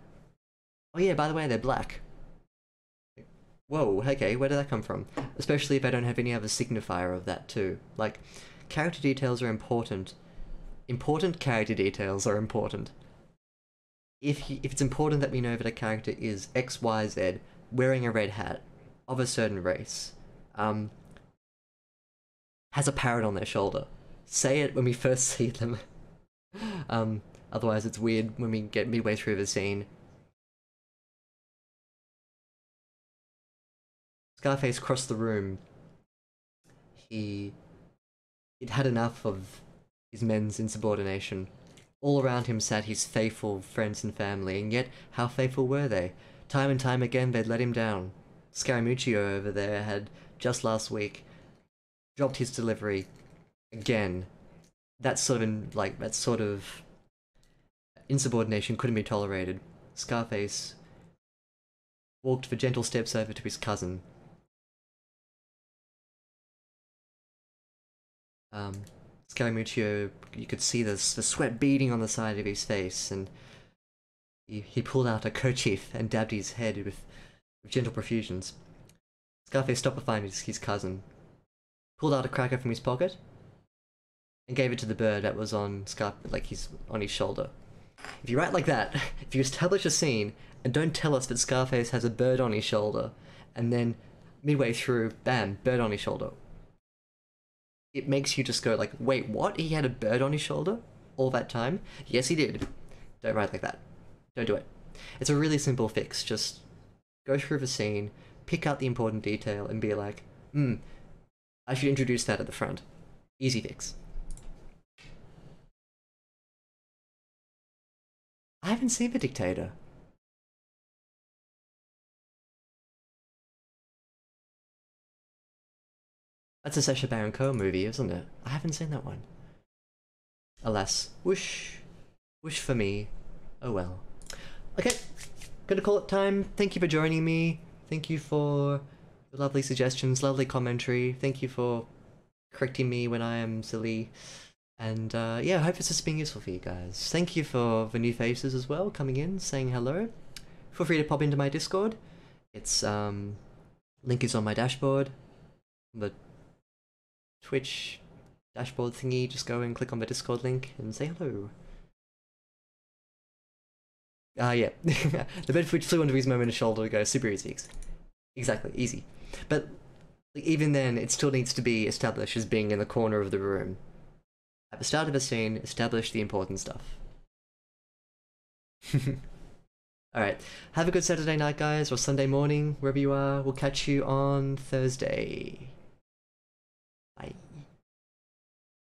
oh yeah, by the way, they're black. Whoa, okay, where did that come from? Especially if I don't have any other signifier of that too. Like, character details are important. Important character details are important. If it's important that we know that a character is X, Y, Z, wearing a red hat, of a certain race, has a parrot on their shoulder, say it when we first see them. Otherwise it's weird when we get midway through the scene. Scarface crossed the room. He'd had enough of his men's insubordination. All around him sat his faithful friends and family, and yet how faithful were they? Time and time again they'd let him down. Scaramuccio over there had, just last week, dropped his delivery again. That sort of insubordination couldn't be tolerated. Scarface walked the gentle steps over to his cousin. Scaramuccio, you could see the sweat beading on the side of his face, and he pulled out a kerchief and dabbed his head with gentle profusions. Scarface stopped behind his cousin, pulled out a cracker from his pocket, and gave it to the bird that was on on his shoulder. If you write like that, if you establish a scene and don't tell us that Scarface has a bird on his shoulder, and then midway through, bam, bird on his shoulder, it makes you just go like, wait, what? He had a bird on his shoulder all that time? Yes, he did. Don't write like that. Don't do it. It's a really simple fix. Just go through the scene, pick out the important detail, and be like, I should introduce that at the front. Easy fix. I haven't seen The Dictator. That's a Sacha Baron Cohen movie, isn't it? I haven't seen that one. Alas. Whoosh. Whoosh for me. Oh well. Okay. Gonna call it time. Thank you for joining me. Thank you for the lovely suggestions, lovely commentary. Thank you for correcting me when I am silly. And yeah, I hope this has been useful for you guys. Thank you for the new faces as well, coming in, saying hello. Feel free to pop into my Discord. It's, link is on my dashboard. The Twitch dashboard thingy, just go and click on the Discord link and say hello. Yeah. The bed which flew onto his moment his shoulder to go super easy. Exactly, easy. But like, even then, it still needs to be established as being in the corner of the room. At the start of a scene, establish the important stuff. Alright, have a good Saturday night, guys, or Sunday morning, wherever you are. We'll catch you on Thursday.